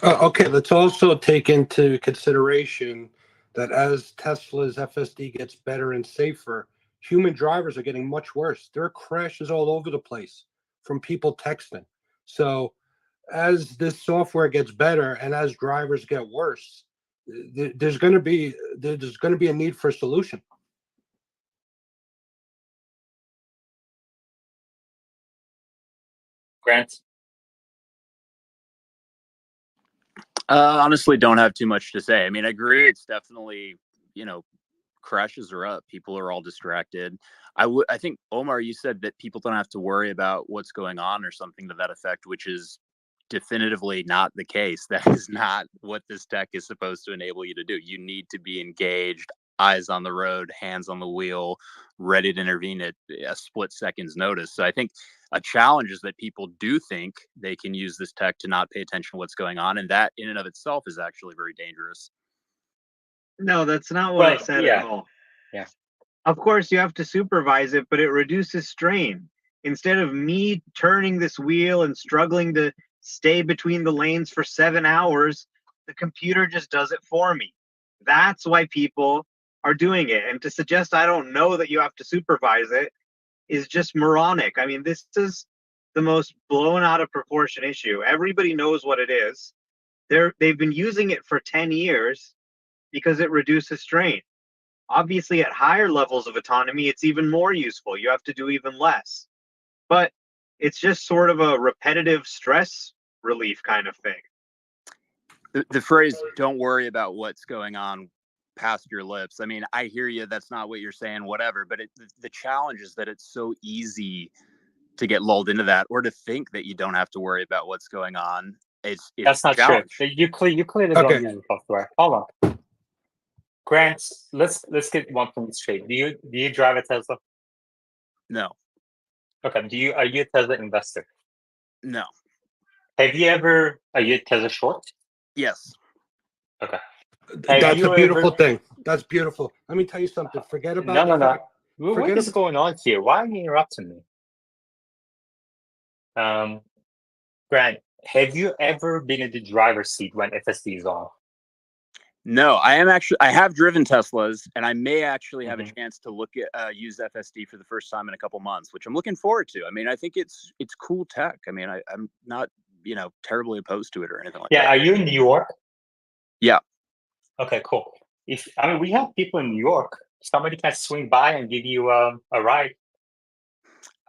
Okay, let's also take into consideration that as Tesla's FSD gets better and safer, human drivers are getting much worse. There are crashes all over the place from people texting. So as this software gets better and as drivers get worse, there's going to be a need for a solution. Grant? Honestly, don't have too much to say. I mean, I agree. It's definitely, crashes are up. People are all distracted. I think, Omar, you said that people don't have to worry about what's going on or something to that effect, which is definitively not the case. That is not what this tech is supposed to enable you to do. You need to be engaged, eyes on the road, hands on the wheel, ready to intervene at a split second's notice. So I think a challenge is that people do think they can use this tech to not pay attention to what's going on. And that in and of itself is actually very dangerous. No, that's not what I Well, said at yeah, all. yeah. Of course, you have to supervise it, but it reduces strain. Instead of me turning this wheel and struggling to stay between the lanes for 7 hours, the computer just does it for me. That's why people are doing it. And to suggest I don't know that you have to supervise it is just moronic. I mean, this is the most blown out of proportion issue. Everybody knows what it is. They've been using it for 10 years because it reduces strain. Obviously, at higher levels of autonomy, it's even more useful. You have to do even less. But it's just sort of a repetitive stress relief kind of thing. The phrase, don't worry about what's going on past your lips. I mean, I hear you. That's not what you're saying, whatever. But the challenge is that it's so easy to get lulled into that or to think that you don't have to worry about what's going on. That's not true. You clearly don't use the software. Hold on. Grant, let's get one thing straight. Do you drive a Tesla? No. Okay. Are you a Tesla investor? No. Are you a Tesla short? Yes. Okay. That's a beautiful thing. That's beautiful. Let me tell you something. Forget about the fact. What is going on here? Why are you interrupting me? Grant, have you ever been in the driver's seat when FSD is on? No, I have driven Teslas, and I may actually have a chance to use FSD for the first time in a couple months, which I'm looking forward to. I mean, I think it's cool tech. I mean, I'm not, terribly opposed to it or anything like that. Yeah, are you in New York? Yeah. Okay, cool. We have people in New York. Somebody can swing by and give you a ride.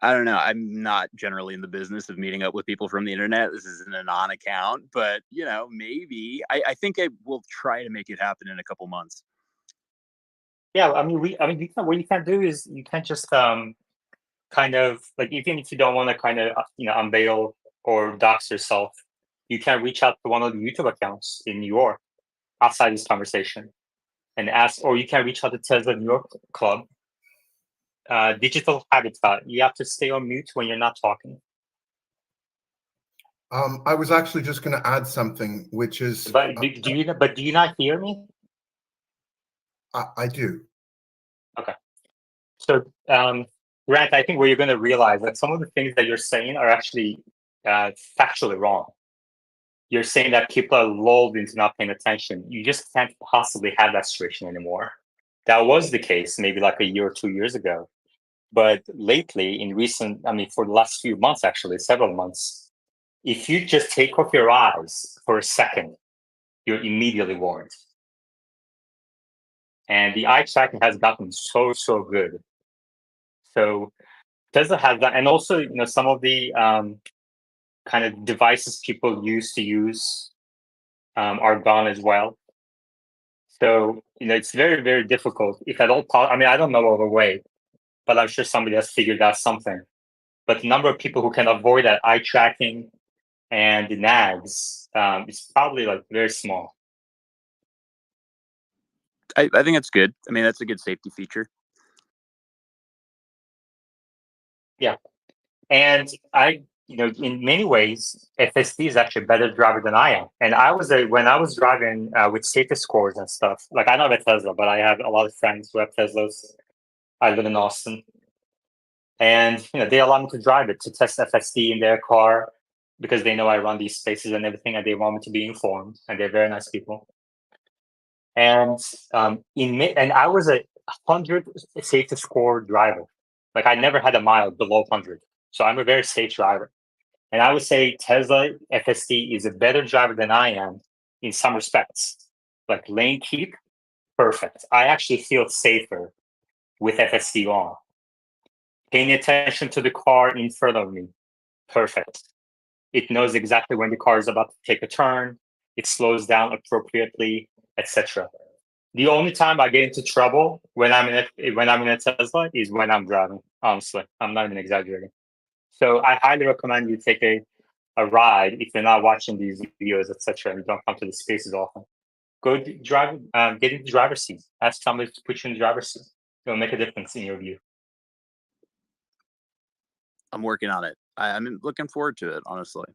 I don't know. I'm not generally in the business of meeting up with people from the internet. This isn't an on account, but maybe I think I will try to make it happen in a couple months. Yeah, what you can do is you can just kind of like, even if you don't want to kind of unveil or dox yourself, you can reach out to one of the YouTube accounts in New York outside this conversation and ask, or you can reach out to Tesla New York Club. Digital habitat. You have to stay on mute when you're not talking. I was actually just going to add something, which is. But do you not hear me? I do. Okay. So, Grant, I think what you're going to realize that some of the things that you're saying are actually factually wrong. You're saying that people are lulled into not paying attention. You just can't possibly have that situation anymore. That was the case maybe like a year or 2 years ago. But lately, for the last few months, actually, several months, if you just take off your eyes for a second, you're immediately warned. And the eye tracking has gotten so good. So Tesla has that, and also some of the kind of devices people used to use are gone as well. So it's very, very difficult, if at all possible. I mean, I don't know of a way, but I'm sure somebody has figured out something. But the number of people who can avoid that eye tracking and the nags is probably like very small. I think it's good. I mean, that's a good safety feature. Yeah. And in many ways, FSD is actually a better driver than I am. And when I was driving with safety scores and stuff, like I don't have a Tesla, but I have a lot of friends who have Teslas. I live in Austin. And they allow me to drive it, to test FSD in their car, because they know I run these spaces and everything, and they want me to be informed. And they're very nice people. And I was a 100 safety score driver. Like I never had a mile below 100. So I'm a very safe driver. And I would say Tesla FSD is a better driver than I am in some respects. Like lane keep, perfect. I actually feel safer with FSD on. Paying attention to the car in front of me, perfect. It knows exactly when the car is about to take a turn. It slows down appropriately, etc. The only time I get into trouble when I'm in a Tesla is when I'm driving. Honestly, I'm not even exaggerating. So I highly recommend you take a ride if you're not watching these videos, etc., and you don't come to the spaces often. Go drive, get in the driver's seat. Ask somebody to put you in the driver's seat. It'll make a difference in your view. I'm working on it. I'm looking forward to it, honestly.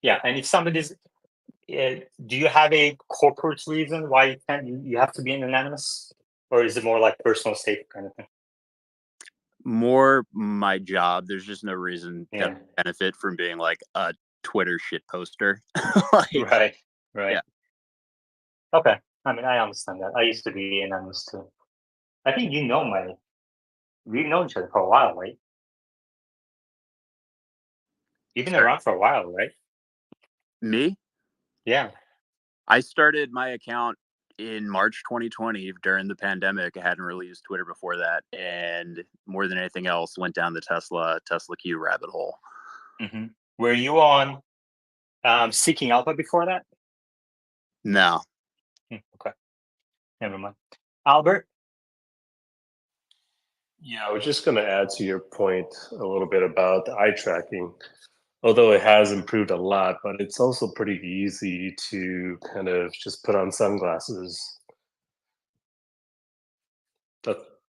Yeah, and if somebody's, do you have a corporate reason why you can't? You have to be an anonymous, or is it more like personal safety kind of thing? More my job. There's just no reason Yeah. to benefit from being like a Twitter shit poster. Like, Right. yeah. Okay. I mean, I understand that. I used to be anonymous too. I think we've known each other for a while, right? You've been around for a while, right? Me? Yeah. I started my account in March 2020 during the pandemic. I hadn't really used Twitter before that, and more than anything else, went down the Tesla Q rabbit hole. Mm-hmm. Were you on Seeking Alpha before that? No. Okay. Never mind. Albert? Yeah, I was just going to add to your point a little bit about the eye tracking. Although it has improved a lot, but it's also pretty easy to kind of just put on sunglasses.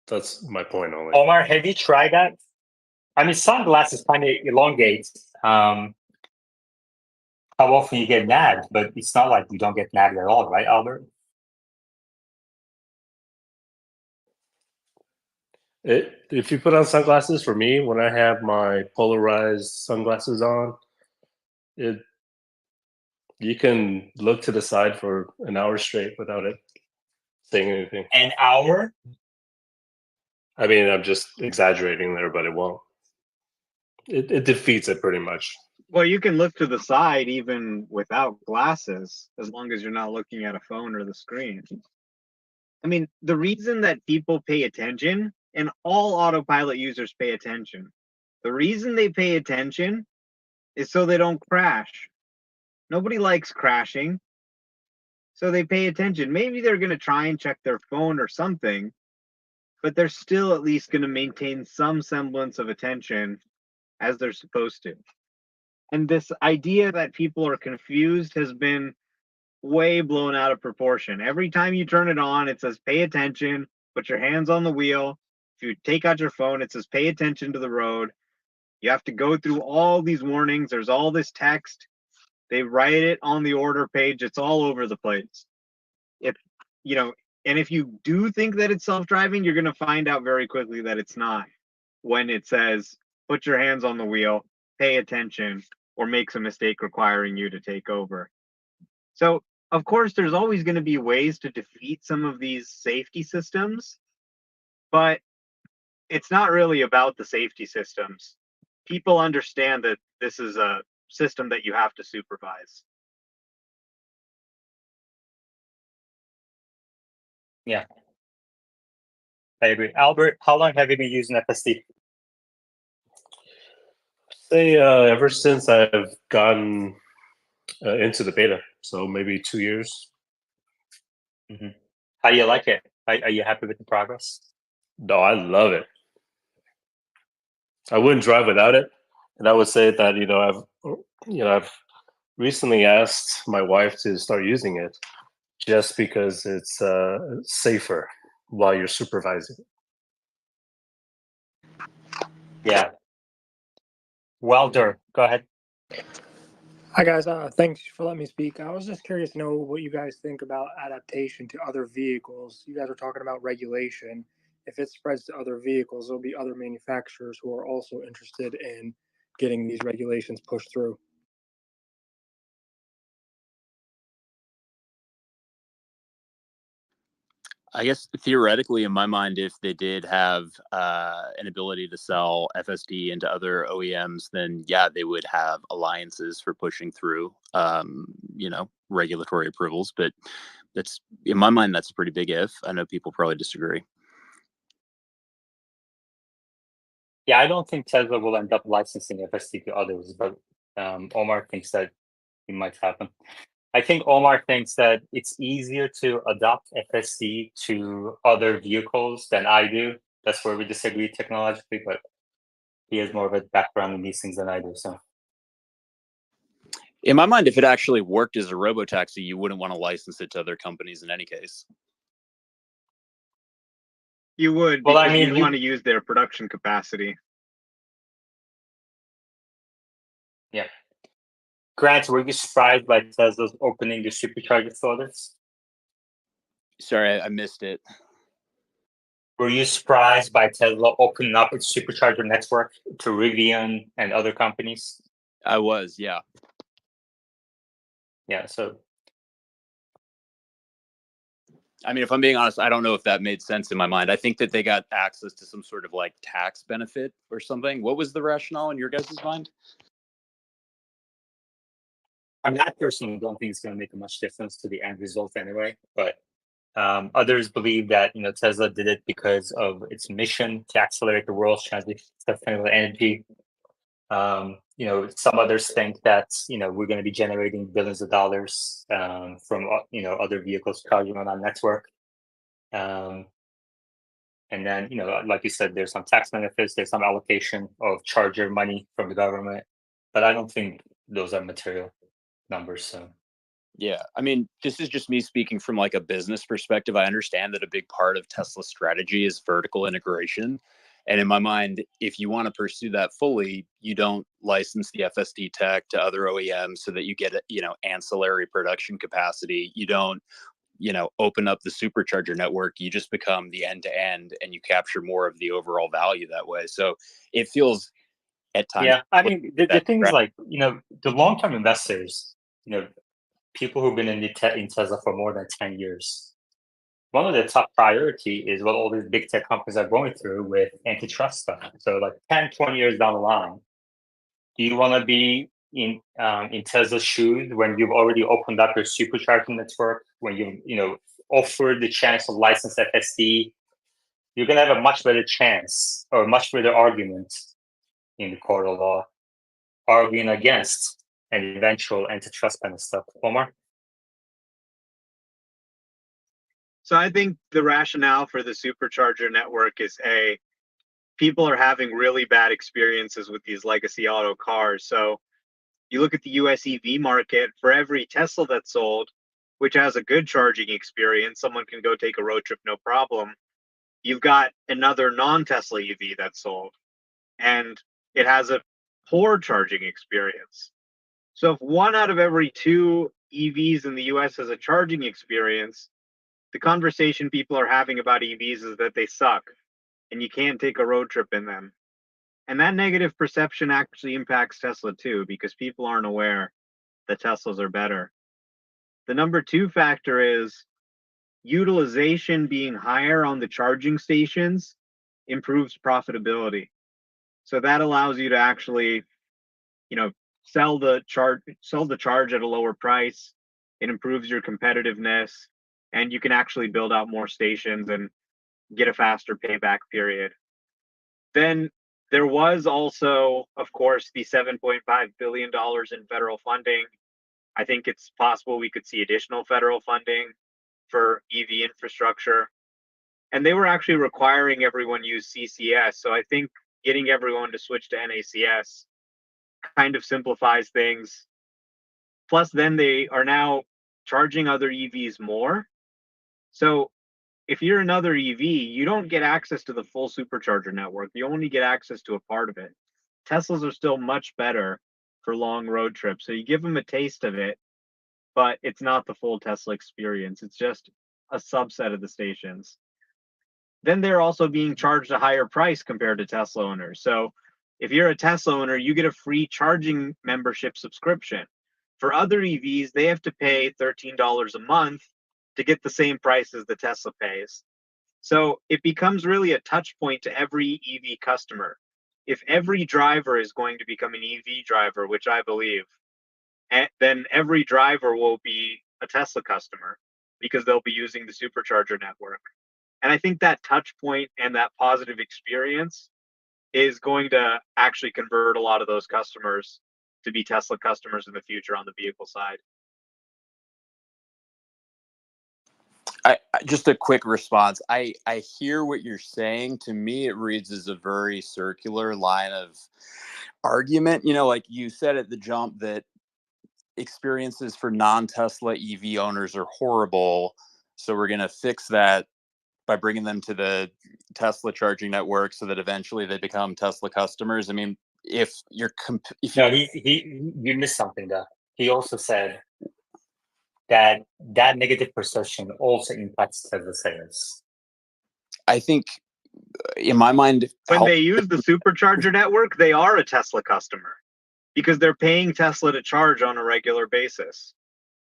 That's my point only. Omar, have you tried that? I mean, sunglasses kind of elongate how often you get nagged, but it's not like you don't get nagged at all, right, Albert? If you put on sunglasses, for me, when I have my polarized sunglasses on, you can look to the side for an hour straight without it saying anything. An hour? I mean, I'm just exaggerating there, but it won't. It defeats it pretty much. Well, you can look to the side even without glasses, as long as you're not looking at a phone or the screen. I mean, the reason that people pay attention, and all autopilot users pay attention, the reason they pay attention is so they don't crash. Nobody likes crashing, so they pay attention. Maybe they're going to try and check their phone or something, but they're still at least going to maintain some semblance of attention as they're supposed to. And this idea that people are confused has been way blown out of proportion. Every time you turn it on, it says pay attention, put your hands on the wheel. If you take out your phone, it says pay attention to the road. You have to go through all these warnings. There's all this text. They write it on the order page. It's all over the place. And if you do think that it's self-driving, you're going to find out very quickly that it's not when it says put your hands on the wheel, pay attention, or makes a mistake requiring you to take over. So, of course, there's always going to be ways to defeat some of these safety systems, but it's not really about the safety systems. People understand that this is a system that you have to supervise. Yeah, I agree. Albert, how long have you been using FSD? Say ever since I've gotten into the beta, so maybe 2 years. Mm-hmm. How do you like it? Are you happy with the progress? No, I love it. I wouldn't drive without it, and I would say that I've recently asked my wife to start using it just because it's safer while you're supervising. Yeah. Welder, go ahead. Hi guys, thanks for letting me speak. I was just curious to know what you guys think about adaptation to other vehicles. You guys are talking about regulation. If it spreads to other vehicles, there'll be other manufacturers who are also interested in getting these regulations pushed through. I guess theoretically, in my mind, if they did have an ability to sell FSD into other OEMs, then yeah, they would have alliances for pushing through, regulatory approvals. But that's, in my mind, that's a pretty big if. I know people probably disagree. Yeah, I don't think Tesla will end up licensing FSD to others, but Omar thinks that it might happen. I think Omar thinks that it's easier to adopt FSD to other vehicles than I do. That's where we disagree technologically, but he has more of a background in these things than I do. So, in my mind, if it actually worked as a robotaxi, you wouldn't want to license it to other companies in any case. You would, well, because I mean, you'd want to use their production capacity. Yeah. Grant, were you surprised by Tesla's opening the supercharger for this? Sorry, I missed it. Were you surprised by Tesla opening up its supercharger network to Rivian and other companies? I was, yeah. Yeah, so. I mean, if I'm being honest, I don't know if that made sense in my mind. I think that they got access to some sort of like tax benefit or something. What was the rationale in your guys' mind? I mean, I personally don't think it's going to make much difference to the end result anyway, but others believe that, Tesla did it because of its mission to accelerate the world's transition to sustainable energy. Some others think that, we're going to be generating billions of dollars from, other vehicles charging on our network. And then, like you said, there's some tax benefits, there's some allocation of charger money from the government, but I don't think those are material numbers. So. Yeah, I mean, this is just me speaking from like a business perspective. I understand that a big part of Tesla's strategy is vertical integration. And in my mind, if you want to pursue that fully, you don't license the FSD tech to other OEMs so that you get, ancillary production capacity. You don't, open up the supercharger network. You just become the end to end and you capture more of the overall value that way. So it feels at times. Yeah, I mean, the thing is like, the long-term investors, people who've been in Tesla for more than 10 years, one of their top priority is what all these big tech companies are going through with antitrust stuff. So like 10, 20 years down the line, do you want to be in Tesla's shoes when you've already opened up your supercharging network, when you offered the chance to license FSD? You're going to have a much better chance or a much better argument in the court of law arguing against an eventual antitrust kind of stuff. Omar? So I think the rationale for the supercharger network is people are having really bad experiences with these legacy auto cars. So you look at the US EV market, for every Tesla that's sold, which has a good charging experience, someone can go take a road trip, no problem. You've got another non-Tesla EV that's sold, and it has a poor charging experience. So if 1 out of every 2 EVs in the US has a charging experience, the conversation people are having about EVs is that they suck and you can't take a road trip in them. And that negative perception actually impacts Tesla too, because people aren't aware that Teslas are better. The number 2 factor is utilization being higher on the charging stations improves profitability. So that allows you to actually, sell the charge at a lower price. It improves your competitiveness, and you can actually build out more stations and get a faster payback period. Then there was also, of course, the $7.5 billion in federal funding. I think it's possible we could see additional federal funding for EV infrastructure. And they were actually requiring everyone use CCS. So I think getting everyone to switch to NACS kind of simplifies things. Plus, then they are now charging other EVs more. So if you're another EV, you don't get access to the full supercharger network. You only get access to a part of it. Teslas are still much better for long road trips. So you give them a taste of it, but it's not the full Tesla experience. It's just a subset of the stations. Then they're also being charged a higher price compared to Tesla owners. So if you're a Tesla owner, you get a free charging membership subscription. For other EVs, they have to pay $13 a month to get the same price as the Tesla pays. So it becomes really a touch point to every EV customer. If every driver is going to become an EV driver, which I believe, then every driver will be a Tesla customer because they'll be using the supercharger network. And I think that touch point and that positive experience is going to actually convert a lot of those customers to be Tesla customers in the future on the vehicle side. Just a quick response. I hear what you're saying. To me, it reads as a very circular line of argument. Like you said at the jump that experiences for non-Tesla EV owners are horrible. So we're going to fix that by bringing them to the Tesla charging network so that eventually they become Tesla customers. I mean, if you're no, you missed something though. He also said that negative perception also impacts Tesla sales. I think in my mind, when they use the supercharger network, they are a Tesla customer because they're paying Tesla to charge on a regular basis.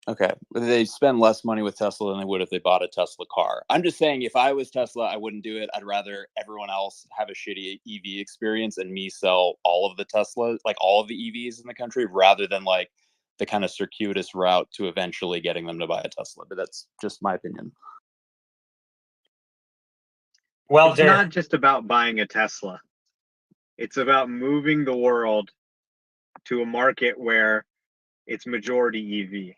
Okay, they spend less money with Tesla than they would if they bought a Tesla car. I'm just saying, if I was Tesla, I wouldn't do it. I'd rather everyone else have a shitty EV experience and me sell all of the Tesla, like all of the EVs in the country, rather than like the kind of circuitous route to eventually getting them to buy a Tesla. But that's just my opinion. Well, it's not just about buying a Tesla. It's about moving the world to a market where it's majority EV.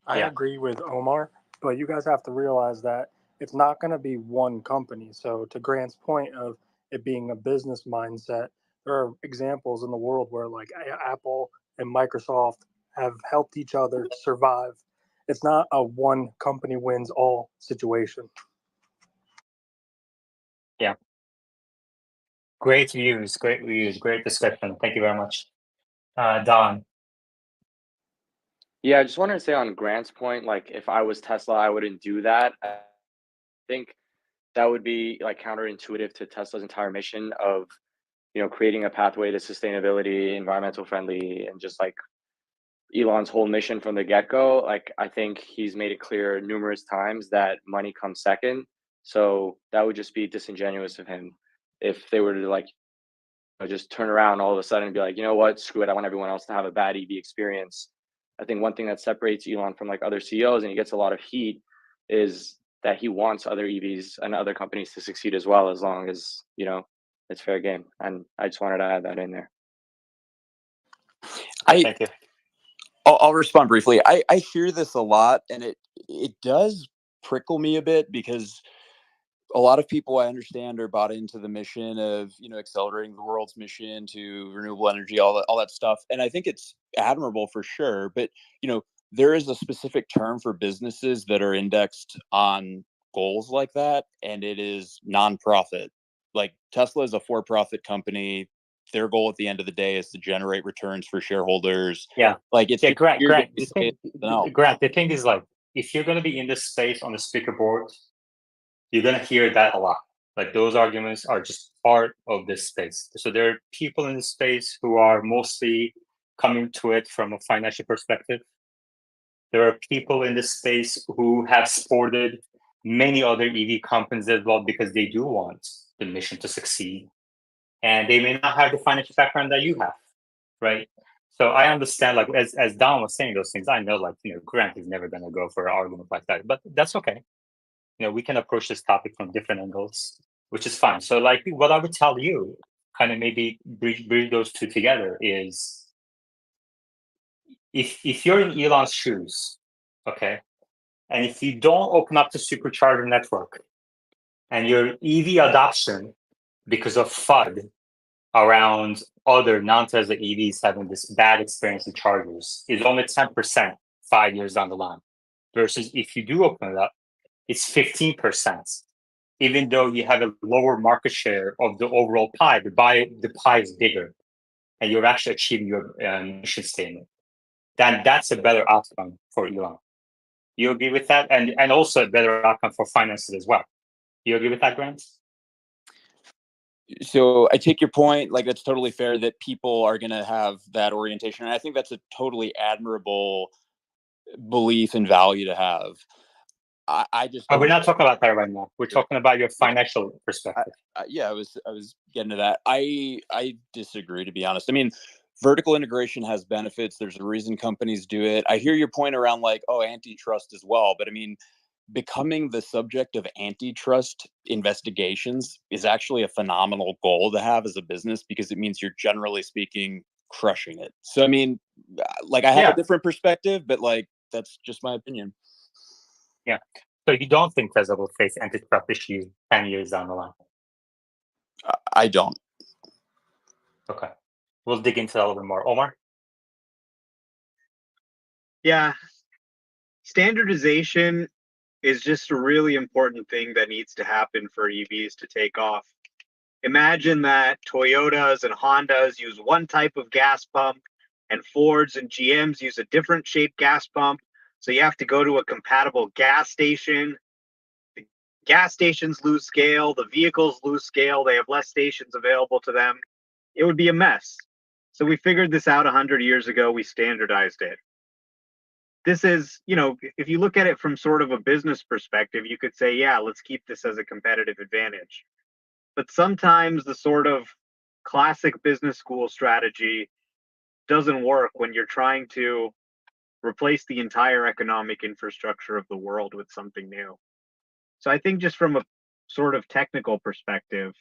I agree with Omar, but you guys have to realize that it's not going to be one company. So to Grant's point of it being a business mindset, there are examples in the world where like Apple and Microsoft have helped each other survive. It's not a one company wins all situation. Yeah. Great views, great discussion. Thank you very much. Don. Yeah, I just wanted to say on Grant's point, like if I was Tesla, I wouldn't do that. I think that would be like counterintuitive to Tesla's entire mission of, creating a pathway to sustainability, environmental friendly, and just like Elon's whole mission from the get-go. Like I think he's made it clear numerous times that money comes second. So that would just be disingenuous of him if they were to like just turn around all of a sudden and be like, you know what, screw it, I want everyone else to have a bad EV experience. I think one thing that separates Elon from like other CEOs, and he gets a lot of heat, is that he wants other EVs and other companies to succeed as well, as long as, it's fair game. And I just wanted to add that in there. Thank you. I'll respond briefly. I hear this a lot, and it does prickle me a bit because a lot of people I understand are bought into the mission of, accelerating the world's mission to renewable energy, all that stuff. And I think it's admirable for sure. But, there is a specific term for businesses that are indexed on goals like that, and it is nonprofit. Like Tesla is a for-profit company. Their goal at the end of the day is to generate returns for shareholders. Yeah. Like it's Grant. The thing is, like, if you're going to be in this space on the speaker board, you're going to hear that a lot. Like those arguments are just part of this space. So there are people in this space who are mostly coming to it from a financial perspective. There are people in this space who have supported many other EV companies as well because they do want the mission to succeed. And they may not have the financial background that you have, right? So I understand, like, as Don was saying those things, I know, like, Grant is never going to go for an argument like that, but that's okay. We can approach this topic from different angles, which is fine. So, like, what I would tell you, kind of maybe bring those two together, is if you're in Elon's shoes, okay, and if you don't open up the supercharger network and your EV adoption, because of FUD around other non-Tesla EVs having this bad experience with chargers, is only 10% 5 years down the line, versus if you do open it up, it's 15%. Even though you have a lower market share of the overall pie, the pie is bigger, and you're actually achieving your mission statement. Then that's a better outcome for Elon. You agree with that? And also a better outcome for finances as well. You agree with that, Grant? So I take your point. Like, that's totally fair that people are going to have that orientation. And I think that's a totally admirable belief and value to have. I just we're not talking about that right now. We're talking about your financial perspective. I was getting to that. I disagree, to be honest. I mean, vertical integration has benefits. There's a reason companies do it. I hear your point around like, antitrust as well. But I mean, becoming the subject of antitrust investigations is actually a phenomenal goal to have as a business, because it means you're, generally speaking, crushing it. So, I mean, like, I have a different perspective, but like, that's just my opinion. Yeah. So you don't think Tesla will face antitrust issues 10 years down the line? I don't. Okay. We'll dig into that a little bit more. Omar? Yeah, standardization is just a really important thing that needs to happen for EVs to take off. Imagine that Toyotas and Hondas use one type of gas pump and Fords and GMs use a different shaped gas pump. So you have to go to a compatible gas station. The gas stations lose scale, the vehicles lose scale, they have less stations available to them. It would be a mess. So we figured this out 100 years ago, we standardized it. This is, if you look at it from sort of a business perspective, you could say, yeah, let's keep this as a competitive advantage. But sometimes the sort of classic business school strategy doesn't work when you're trying to replace the entire economic infrastructure of the world with something new. So I think just from a sort of technical perspective,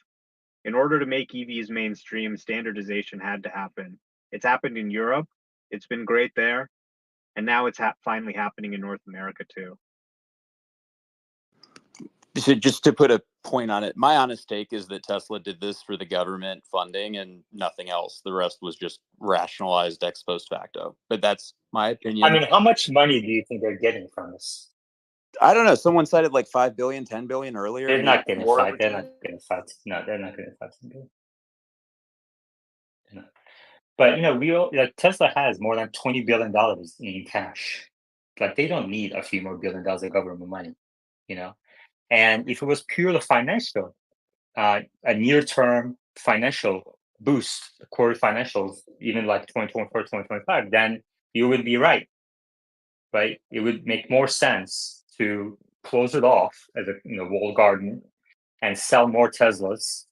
in order to make EVs mainstream, standardization had to happen. It's happened in Europe. It's been great there. And now it's finally happening in North America too. So just to put a point on it, my honest take is that Tesla did this for the government funding and nothing else. The rest was just rationalized ex post facto. But that's my opinion. I mean, how much money do you think they're getting from this? I don't know. Someone cited like 5 billion, 10 billion earlier. They're not getting five. They're not getting five. No, they're not getting 5 billion. No. But Tesla has more than $20 billion in cash. Like they don't need a few more $1 billion of government money, And if it was purely financial, a near-term financial boost, the core financials, even like 2024, 2025, then you would be right. It would make more sense to close it off as a walled garden and sell more Teslas,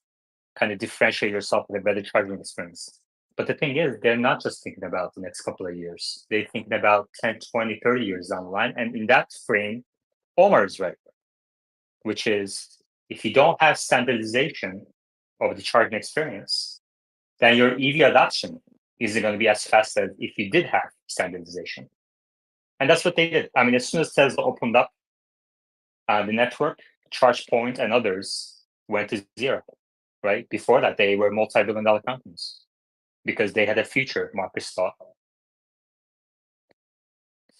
kind of differentiate yourself with a better charging experience. But the thing is, they're not just thinking about the next couple of years. They're thinking about 10, 20, 30 years down the line. And in that frame, Omar is right, which is if you don't have standardization of the charging experience, then your EV adoption isn't going to be as fast as if you did have standardization. And that's what they did. I mean, as soon as Tesla opened up the network, ChargePoint and others went to zero, right? Before that, they were multi-billion-dollar companies because they had a future, Marcus thought.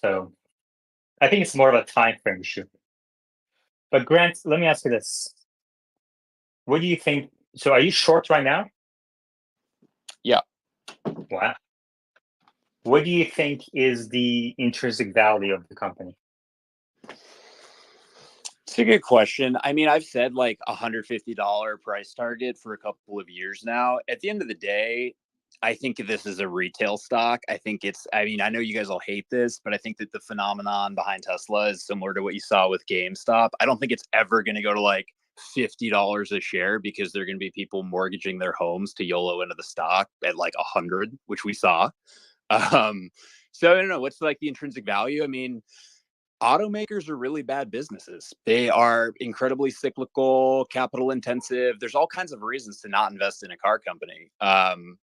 So I think it's more of a time frame issue. But Grant, let me ask you this. What do you think? So are you short right now? Yeah. Wow. What do you think is the intrinsic value of the company? It's a good question. I mean, I've said like $150 price target for a couple of years now. At the end of the day, I think this is a retail stock. I know you guys will hate this, but I think that the phenomenon behind Tesla is similar to what you saw with GameStop. I don't think it's ever going to go to like $50 a share because there are going to be people mortgaging their homes to YOLO into the stock at like 100, which we saw. So I don't know what's like the intrinsic value. I mean, automakers are really bad businesses. They are incredibly cyclical, capital intensive. There's all kinds of reasons to not invest in a car company.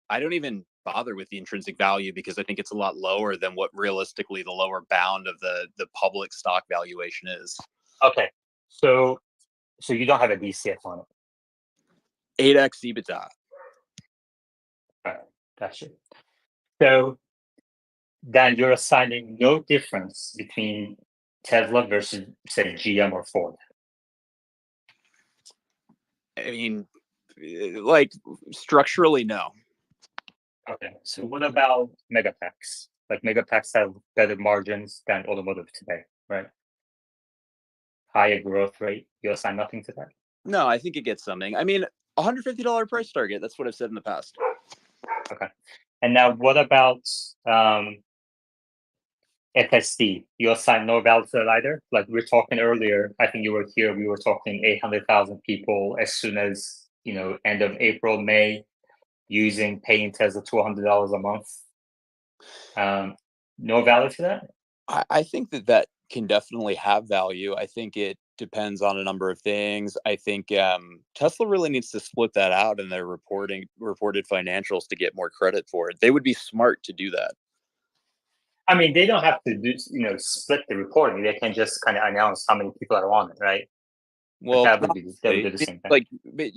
I don't even bother with the intrinsic value because I think it's a lot lower than what realistically the lower bound of the public stock valuation is. Okay. So you don't have a DCF on it? 8x EBITDA. All right. Gotcha. So then you're assigning no difference between Tesla versus, say, GM or Ford. I mean, like structurally, no. Okay. So what about Megapacks? Like Megapacks have better margins than automotive today, right? Higher growth rate. You assign nothing to that? No, I think it gets something. I mean, $150 price target. That's what I've said in the past. Okay. And now what about FSD? You assign no value to that either? Like we were talking earlier, I think you were here, we were talking 800,000 people as soon as, end of April, May, paying Tesla $200 a month. No value to that? I think that can definitely have value. I think it depends on a number of things. I think Tesla really needs to split that out in their reported financials to get more credit for it. They would be smart to do that. I mean, they don't have to do, split the reporting. They can just kind of announce how many people are on it, right? Well, that would do the same thing. Like, but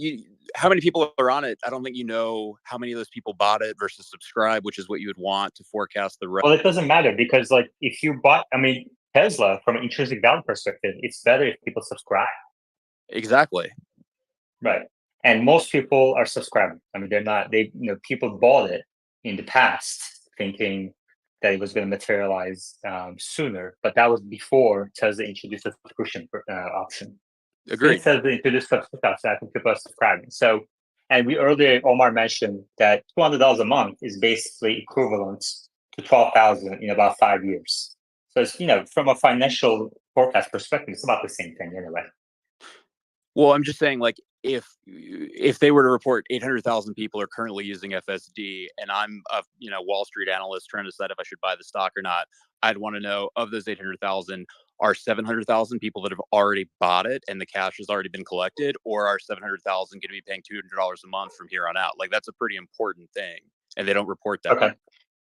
how many people are on it? I don't think you know how many of those people bought it versus subscribe, which is what you would want to forecast the rest. Well, it doesn't matter because, like, if you bought, Tesla, from an intrinsic value perspective, it's better if people subscribe. Exactly. Right. And most people are subscribing. They're not. People bought it in the past thinking that it was going to materialize sooner, but that was before Tesla introduced the subscription option. Agreed. Since Tesla introduced subscription, I think people are subscribing. So, and we earlier, Omar mentioned that $200 a month is basically equivalent to 12,000 in about 5 years. So it's, from a financial forecast perspective, it's about the same thing anyway. Well, I'm just saying, like, if they were to report 800,000 people are currently using FSD, and I'm a Wall Street analyst trying to decide if I should buy the stock or not, I'd want to know, of those 800,000, are 700,000 people that have already bought it and the cash has already been collected, or are 700,000 going to be paying $200 a month from here on out? Like, that's a pretty important thing, and they don't report that. Okay.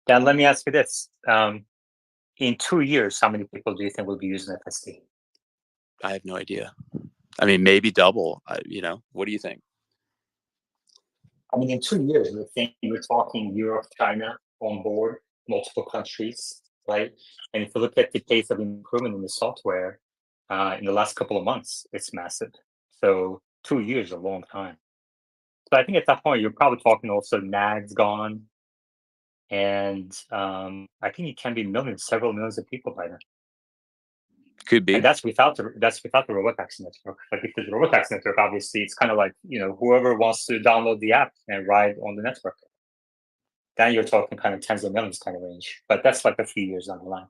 Then let me ask you this: in 2 years, how many people do you think will be using FSD? I have no idea. Maybe double. What do you think? In 2 years, we're talking Europe, China on board, multiple countries, right? And if you look at the pace of improvement in the software in the last couple of months, it's massive. So 2 years is a long time. But I think at that point, you're probably talking also NAG's gone. And I think it can be several millions of people by then. Could be. And that's without the Robotaxi network. Like, if there's a Robotaxi network, obviously it's kind of like, whoever wants to download the app and ride on the network. Then you're talking kind of tens of millions kind of range. But that's like a few years down the line.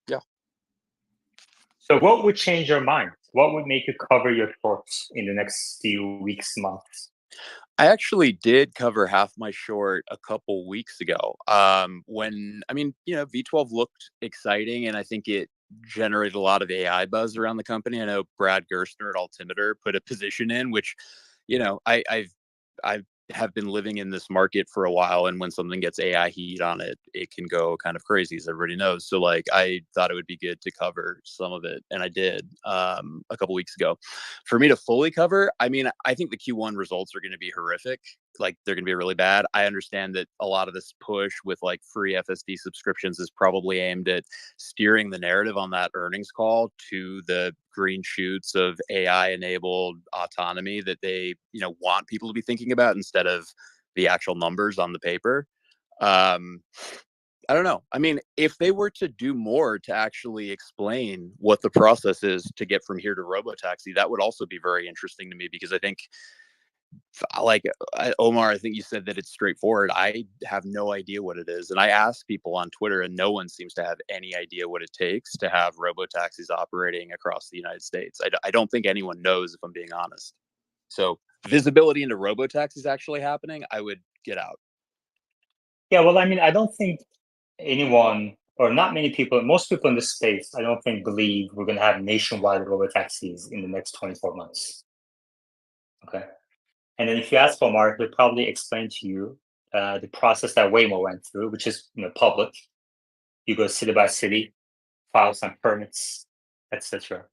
Yeah. So what would change your mind? What would make you cover your shorts in the next few weeks, months? I actually did cover half my short a couple weeks ago. When V12 looked exciting, and I think it generated a lot of AI buzz around the company. I know Brad Gerstner at Altimeter put a position in, which, I've have been living in this market for a while, and when something gets AI heat on it, it can go kind of crazy, as everybody knows. So, like, I thought it would be good to cover some of it, and I did a couple weeks ago. For me to fully cover, I think the Q1 results are going to be horrific. Like, they're going to be really bad. I understand that a lot of this push with like free FSD subscriptions is probably aimed at steering the narrative on that earnings call to the green shoots of AI enabled autonomy that they, want people to be thinking about instead of the actual numbers on the paper. I don't know. If they were to do more to actually explain what the process is to get from here to Robotaxi, that would also be very interesting to me, because I think, like, Omar, I think you said that it's straightforward. I have no idea what it is. And I asked people on Twitter, and no one seems to have any idea what it takes to have Robotaxis operating across the United States. I don't think anyone knows, if I'm being honest. So visibility into Robotaxis actually happening, I would get out. Yeah, well, I don't think anyone, or not many people, most people in this space, I don't think believe we're going to have nationwide Robotaxis in the next 24 months. Okay. And then if you ask Omar, he'll probably explain to you the process that Waymo went through, which is public. You go city by city, file some permits, etc.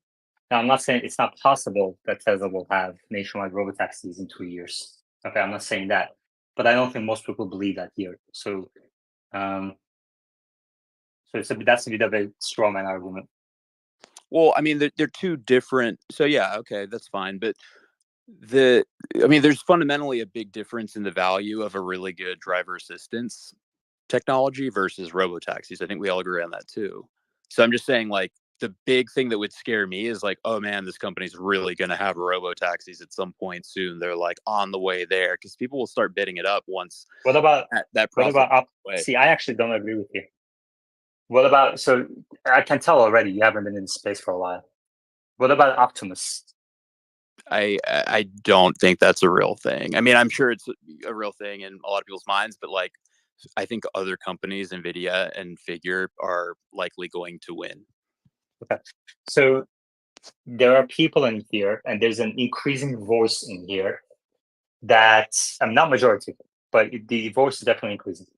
Now, I'm not saying it's not possible that Tesla will have nationwide Robotaxis in 2 years. Okay, I'm not saying that, but I don't think most people believe that here. So, that's a bit of a straw man argument. Well, they're two different. So yeah, okay, that's fine, but there's fundamentally a big difference in the value of a really good driver assistance technology versus Robotaxis. I think we all agree on that too. So I'm just saying, like, the big thing that would scare me is like, oh man, this company's really going to have Robotaxis at some point soon. They're like on the way there, because people will start bidding it up once. What about that process? What about see, I actually don't agree with you. What about, so I can tell already you haven't been in space for a while. What about Optimus? I don't think that's a real thing. I'm sure it's a real thing in a lot of people's minds, but like, I think other companies, NVIDIA and Figure, are likely going to win. Okay. So there are people in here, and there's an increasing voice in here that, I'm not majority, but the voice is definitely increasing,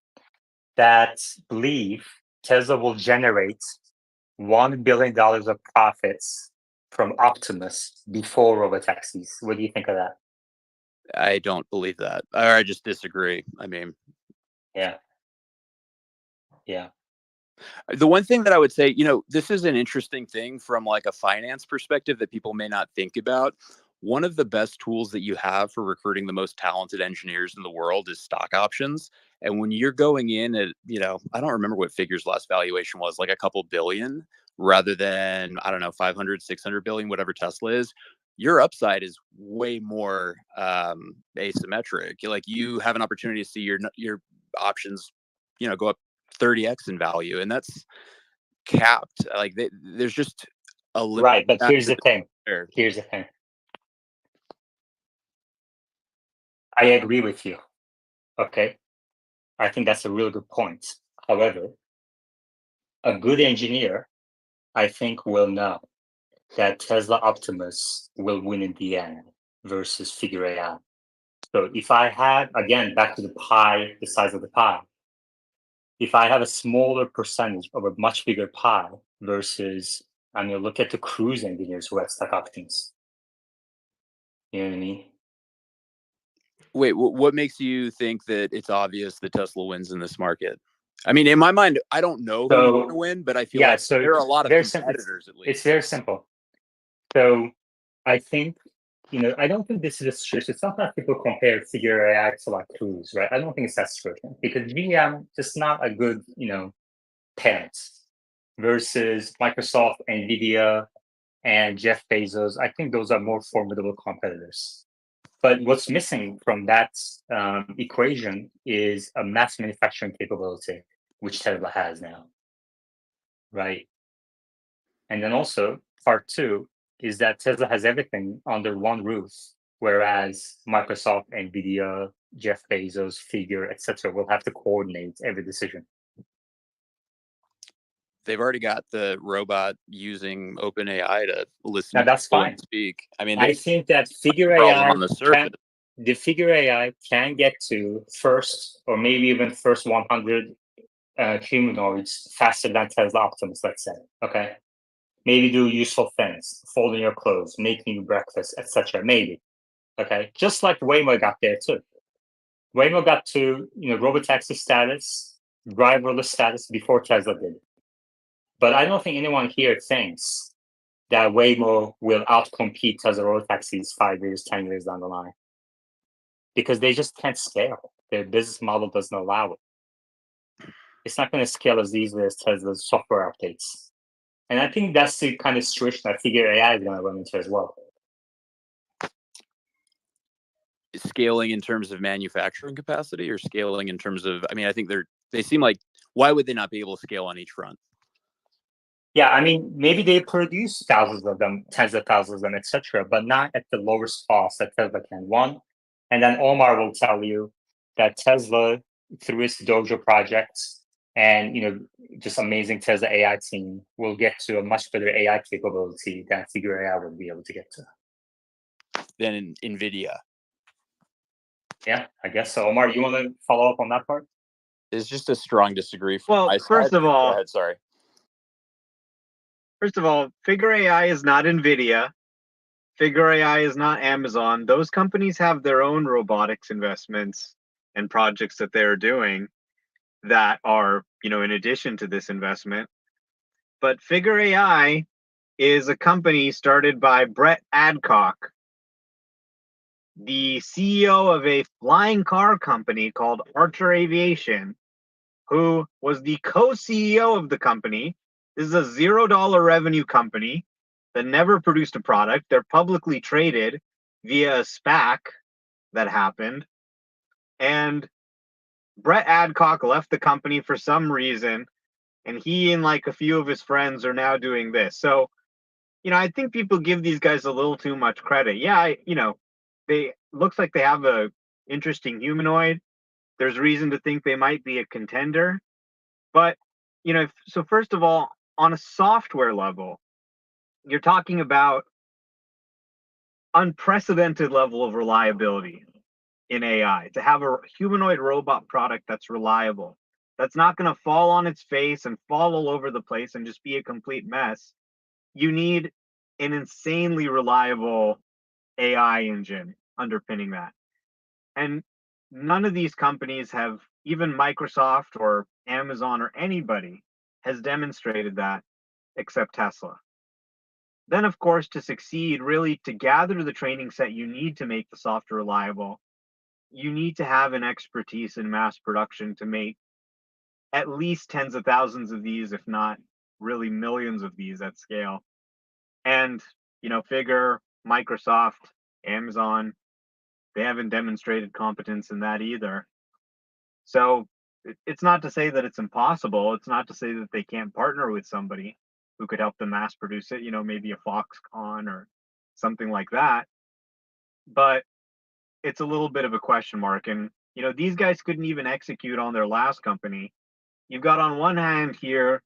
that believe Tesla will generate $1 billion of profits from Optimus before Robotaxis. What do you think of that? I don't believe that, or I just disagree. I mean, Yeah. Yeah. the one thing that I would say, this is an interesting thing from like a finance perspective that people may not think about. One of the best tools that you have for recruiting the most talented engineers in the world is stock options. And when you're going in at, I don't remember what Figure's last valuation was, like a couple billion rather than, I don't know, 500, 600 billion, whatever Tesla is, your upside is way more asymmetric. Like you have an opportunity to see your options, go up 30x in value, and that's capped. Like there's just a limit. Right, but here's the thing. Here's the thing. I agree with you. Okay. I think that's a really good point. However, a good engineer, I think, will know that Tesla Optimus will win in the end versus Figure AI. So if I had, again, back to the pie, the size of the pie, if I have a smaller percentage of a much bigger pie versus, look at the cruise engineers who have stock options. You know what I mean? Wait, what makes you think that it's obvious that Tesla wins in this market? I mean, in my mind, I don't know who's going to win, but I feel like there are a lot of competitors at least. It's very simple. So I think, I don't think this is a stretch. It's not that people compare Figure AI to like Cruise, right? I don't think it's that stretch because GM just not a good, parent versus Microsoft, Nvidia, and Jeff Bezos. I think those are more formidable competitors. But what's missing from that equation is a mass manufacturing capability, which Tesla has now, right? And then also part two is that Tesla has everything under one roof, whereas Microsoft, Nvidia, Jeff Bezos, Figure, etc., will have to coordinate every decision. They've already got the robot using OpenAI to listen. Now that's fine. And speak. I mean, I think that Figure AI on the surface. The Figure AI can get to first or maybe even first 100 humanoids faster than Tesla Optimus, let's say. Okay. Maybe do useful things, folding your clothes, making you breakfast, etc. Maybe. Okay. Just like Waymo got there too. Waymo got to Robotaxi status, driverless status before Tesla did. But I don't think anyone here thinks that Waymo will outcompete Tesla Robotaxis 5 years, 10 years down the line. Because they just can't scale. Their business model doesn't allow it. It's not going to scale as easily as Tesla's software updates. And I think that's the kind of situation that Figure AI is going to run into as well. Scaling in terms of manufacturing capacity or scaling in terms of, I think they seem like, why would they not be able to scale on each front? Yeah, maybe they produce thousands of them, tens of thousands of them, etc., but not at the lowest cost that Tesla can. One, and then Omar will tell you that Tesla, through its Dojo projects and just amazing Tesla AI team, will get to a much better AI capability than Figure AI will be able to get to. Than NVIDIA. Yeah, I guess so. Omar, you want to follow up on that part? It's just a strong disagree. Well, first of all, go ahead, sorry. First of all, Figure AI is not NVIDIA. Figure AI is not Amazon. Those companies have their own robotics investments and projects that they're doing that are, in addition to this investment. But Figure AI is a company started by Brett Adcock, the CEO of a flying car company called Archer Aviation, who was the co-CEO of the company. This is a $0 revenue company that never produced a product. They're publicly traded via a SPAC that happened. And Brett Adcock left the company for some reason, and he and like a few of his friends are now doing this. So, I think people give these guys a little too much credit. Yeah, they looks like they have a interesting humanoid. There's reason to think they might be a contender. But, so first of all, on a software level, you're talking about unprecedented level of reliability in AI. To have a humanoid robot product that's reliable, that's not going to fall on its face and fall all over the place and just be a complete mess. You need an insanely reliable AI engine underpinning that. And none of these companies have, even Microsoft or Amazon or anybody has demonstrated that except Tesla. Then, of course, to succeed, really to gather the training set you need to make the software reliable, you need to have an expertise in mass production to make at least tens of thousands of these, if not really millions of these at scale. And, figure Microsoft, Amazon, they haven't demonstrated competence in that either. So it's not to say that it's impossible. It's not to say that they can't partner with somebody who could help them mass produce it, maybe a Foxconn or something like that. But it's a little bit of a question mark. And, these guys couldn't even execute on their last company. You've got on one hand here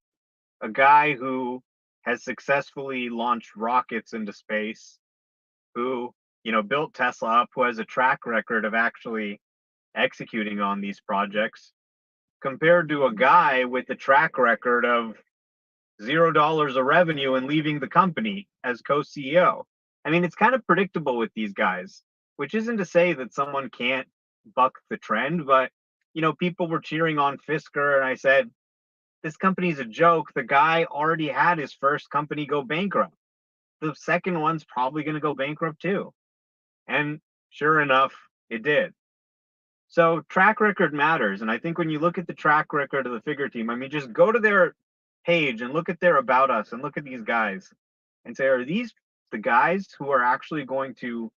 a guy who has successfully launched rockets into space, who, built Tesla up, who has a track record of actually executing on these projects, compared to a guy with a track record of $0 of revenue and leaving the company as co-CEO. I mean, it's kind of predictable with these guys, which isn't to say that someone can't buck the trend, but people were cheering on Fisker, and I said, this company's a joke. The guy already had his first company go bankrupt. The second one's probably going to go bankrupt too. And sure enough, it did. So track record matters. And I think when you look at the track record of the Figure team, I mean, just go to their page and look at their About Us and look at these guys and say, are these the guys who are actually going to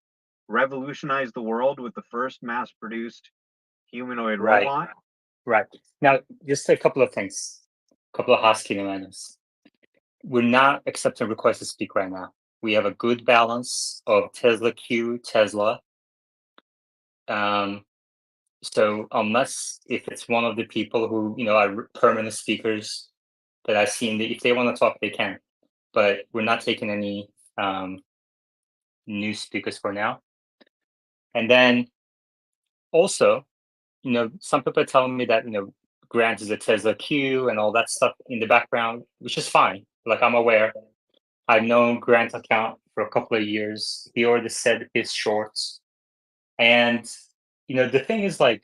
revolutionize the world with the first mass-produced humanoid robot? Right. Now, just a couple of things, a couple of housekeeping items. We're not accepting requests to speak right now. We have a good balance of Tesla Q, Tesla. So unless if it's one of the people who are permanent speakers that I've seen, if they want to talk, they can. But we're not taking any new speakers for now. And then also, some people are telling me that Grant is a Tesla Q and all that stuff in the background, which is fine. Like, I'm aware. I've known Grant's account for a couple of years. He already said his shorts. And, the thing is, like,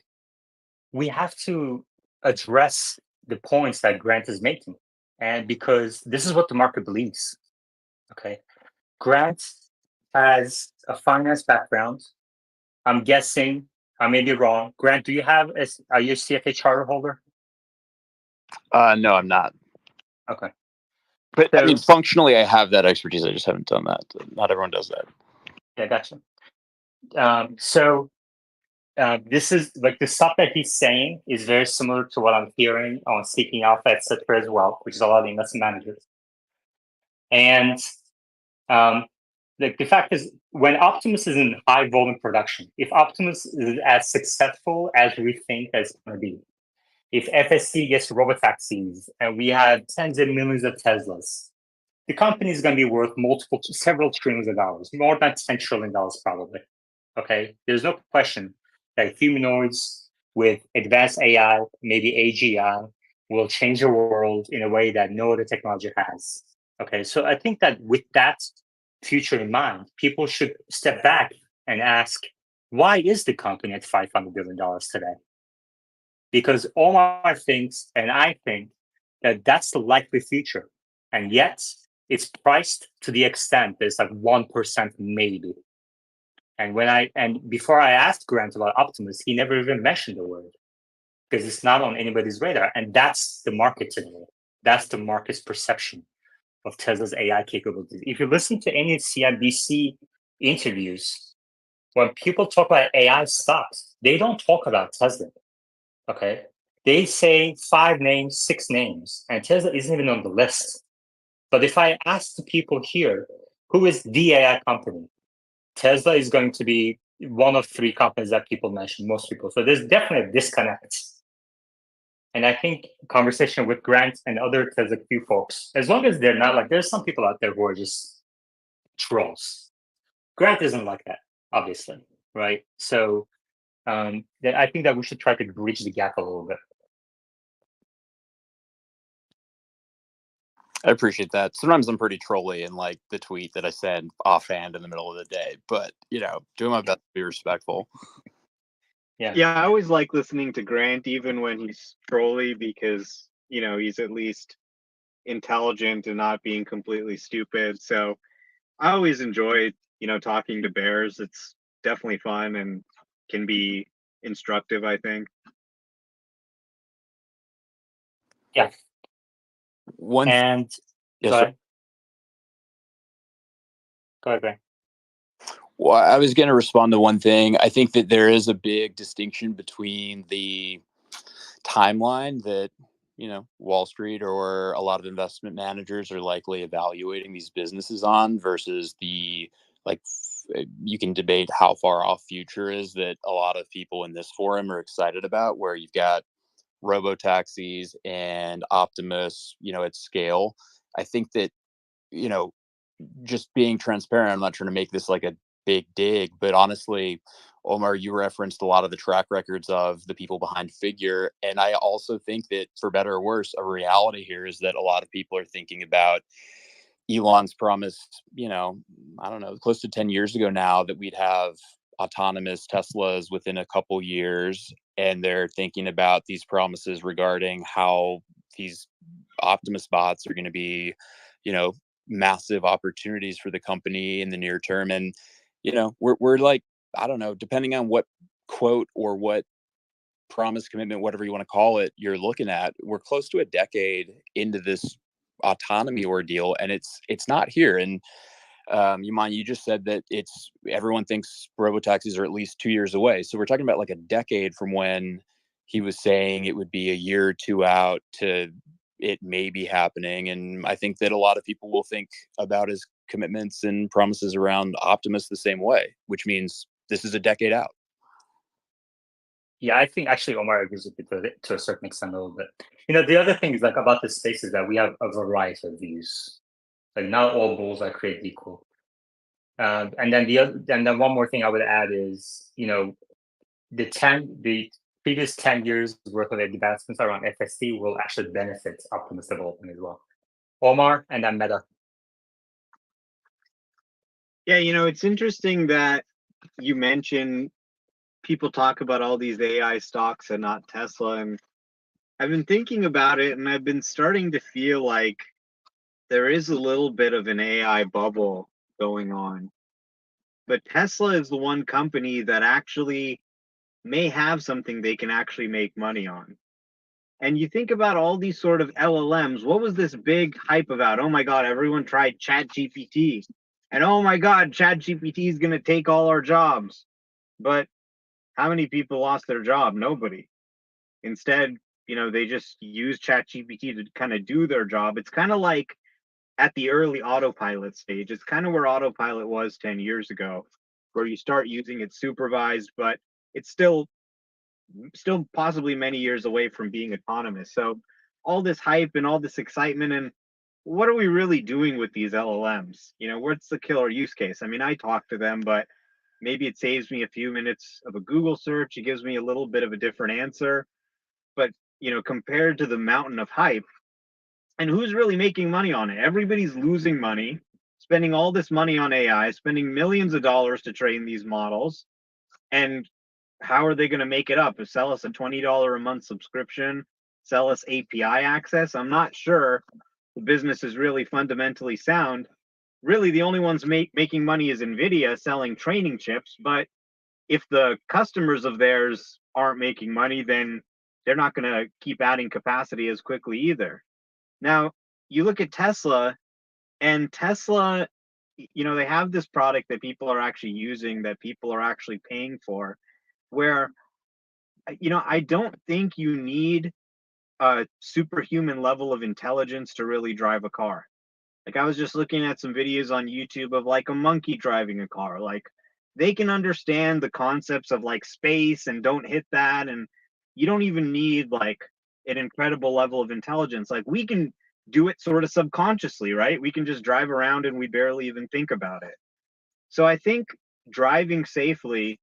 we have to address the points that Grant is making. And because this is what the market believes. Okay. Grant has a finance background. I'm guessing, I may be wrong. Grant, are you a CFA charter holder? No, I'm not. Okay. But I mean, functionally, I have that expertise. I just haven't done that. Not everyone does that. Yeah, gotcha. This is like the stuff that he's saying is very similar to what I'm hearing on Seeking Alpha, etc. as well, which is a lot of the investment managers. And the fact is, when Optimus is in high volume production, if Optimus is as successful as we think it's going to be, if FSD gets robotaxis and we have tens of millions of Teslas, the company is going to be worth several trillions of dollars, more than $10 trillion probably. Okay, there's no question that humanoids with advanced AI, maybe AGI, will change the world in a way that no other technology has. Okay, so I think that with that future in mind, people should step back and ask, why is the company at $500 billion today? Because Omar thinks, and I think, that that's the likely future. And yet, it's priced to the extent that it's like 1% maybe. And before I asked Grant about Optimus, he never even mentioned the word because it's not on anybody's radar. And that's the market today. That's the market's perception of Tesla's AI capabilities. If you listen to any CNBC interviews, when people talk about AI stocks, they don't talk about Tesla. Okay. They say 5 names, 6 names, and Tesla isn't even on the list. But if I ask the people here, who is the AI company? Tesla is going to be one of 3 companies that people mention, most people. So there's definitely a disconnect. And I think conversation with Grant and other Tesla Q folks, as long as they're not like, there's some people out there who are just trolls. Grant isn't like that, obviously, right? So I think that we should try to bridge the gap a little bit. I appreciate that. Sometimes I'm pretty trolly in like the tweet that I send offhand in the middle of the day, but doing my best to be respectful. Yeah, I always like listening to Grant, even when he's trolly, because he's at least intelligent and not being completely stupid. So I always enjoy talking to bears. It's definitely fun and can be instructive, I think. Yeah. And Yes, go sir. ahead. Go ahead, Grant. Well, I was going to respond to one thing. I think that there is a big distinction between the timeline that Wall Street or a lot of investment managers are likely evaluating these businesses on versus the you can debate how far off future is that a lot of people in this forum are excited about, where you've got Robotaxis and Optimus at scale. I think that just being transparent, I'm not trying to make this like a big dig, but honestly, Omar, you referenced a lot of the track records of the people behind Figure. And I also think that, for better or worse, a reality here is that a lot of people are thinking about Elon's promise, I don't know, close to 10 years ago now, that we'd have autonomous Teslas within a couple years. And they're thinking about these promises regarding how these Optimus bots are going to be, massive opportunities for the company in the near term. And, we're like, I don't know, depending on what quote or what promise, commitment, whatever you want to call it, you're looking at, we're close to a decade into this autonomy ordeal, and it's not here. And you just said that everyone thinks robotaxis are at least 2 years away. So we're talking about like a decade from when he was saying it would be a year or two out to it may be happening. And I think that a lot of people will think about his commitments and promises around Optimus the same way, which means this is a decade out. Yeah, I think actually Omar agrees with it to a certain extent a little bit. The other thing is about this space is that we have a variety of views. Like, not all bulls are created equal. And then one more thing I would add is, the previous 10 years worth of advancements around FSD will actually benefit Optimus development as well. Omar, and then Meta. Yeah, it's interesting that you mentioned people talk about all these AI stocks and not Tesla. And I've been thinking about it, and I've been starting to feel like there is a little bit of an AI bubble going on. But Tesla is the one company that actually may have something they can actually make money on. And you think about all these sort of LLMs. What was this big hype about? Oh my God, everyone tried ChatGPT. And oh my God, ChatGPT is going to take all our jobs. But how many people lost their job? Nobody. Instead, they just use ChatGPT to kind of do their job. It's kind of like at the early autopilot stage. It's kind of where autopilot was 10 years ago, where you start using it supervised, but it's still possibly many years away from being autonomous. So all this hype and all this excitement, and what are we really doing with these LLMs? What's the killer use case? I mean, I talk to them, but maybe it saves me a few minutes of a Google search. It gives me a little bit of a different answer. But, compared to the mountain of hype, and who's really making money on it? Everybody's losing money, spending all this money on AI, spending millions of dollars to train these models. And how are they going to make it up? Sell us a $20 a month subscription, sell us API access? I'm not sure the business is really fundamentally sound. Really, the only ones making money is NVIDIA selling training chips. But if the customers of theirs aren't making money, then they're not going to keep adding capacity as quickly either. Now, you look at Tesla, and Tesla, they have this product that people are actually using, that people are actually paying for, where, I don't think you need a superhuman level of intelligence to really drive a car. Like, I was just looking at some videos on YouTube of like a monkey driving a car. Like, they can understand the concepts of like space and don't hit that. And you don't even need like an incredible level of intelligence. Like, we can do it sort of subconsciously, right? We can just drive around and we barely even think about it. So I think driving safely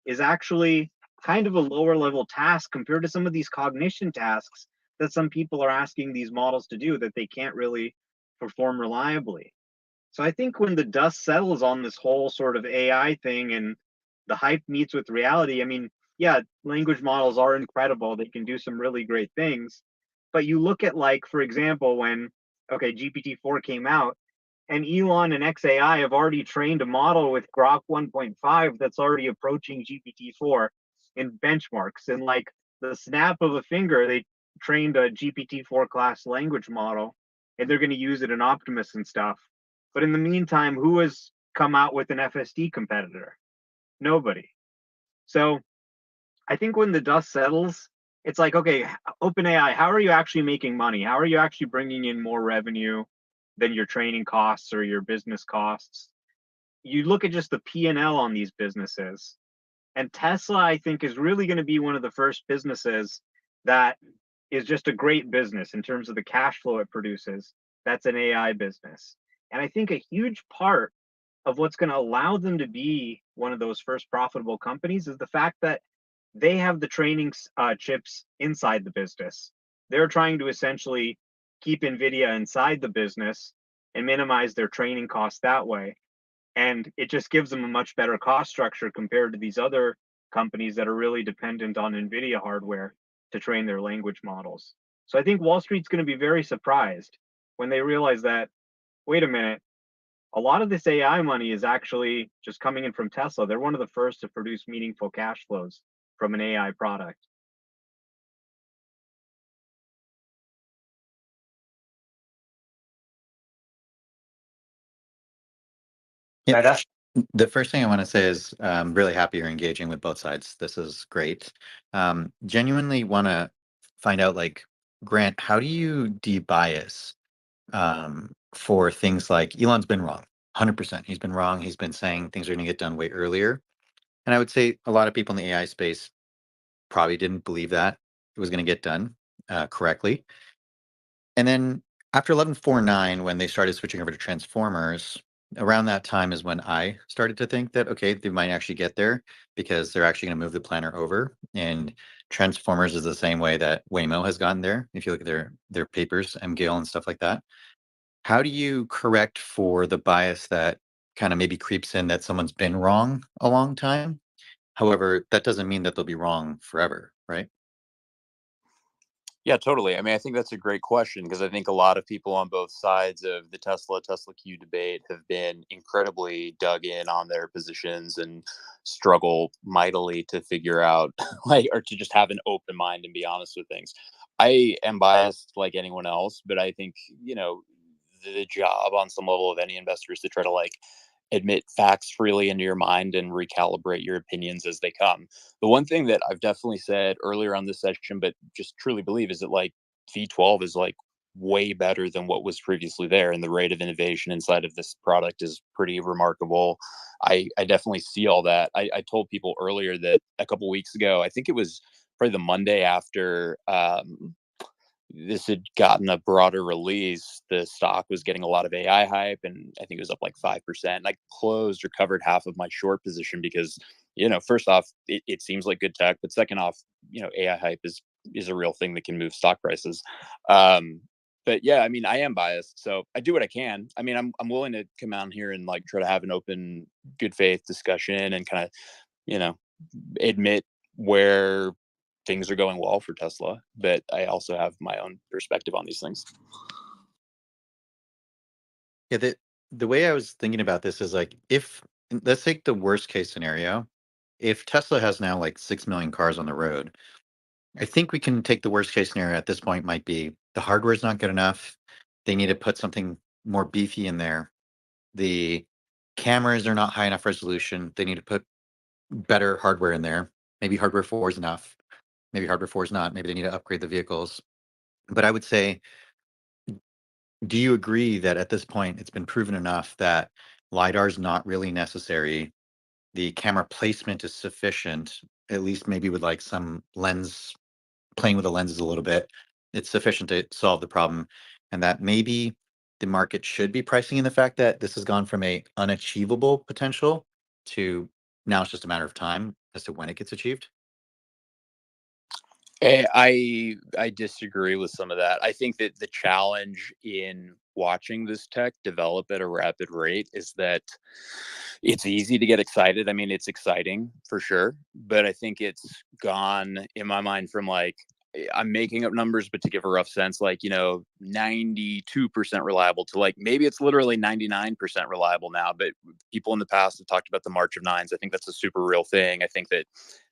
is actually kind of a lower level task compared to some of these cognition tasks that some people are asking these models to do that they can't really perform reliably. So I think when the dust settles on this whole sort of AI thing and the hype meets with reality, I mean, yeah, language models are incredible. They can do some really great things. But you look at, like, for example, when, okay, GPT-4 came out, and Elon and XAI have already trained a model with Grok 1.5 that's already approaching GPT-4 in benchmarks. In like the snap of a finger, they trained a GPT-4 class language model, and they're going to use it in Optimus and stuff. But in the meantime, who has come out with an FSD competitor? Nobody. So I think when the dust settles, it's like, okay, OpenAI, how are you actually making money? How are you actually bringing in more revenue than your training costs or your business costs? You look at just the P&L on these businesses. And Tesla, I think, is really going to be one of the first businesses that is just a great business in terms of the cash flow it produces. That's an AI business. And I think a huge part of what's going to allow them to be one of those first profitable companies is the fact that they have the training chips inside the business. They're trying to essentially keep NVIDIA inside the business and minimize their training costs that way. And it just gives them a much better cost structure compared to these other companies that are really dependent on NVIDIA hardware to train their language models. So I think Wall Street's going to be very surprised when they realize that, wait a minute, a lot of this AI money is actually just coming in from Tesla. They're one of the first to produce meaningful cash flows from an AI product. Yeah, the first thing I want to say is I'm really happy you're engaging with both sides. This is great. Genuinely want to find out, like, Grant, how do you debias for things like Elon's been wrong, 100%. He's been wrong. He's been saying things are going to get done way earlier. And I would say a lot of people in the AI space probably didn't believe that it was going to get done correctly. And then after 11.4.9, when they started switching over to transformers, around that time is when I started to think that, okay, they might actually get there because they're actually going to move the planner over. And transformers is the same way that Waymo has gotten there. If you look at their papers, MGIL and stuff like that. How do you correct for the bias that kind of maybe creeps in that someone's been wrong a long time? However, that doesn't mean that they'll be wrong forever, right? Yeah, totally. I mean, I think that's a great question because I think a lot of people on both sides of the Tesla Q debate have been incredibly dug in on their positions and struggle mightily to figure out, like, or to just have an open mind and be honest with things. I am biased like anyone else, but I think, the job on some level of any investor is to try to, like, admit facts freely into your mind and recalibrate your opinions as they come. The one thing that I've definitely said earlier on this session, but just truly believe, is that, like, V12 is, like, way better than what was previously there, and the rate of innovation inside of this product is pretty remarkable. I definitely see all that. I told people earlier that a couple weeks ago, I think it was probably the Monday after this had gotten a broader release, the stock was getting a lot of AI hype, and I think it was up like 5%. I closed or covered half of my short position because, first off, it seems like good tech, but second off, AI hype is a real thing that can move stock prices. But yeah, I mean, I am biased, so I do what I can. I mean, I'm willing to come out here and, like, try to have an open, good faith discussion and kind of, admit where things are going well for Tesla, but I also have my own perspective on these things. Yeah, the way I was thinking about this is, like, if let's take the worst case scenario. If Tesla has now like 6 million cars on the road, I think we can take the worst case scenario at this point might be the hardware is not good enough. They need to put something more beefy in there. The cameras are not high enough resolution. They need to put better hardware in there. Maybe hardware 4 is enough. Maybe hardware 4 is not. Maybe they need to upgrade the vehicles. But I would say, do you agree that at this point it's been proven enough that Lidar is not really necessary? The camera placement is sufficient, at least maybe with like some lens, playing with the lenses a little bit. It's sufficient to solve the problem. And that maybe the market should be pricing in the fact that this has gone from a unachievable potential to now it's just a matter of time as to when it gets achieved. I disagree with some of that. I think that the challenge in watching this tech develop at a rapid rate is that it's easy to get excited. I mean, it's exciting for sure, but I think it's gone in my mind from like, I'm making up numbers, but to give a rough sense, like, 92% reliable to like, maybe it's literally 99% reliable now, but people in the past have talked about the March of Nines. I think that's a super real thing. I think that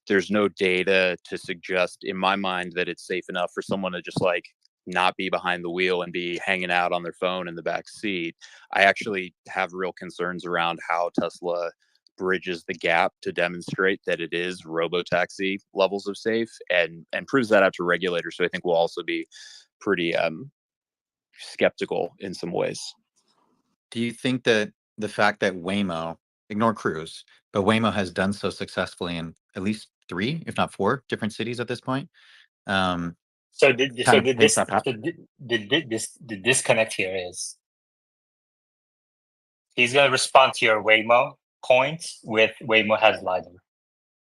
there's no data to suggest in my mind that it's safe enough for someone to just like not be behind the wheel and be hanging out on their phone in the back seat. I actually have real concerns around how Tesla bridges the gap to demonstrate that it is robotaxi levels of safe and proves that out to regulators. So I think we'll also be pretty skeptical in some ways. Do you think that the fact that Waymo, ignore Cruise, but Waymo has done so successfully in at least 3, if not 4 different cities at this point? So kind of makes that happen? the disconnect here is he's gonna respond to your Waymo point with Waymo has LiDAR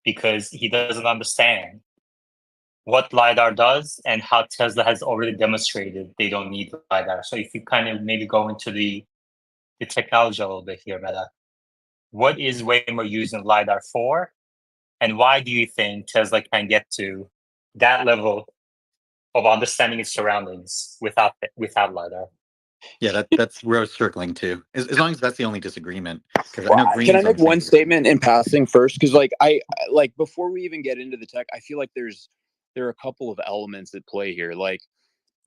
because he doesn't understand what LiDAR does and how Tesla has already demonstrated they don't need LiDAR. So if you kind of maybe go into the technology a little bit here, Meta, what is Waymo using LiDAR for? And why do you think Tesla can get to that level of understanding its surroundings without LiDAR? Yeah, that's where I was circling to. As long as that's the only disagreement, because I Well, know can Green's I on make the same one page. statement in passing first? Because like I like before we even get into the tech, I feel like there are a couple of elements at play here. Like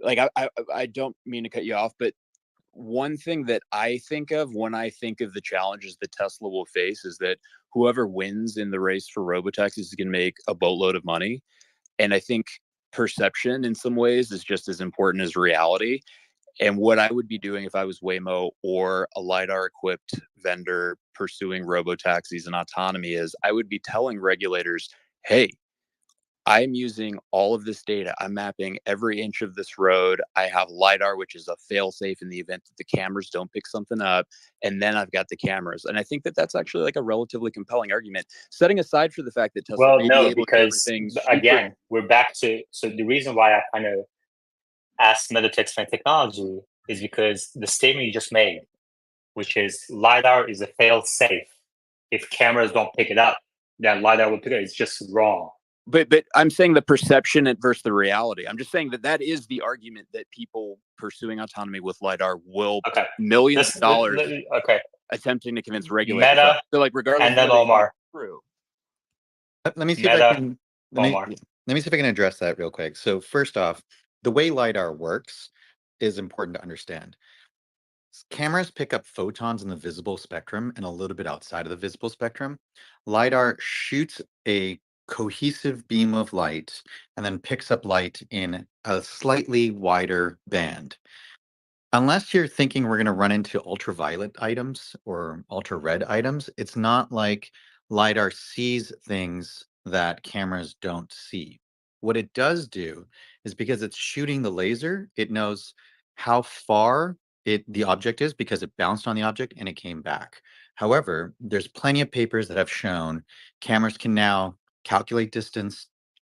I don't mean to cut you off, but one thing that I think of when I think of the challenges that Tesla will face is that whoever wins in the race for robotaxis is going to make a boatload of money. And I think perception in some ways is just as important as reality. And what I would be doing if I was Waymo or a LiDAR equipped vendor pursuing robotaxis and autonomy is I would be telling regulators, hey, I'm using all of this data. I'm mapping every inch of this road. I have LiDAR, which is a fail safe in the event that the cameras don't pick something up. And then I've got the cameras. And I think that that's actually like a relatively compelling argument, setting aside for the fact that Tesla Well, may be no, able to do because everything again, we're back to so the reason why I kind of asked Meta to explain technology is because the statement you just made, which is LiDAR is a fail safe. If cameras don't pick it up, then LiDAR will pick it up. It's just wrong. But I'm saying the perception versus the reality. I'm just saying that is the argument that people pursuing autonomy with LiDAR will millions of dollars attempting to convince regulators. Meta, So like regardless and then of whether Omar. True. Let me see if I can let me see if I can address that real quick. So first off, the way LiDAR works is important to understand. Cameras pick up photons in the visible spectrum and a little bit outside of the visible spectrum. LiDAR shoots a cohesive beam of light and then picks up light in a slightly wider band. Unless you're thinking we're going to run into ultraviolet items or ultra red items, it's not like LiDAR sees things that cameras don't see. What it does do is because it's shooting the laser, it knows how far the object is because it bounced on the object and it came back. However, there's plenty of papers that have shown cameras can now calculate distance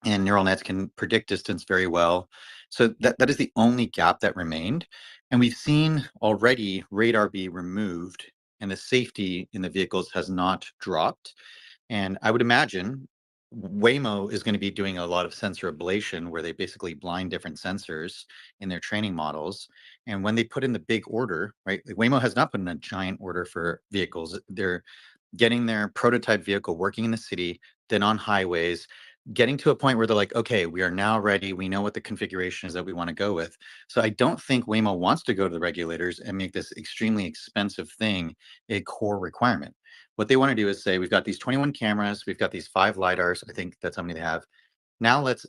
and neural nets can predict distance very well. So that is the only gap that remained. And we've seen already radar be removed and the safety in the vehicles has not dropped. And I would imagine Waymo is going to be doing a lot of sensor ablation where they basically blind different sensors in their training models. And when they put in the big order, right, Waymo has not put in a giant order for vehicles. They're getting their prototype vehicle working in the city, then on highways, getting to a point where they're like, okay, we are now ready. We know what the configuration is that we want to go with. So I don't think Waymo wants to go to the regulators and make this extremely expensive thing a core requirement. What they want to do is say, we've got these 21 cameras, we've got these 5 LiDARs, I think that's how many they have. Now let's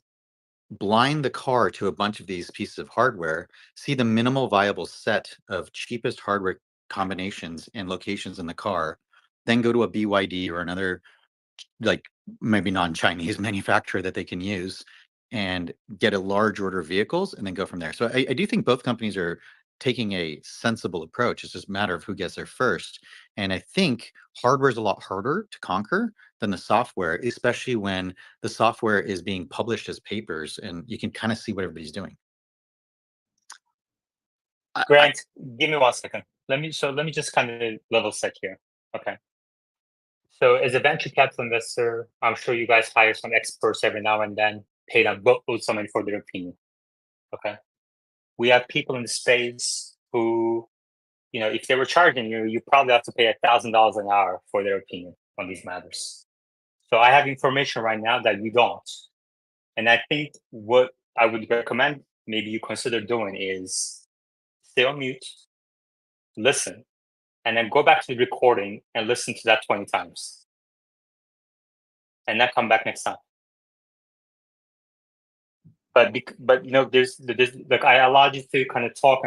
blind the car to a bunch of these pieces of hardware, see the minimal viable set of cheapest hardware combinations and locations in the car, then go to a BYD or another like maybe non-Chinese manufacturer that they can use and get a large order of vehicles and then go from there. So I do think both companies are taking a sensible approach. It's just a matter of who gets there first. And I think hardware is a lot harder to conquer than the software, especially when the software is being published as papers and you can kind of see what everybody's doing. Grant, give me 1 second. Let me just kind of level set here. Okay. So as a venture capital investor, I'm sure you guys hire some experts every now and then, pay them boatloads of money for their opinion. Okay. We have people in the space who, if they were charging you, you probably have to pay $1,000 an hour for their opinion on these matters. So I have information right now that you don't. And I think what I would recommend maybe you consider doing is stay on mute, listen, and then go back to the recording and listen to that 20 times. And then come back next time. But there's like I allowed you to kind of talk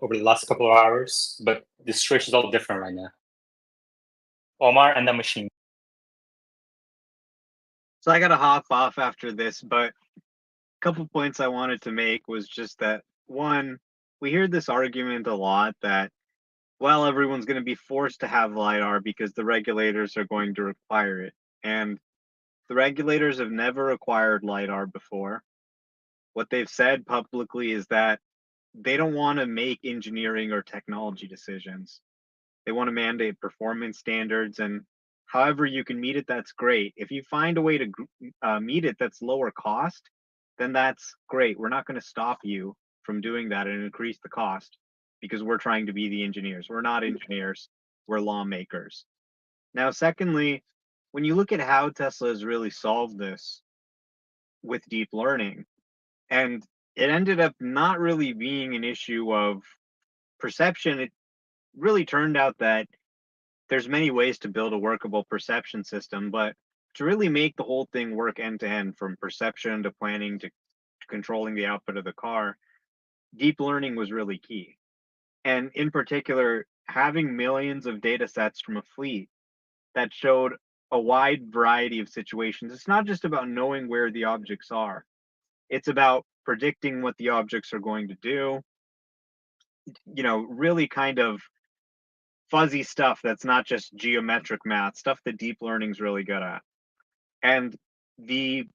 over the last couple of hours, but the situation is all different right now. Omar and the machine. So I got to hop off after this, but a couple points I wanted to make was just that, one, we hear this argument a lot that, well, everyone's going to be forced to have LiDAR because the regulators are going to require it. And the regulators have never required LiDAR before. What they've said publicly is that they don't want to make engineering or technology decisions. They want to mandate performance standards, and however you can meet it, that's great. If you find a way to meet it that's lower cost, then that's great. We're not going to stop you from doing that and increase the cost because we're trying to be the engineers. We're not engineers, we're lawmakers. Now, secondly, when you look at how Tesla has really solved this with deep learning, and it ended up not really being an issue of perception. It really turned out that there's many ways to build a workable perception system, but to really make the whole thing work end to end, from perception to planning to controlling the output of the car, deep learning was really key. And in particular, having millions of data sets from a fleet that showed a wide variety of situations. It's not just about knowing where the objects are. It's about predicting what the objects are going to do, really kind of fuzzy stuff that's not just geometric math, stuff that deep learning's really good at. And the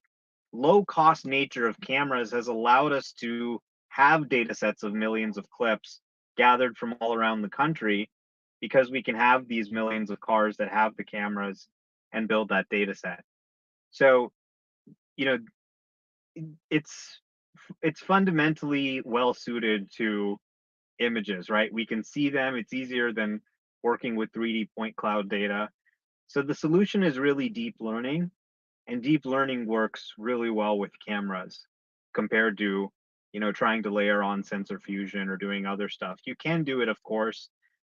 low cost nature of cameras has allowed us to have data sets of millions of clips gathered from all around the country, because we can have these millions of cars that have the cameras and build that data set. So, it's fundamentally well suited to images, right? We can see them. It's easier than working with 3D point cloud data. So the solution is really deep learning, and deep learning works really well with cameras compared to, trying to layer on sensor fusion or doing other stuff. You can do it, of course,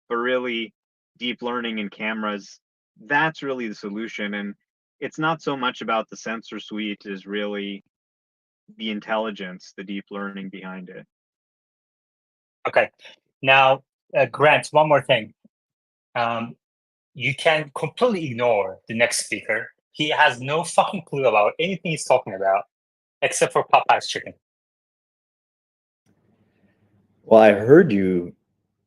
but really deep learning in cameras, that's really the solution. And it's not so much about the sensor suite as really the intelligence, the deep learning behind it. Okay. Now, Grant, one more thing. You can completely ignore the next speaker. He has no fucking clue about anything he's talking about, except for Popeye's chicken. Well, I heard you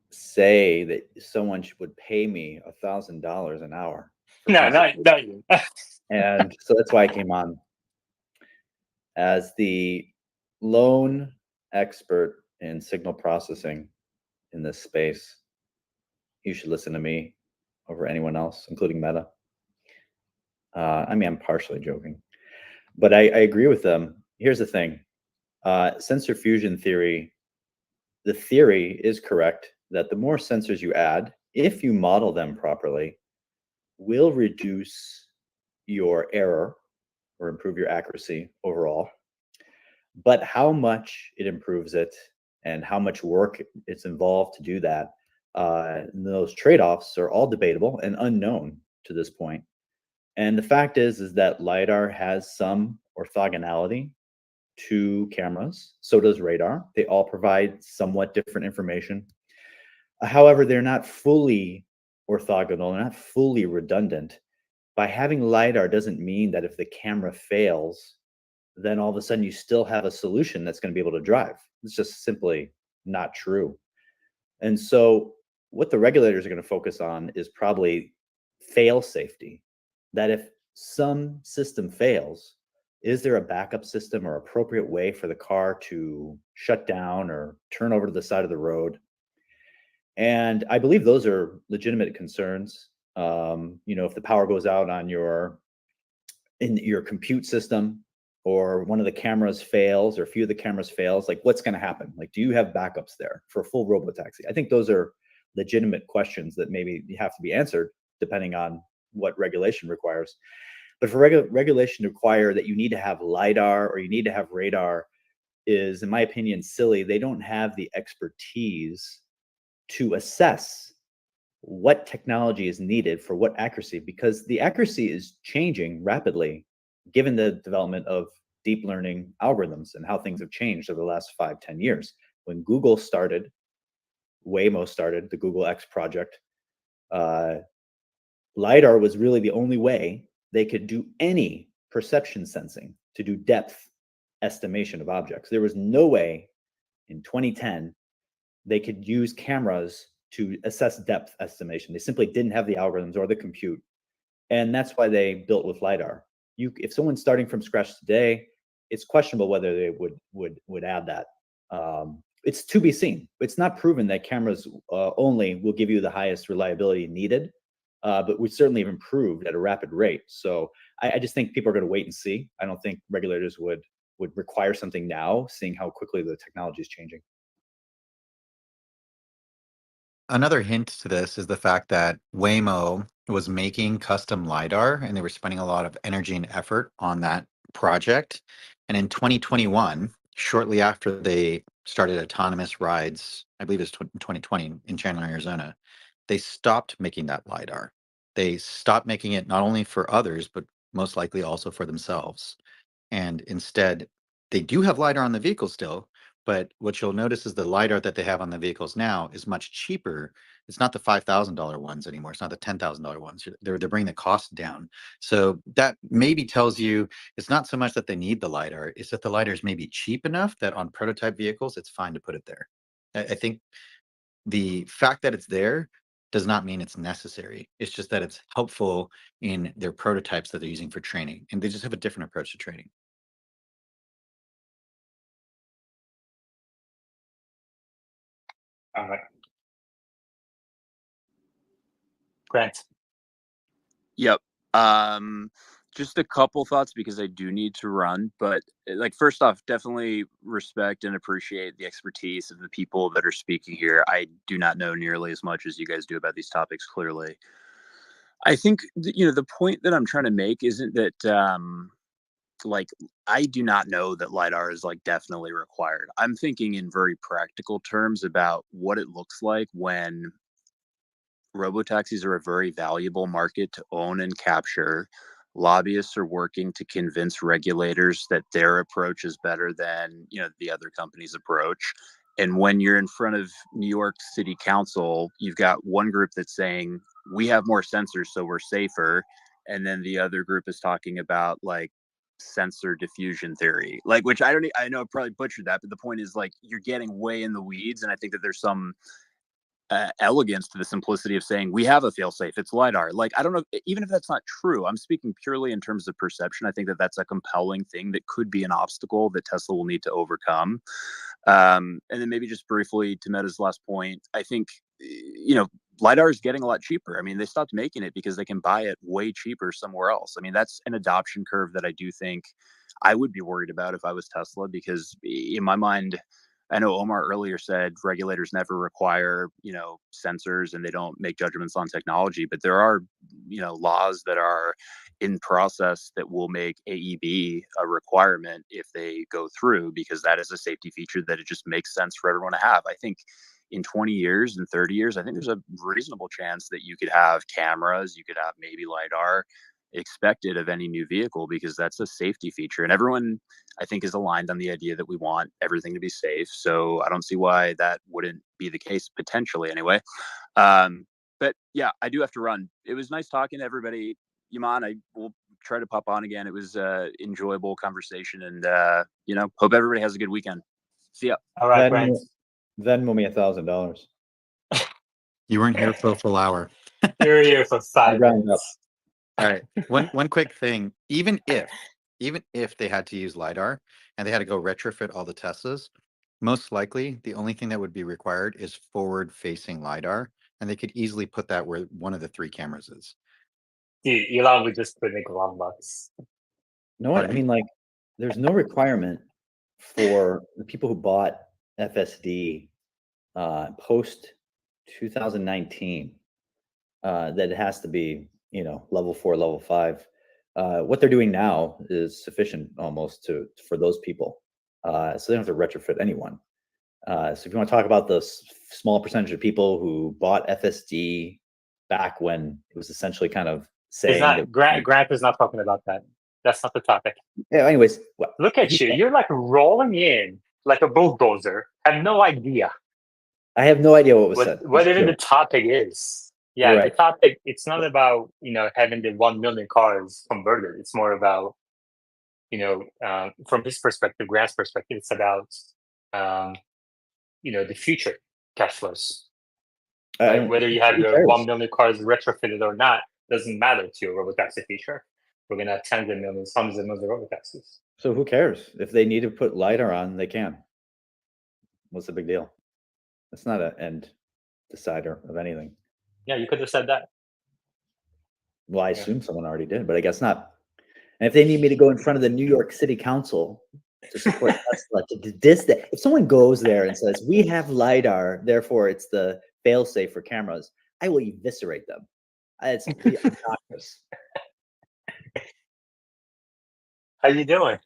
say that someone would pay me $1,000 an hour. No, not you. And so that's why I came on. As the lone expert in signal processing in this space, you should listen to me over anyone else, including Meta. I'm partially joking, but I agree with them. Here's the thing. Sensor fusion theory, the theory is correct that the more sensors you add, if you model them properly, will reduce your error or improve your accuracy overall. But how much it improves it and how much work it's involved to do that, those trade-offs are all debatable and unknown to this point. And the fact is that LiDAR has some orthogonality to cameras. So does radar. They all provide somewhat different information. However, they're not fully orthogonal, they're not fully redundant. By having LiDAR doesn't mean that if the camera fails, then all of a sudden you still have a solution that's going to be able to drive. It's just simply not true. And so what the regulators are going to focus on is probably fail safety, that if some system fails, is there a backup system or appropriate way for the car to shut down or turn over to the side of the road And I believe those are legitimate concerns. If the power goes out on in your compute system, or one of the cameras fails, or a few of the cameras fails, like what's going to happen? Like, do you have backups there for a full Robotaxi? I think those are legitimate questions that maybe have to be answered depending on what regulation requires. But for regulation to require that you need to have Lidar or you need to have radar is, in my opinion, silly. They don't have the expertise to assess what technology is needed for what accuracy, because the accuracy is changing rapidly given the development of deep learning algorithms and how things have changed over the last 5-10 years. When Google started, Waymo started the Google X project, Lidar was really the only way they could do any perception sensing to do depth estimation of objects. There was no way in 2010 they could use cameras to assess depth estimation. They simply didn't have the algorithms or the compute. And that's why they built with Lidar. If someone's starting from scratch today, it's questionable whether they would add that. It's to be seen. It's not proven that cameras only will give you the highest reliability needed, but we certainly have improved at a rapid rate. So I just think people are going to wait and see. I don't think regulators would require something now, seeing how quickly the technology is changing. Another hint to this is the fact that Waymo was making custom LiDAR, and they were spending a lot of energy and effort on that project. And in 2021, shortly after they started autonomous rides, I believe it was 2020 in Chandler, Arizona, they stopped making that LiDAR. They stopped making it not only for others, but most likely also for themselves. And instead, they do have LiDAR on the vehicle still, but what you'll notice is the LiDAR that they have on the vehicles now is much cheaper. It's not the $5,000 ones anymore. It's not the $10,000 ones. They're bringing the cost down. So that maybe tells you it's not so much that they need the LiDAR, it's that the LiDAR is maybe cheap enough that on prototype vehicles, it's fine to put it there. I think the fact that it's there does not mean it's necessary. It's just that it's helpful in their prototypes that they're using for training. And they just have a different approach to training. All right. Grant. Yep. Just a couple thoughts because I do need to run, but like first off, definitely respect and appreciate the expertise of the people that are speaking here. I do not know nearly as much as you guys do about these topics, clearly. I think the point that I'm trying to make isn't that like I do not know that LiDAR is like definitely required. I'm thinking in very practical terms about what it looks like when robotaxis are a very valuable market to own and capture. Lobbyists are working to convince regulators that their approach is better than the other company's approach. And when you're in front of New York City Council, you've got one group that's saying we have more sensors, so we're safer, and then the other group is talking about like sensor diffusion theory, like which I know I probably butchered that, but the point is like you're getting way in the weeds, and I think that there's some elegance to the simplicity of saying we have a failsafe, it's LiDAR. Like, I don't know, even if that's not true, I'm speaking purely in terms of perception. I think that that's a compelling thing that could be an obstacle that Tesla will need to overcome. And then maybe just briefly to Meta's last point, I think, LiDAR is getting a lot cheaper. I mean, they stopped making it because they can buy it way cheaper somewhere else. I mean, that's an adoption curve that I do think I would be worried about if I was Tesla, because in my mind, I know Omar earlier said regulators never require, sensors and they don't make judgments on technology, but there are, laws that are in process that will make AEB a requirement if they go through, because that is a safety feature that it just makes sense for everyone to have. I think in 20 years and 30 years, I think there's a reasonable chance that you could have cameras, you could have maybe LiDAR expected of any new vehicle, because that's a safety feature. And everyone, I think, is aligned on the idea that we want everything to be safe. So I don't see why that wouldn't be the case, potentially anyway. But yeah, I do have to run. It was nice talking to everybody. Yaman, I will try to pop on again. It was enjoyable conversation, and hope everybody has a good weekend. See ya. All right, Grant. Venmo me $1,000. You weren't here for a full hour. You're here for 5 minutes. All right. One quick thing. Even if they had to use LiDAR and they had to go retrofit all the Teslas, most likely the only thing that would be required is forward-facing LiDAR, and they could easily put that where one of the 3 cameras is. Dude, Elon would just put in a glove box. No, I mean, like, there's no requirement for the people who bought FSD post 2019 that it has to be, you know, level 4, level 5. What they're doing now is sufficient almost for those people. So they don't have to retrofit anyone. So if you want to talk about the small percentage of people who bought FSD back when it was essentially kind of saying that Grant is not talking about that. That's not the topic. Yeah, anyways, look at you. You're like rolling in like a bulldozer. I have no idea. I have no idea what was said. What even the topic is. Yeah, Right. the topic, it's not about, you know, having the 1 million cars converted. It's more about, you know, from his perspective, Grant's perspective, it's about, you know, the future cash flows. Right? Whether you have your 1 million cars retrofitted or not, doesn't matter to your Robotaxi feature. We're going to have tens of millions, hundreds of millions of Robotaxis. So who cares? If they need to put LiDAR on, they can. What's the big deal? It's not an end decider of anything. Yeah, you could have said that. Well, I assume someone already did, but I guess not. And if they need me to go in front of the New York City Council to support Tesla, if someone goes there and says, we have LiDAR, therefore it's the fail-safe for cameras, I will eviscerate them. It's obnoxious. How you doing?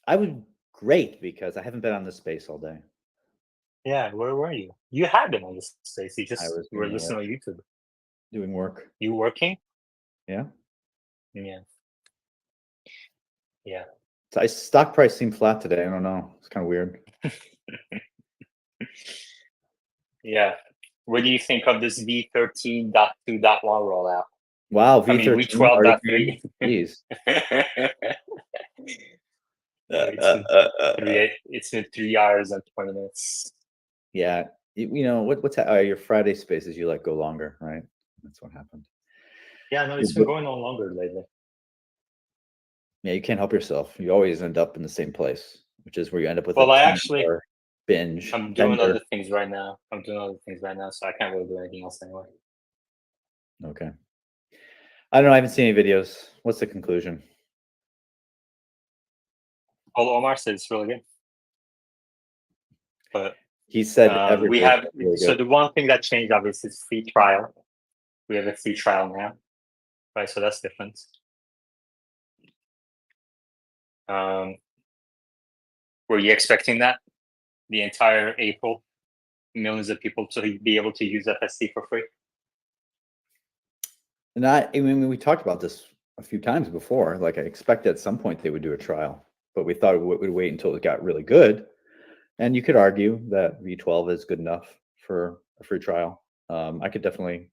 I was great because I haven't been on this space all day. Yeah, where were you? You had been on this space. You just were doing listening work. on YouTube. Doing work. You working? Yeah. Yeah. Yeah. So stock price seemed flat today. I don't know. It's kind of weird. Yeah. What do you think of this V13.2.1 rollout? Wow, I mean, V12.3. V12.3. Jeez. It's been 3 hours and 20 minutes. Yeah. You know, what's your Friday spaces, you let go longer, right? That's what happened. Yeah, no, it's been going on longer lately. Yeah, you can't help yourself. You always end up in the same place, which is where you end up with Well, a I actually binge. I'm doing other things right now. So I can't really do anything else anyway. Okay. I don't know. I haven't seen any videos. What's the conclusion? Well, Omar said it's really good. But he said we have really so the one thing that changed obviously is free trial. We have a free trial now, right? So that's different. Were you expecting that the entire April, millions of people to be able to use FSD for free? And I mean, we talked about this a few times before. Like, I expected at some point they would do a trial, but we thought it would wait until it got really good. And you could argue that V12 is good enough for a free trial. I could definitely,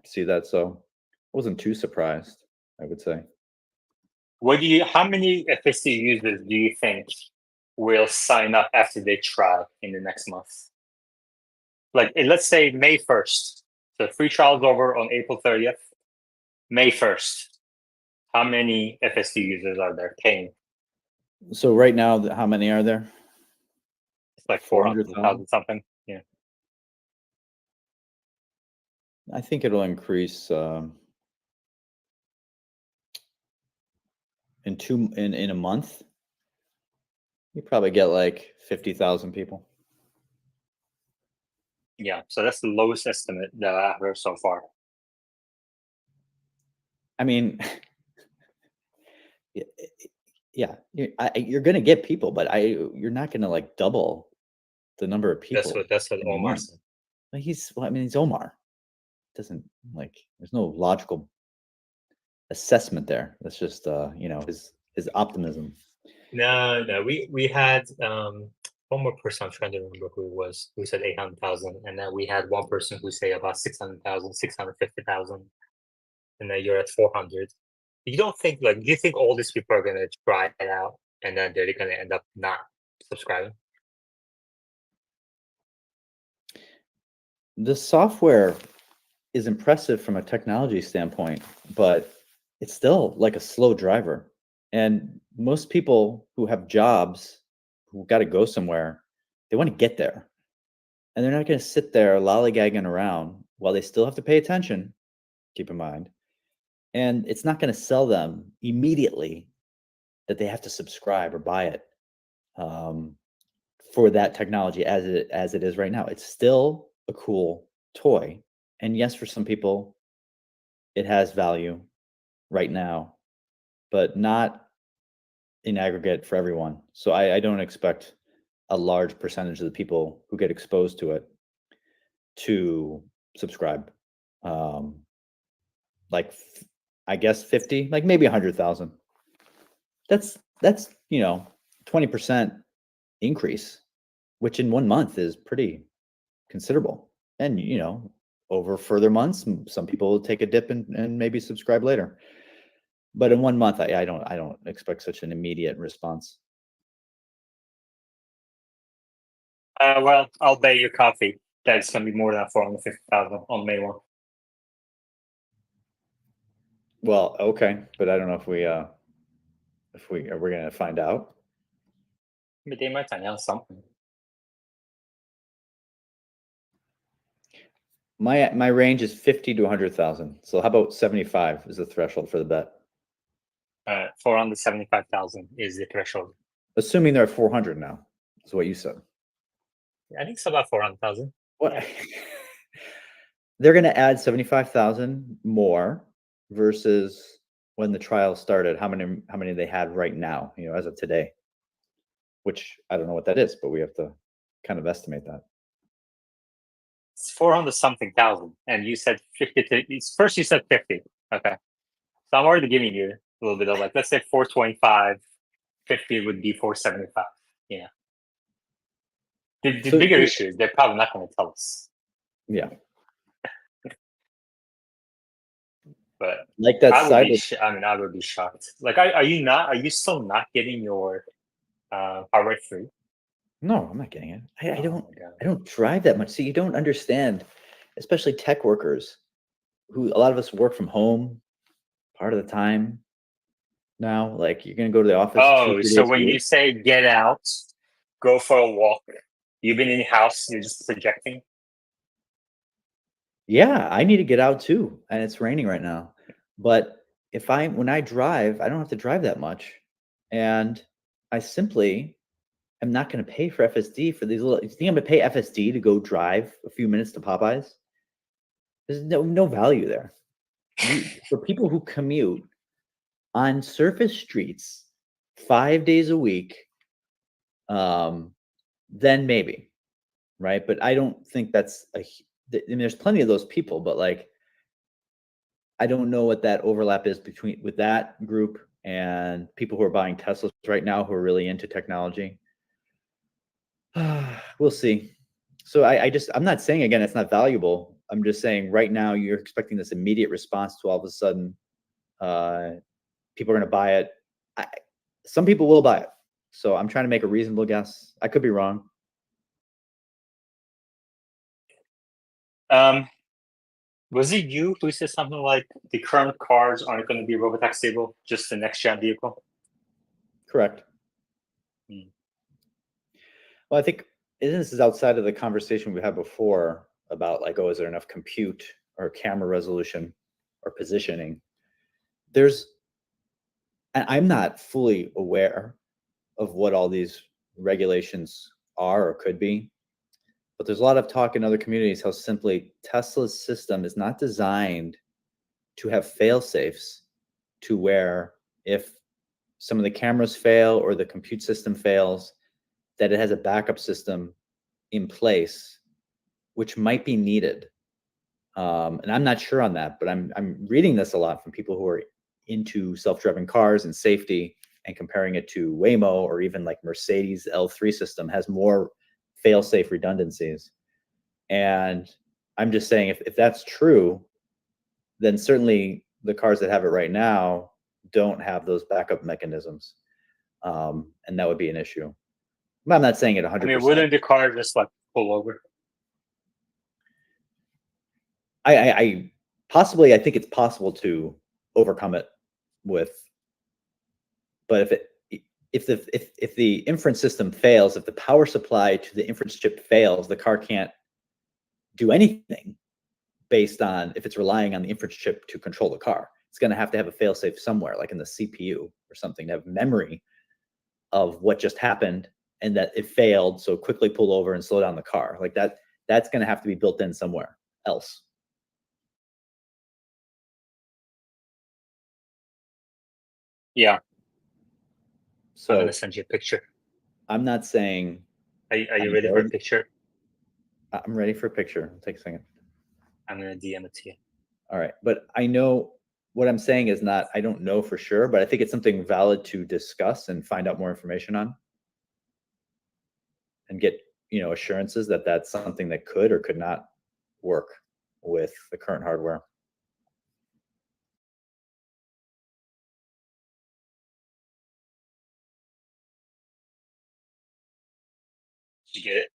see that. So I wasn't too surprised, I would say. How many FSD users do you think will sign up after they try in the next month? Like, let's say May 1st. So free trial is over on April 30th. May 1st. How many FSD users are there paying? So right now, how many are there? It's like 400,000 something. Yeah. I think it'll increase in a month. You probably get like 50,000 people. Yeah, so that's the lowest estimate that I've heard so far. I mean, yeah, you're going to get people, but you're not going to like double the number of people. That's what Omar said. He's Omar. Doesn't there's no logical assessment there. That's just his optimism. No, we had one more person. I'm trying to remember who it was, who said 800,000, and then we had one person who said about 600,000, 650,000, and then you're at 400. You don't think do you think all these people are gonna try it out and then they're gonna end up not subscribing? The software is impressive from a technology standpoint, but it's still like a slow driver. And most people who have jobs who got to go somewhere, they want to get there. And they're not going to sit there lollygagging around while they still have to pay attention, keep in mind. And it's not going to sell them immediately that they have to subscribe or buy it for that technology as it is right now. It's still a cool toy. And yes, for some people, it has value right now, but not in aggregate for everyone. So I don't expect a large percentage of the people who get exposed to it to subscribe. Like, I guess 50, like maybe 100,000. That's 20% increase, which in 1 month is pretty considerable. And over further months, some people will take a dip and maybe subscribe later. But in 1 month, I don't expect such an immediate response. Well, I'll bet you coffee that it's going to be more than 450,000 on May 1. Well, okay, but I don't know if we're going to find out. But they might announce something. My range is 50 to 100,000. So how about 75 is the threshold for the bet? 475,000 is the threshold. Assuming they're at 400 now, is what you said. I think it's about 400,000. What? They're going to add 75,000 more versus when the trial started. How many they had right now, as of today? Which I don't know what that is, but we have to kind of estimate that. It's 400 something thousand, and you said 50. First you said 50. Okay, so I'm already giving you a little bit of let's say 425. 50 would be 475. Yeah. The bigger issue is they're probably not going to tell us. Yeah. But like that I would be shocked. Like, are you still not getting your hardware free? No, I'm not getting it. I don't drive that much. So you don't understand, especially tech workers, who a lot of us work from home part of the time now. Like, you're going to go to the office. Oh, so when you say get out, go for a walk, you've been in the house, you're just projecting? Yeah, I need to get out too, and it's raining right now. But when I drive, I don't have to drive that much, and I simply am not going to pay for FSD for these little. You think I'm going to pay FSD to go drive a few minutes to Popeyes? There's no value there. For people who commute on surface streets 5 days a week, then maybe, right? But I don't think that's there's plenty of those people, but I don't know what that overlap is with that group and people who are buying Teslas right now who are really into technology. We'll see. So I'm not saying, again, it's not valuable. I'm just saying right now you're expecting this immediate response to all of a sudden people are going to buy it. Some people will buy it. So I'm trying to make a reasonable guess. I could be wrong. Was it you who said something like the current cars aren't going to be Robotaxi-able, just the next gen vehicle? Correct. Well, I think this is outside of the conversation we had before about is there enough compute or camera resolution or positioning? I'm not fully aware of what all these regulations are or could be, but there's a lot of talk in other communities how simply Tesla's system is not designed to have fail-safes to where if some of the cameras fail or the compute system fails, that it has a backup system in place, which might be needed. And I'm not sure on that, but I'm reading this a lot from people who are into self-driving cars and safety and comparing it to Waymo or even Mercedes L3 system has more fail-safe redundancies. And I'm just saying if that's true, then certainly the cars that have it right now don't have those backup mechanisms. And that would be an issue. I'm not saying it 100%. I mean, wouldn't the car just pull over? I think it's possible to overcome it but if the inference system fails, if the power supply to the inference chip fails, the car can't do anything based on if it's relying on the inference chip to control the car. It's going to have a failsafe somewhere, like in the CPU or something, to have memory of what just happened and that it failed, so quickly pull over and slow down the car. Like that's going to have to be built in somewhere else. Yeah. So I'm gonna send you a picture. I'm not saying. Are you ready for a picture? I'm ready for a picture. It'll take a second. I'm gonna DM it to you. All right, but I know what I'm saying is not. I don't know for sure, but I think it's something valid to discuss and find out more information on, and get assurances that that's something that could or could not work with the current hardware. Did you get it?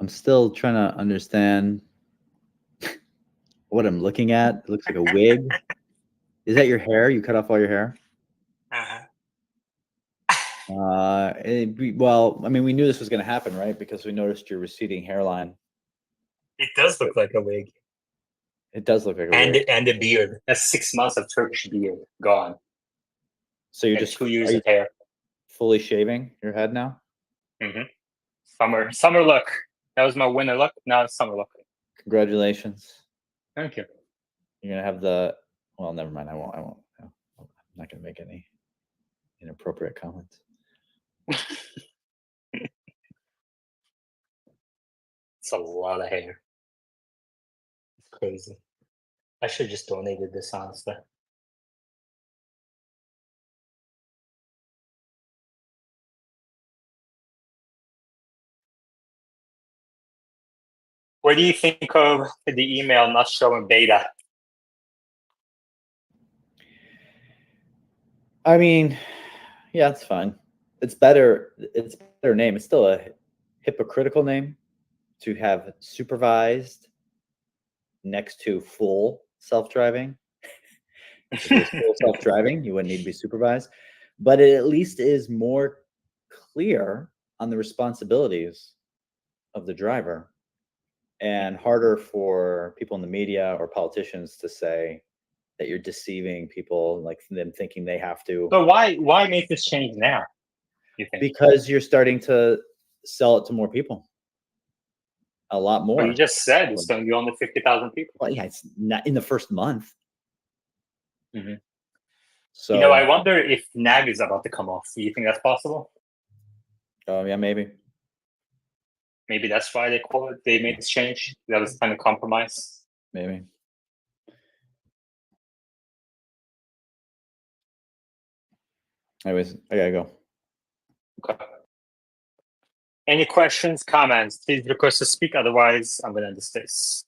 I'm still trying to understand what I'm looking at. It looks like a wig. Is that your hair? You cut off all your hair? Uh-huh. Well, I mean, we knew this was going to happen, right? Because we noticed your receding hairline. It does look like a wig. It does look like a wig. And a beard. That's 6 months of Turkish beard gone. So you're And just 2 years of hair. Fully shaving your head now? Mm-hmm. Summer look. That was my winter look. Now it's summer look. Congratulations. Thank you. You're gonna have well, never mind. I won't. I'm not gonna make any inappropriate comments. It's a lot of hair. It's crazy. I should have just donated this, honestly. What do you think of the email not showing beta? I mean, yeah, it's fine. It's better. It's a better name. It's still a hypocritical name to have supervised next to full self-driving. If it was full self-driving, you wouldn't need to be supervised. But it at least is more clear on the responsibilities of the driver, and harder for people in the media or politicians to say that you're deceiving people, like them thinking they have to. But why make this change now, you think? Because you're starting to sell it to more people. A lot more. But you just said it's going to be only 50,000 people. Well, yeah, it's not in the first month. Mm-hmm. So I wonder if NAG is about to come off. Do you think that's possible? Oh yeah, maybe. Maybe that's why they made this change. That was kind of compromise. Maybe. Anyways, I gotta go. Okay. Any questions, comments? Please request to speak. Otherwise, I'm going to end this.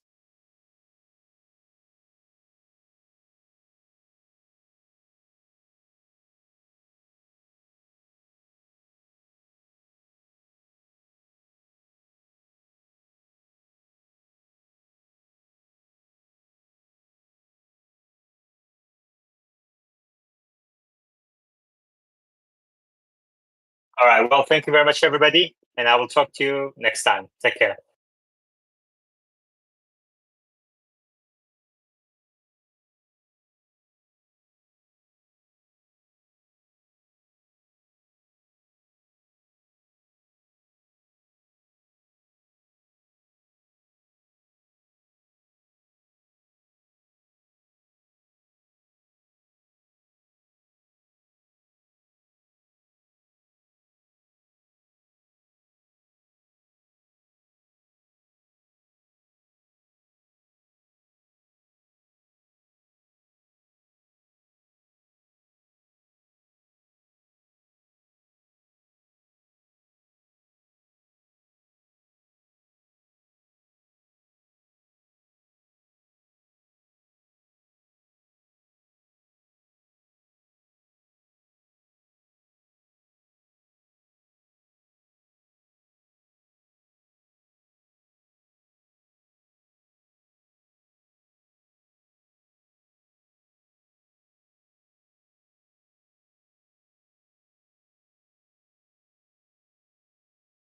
All right. Well, thank you very much, everybody. And I will talk to you next time. Take care.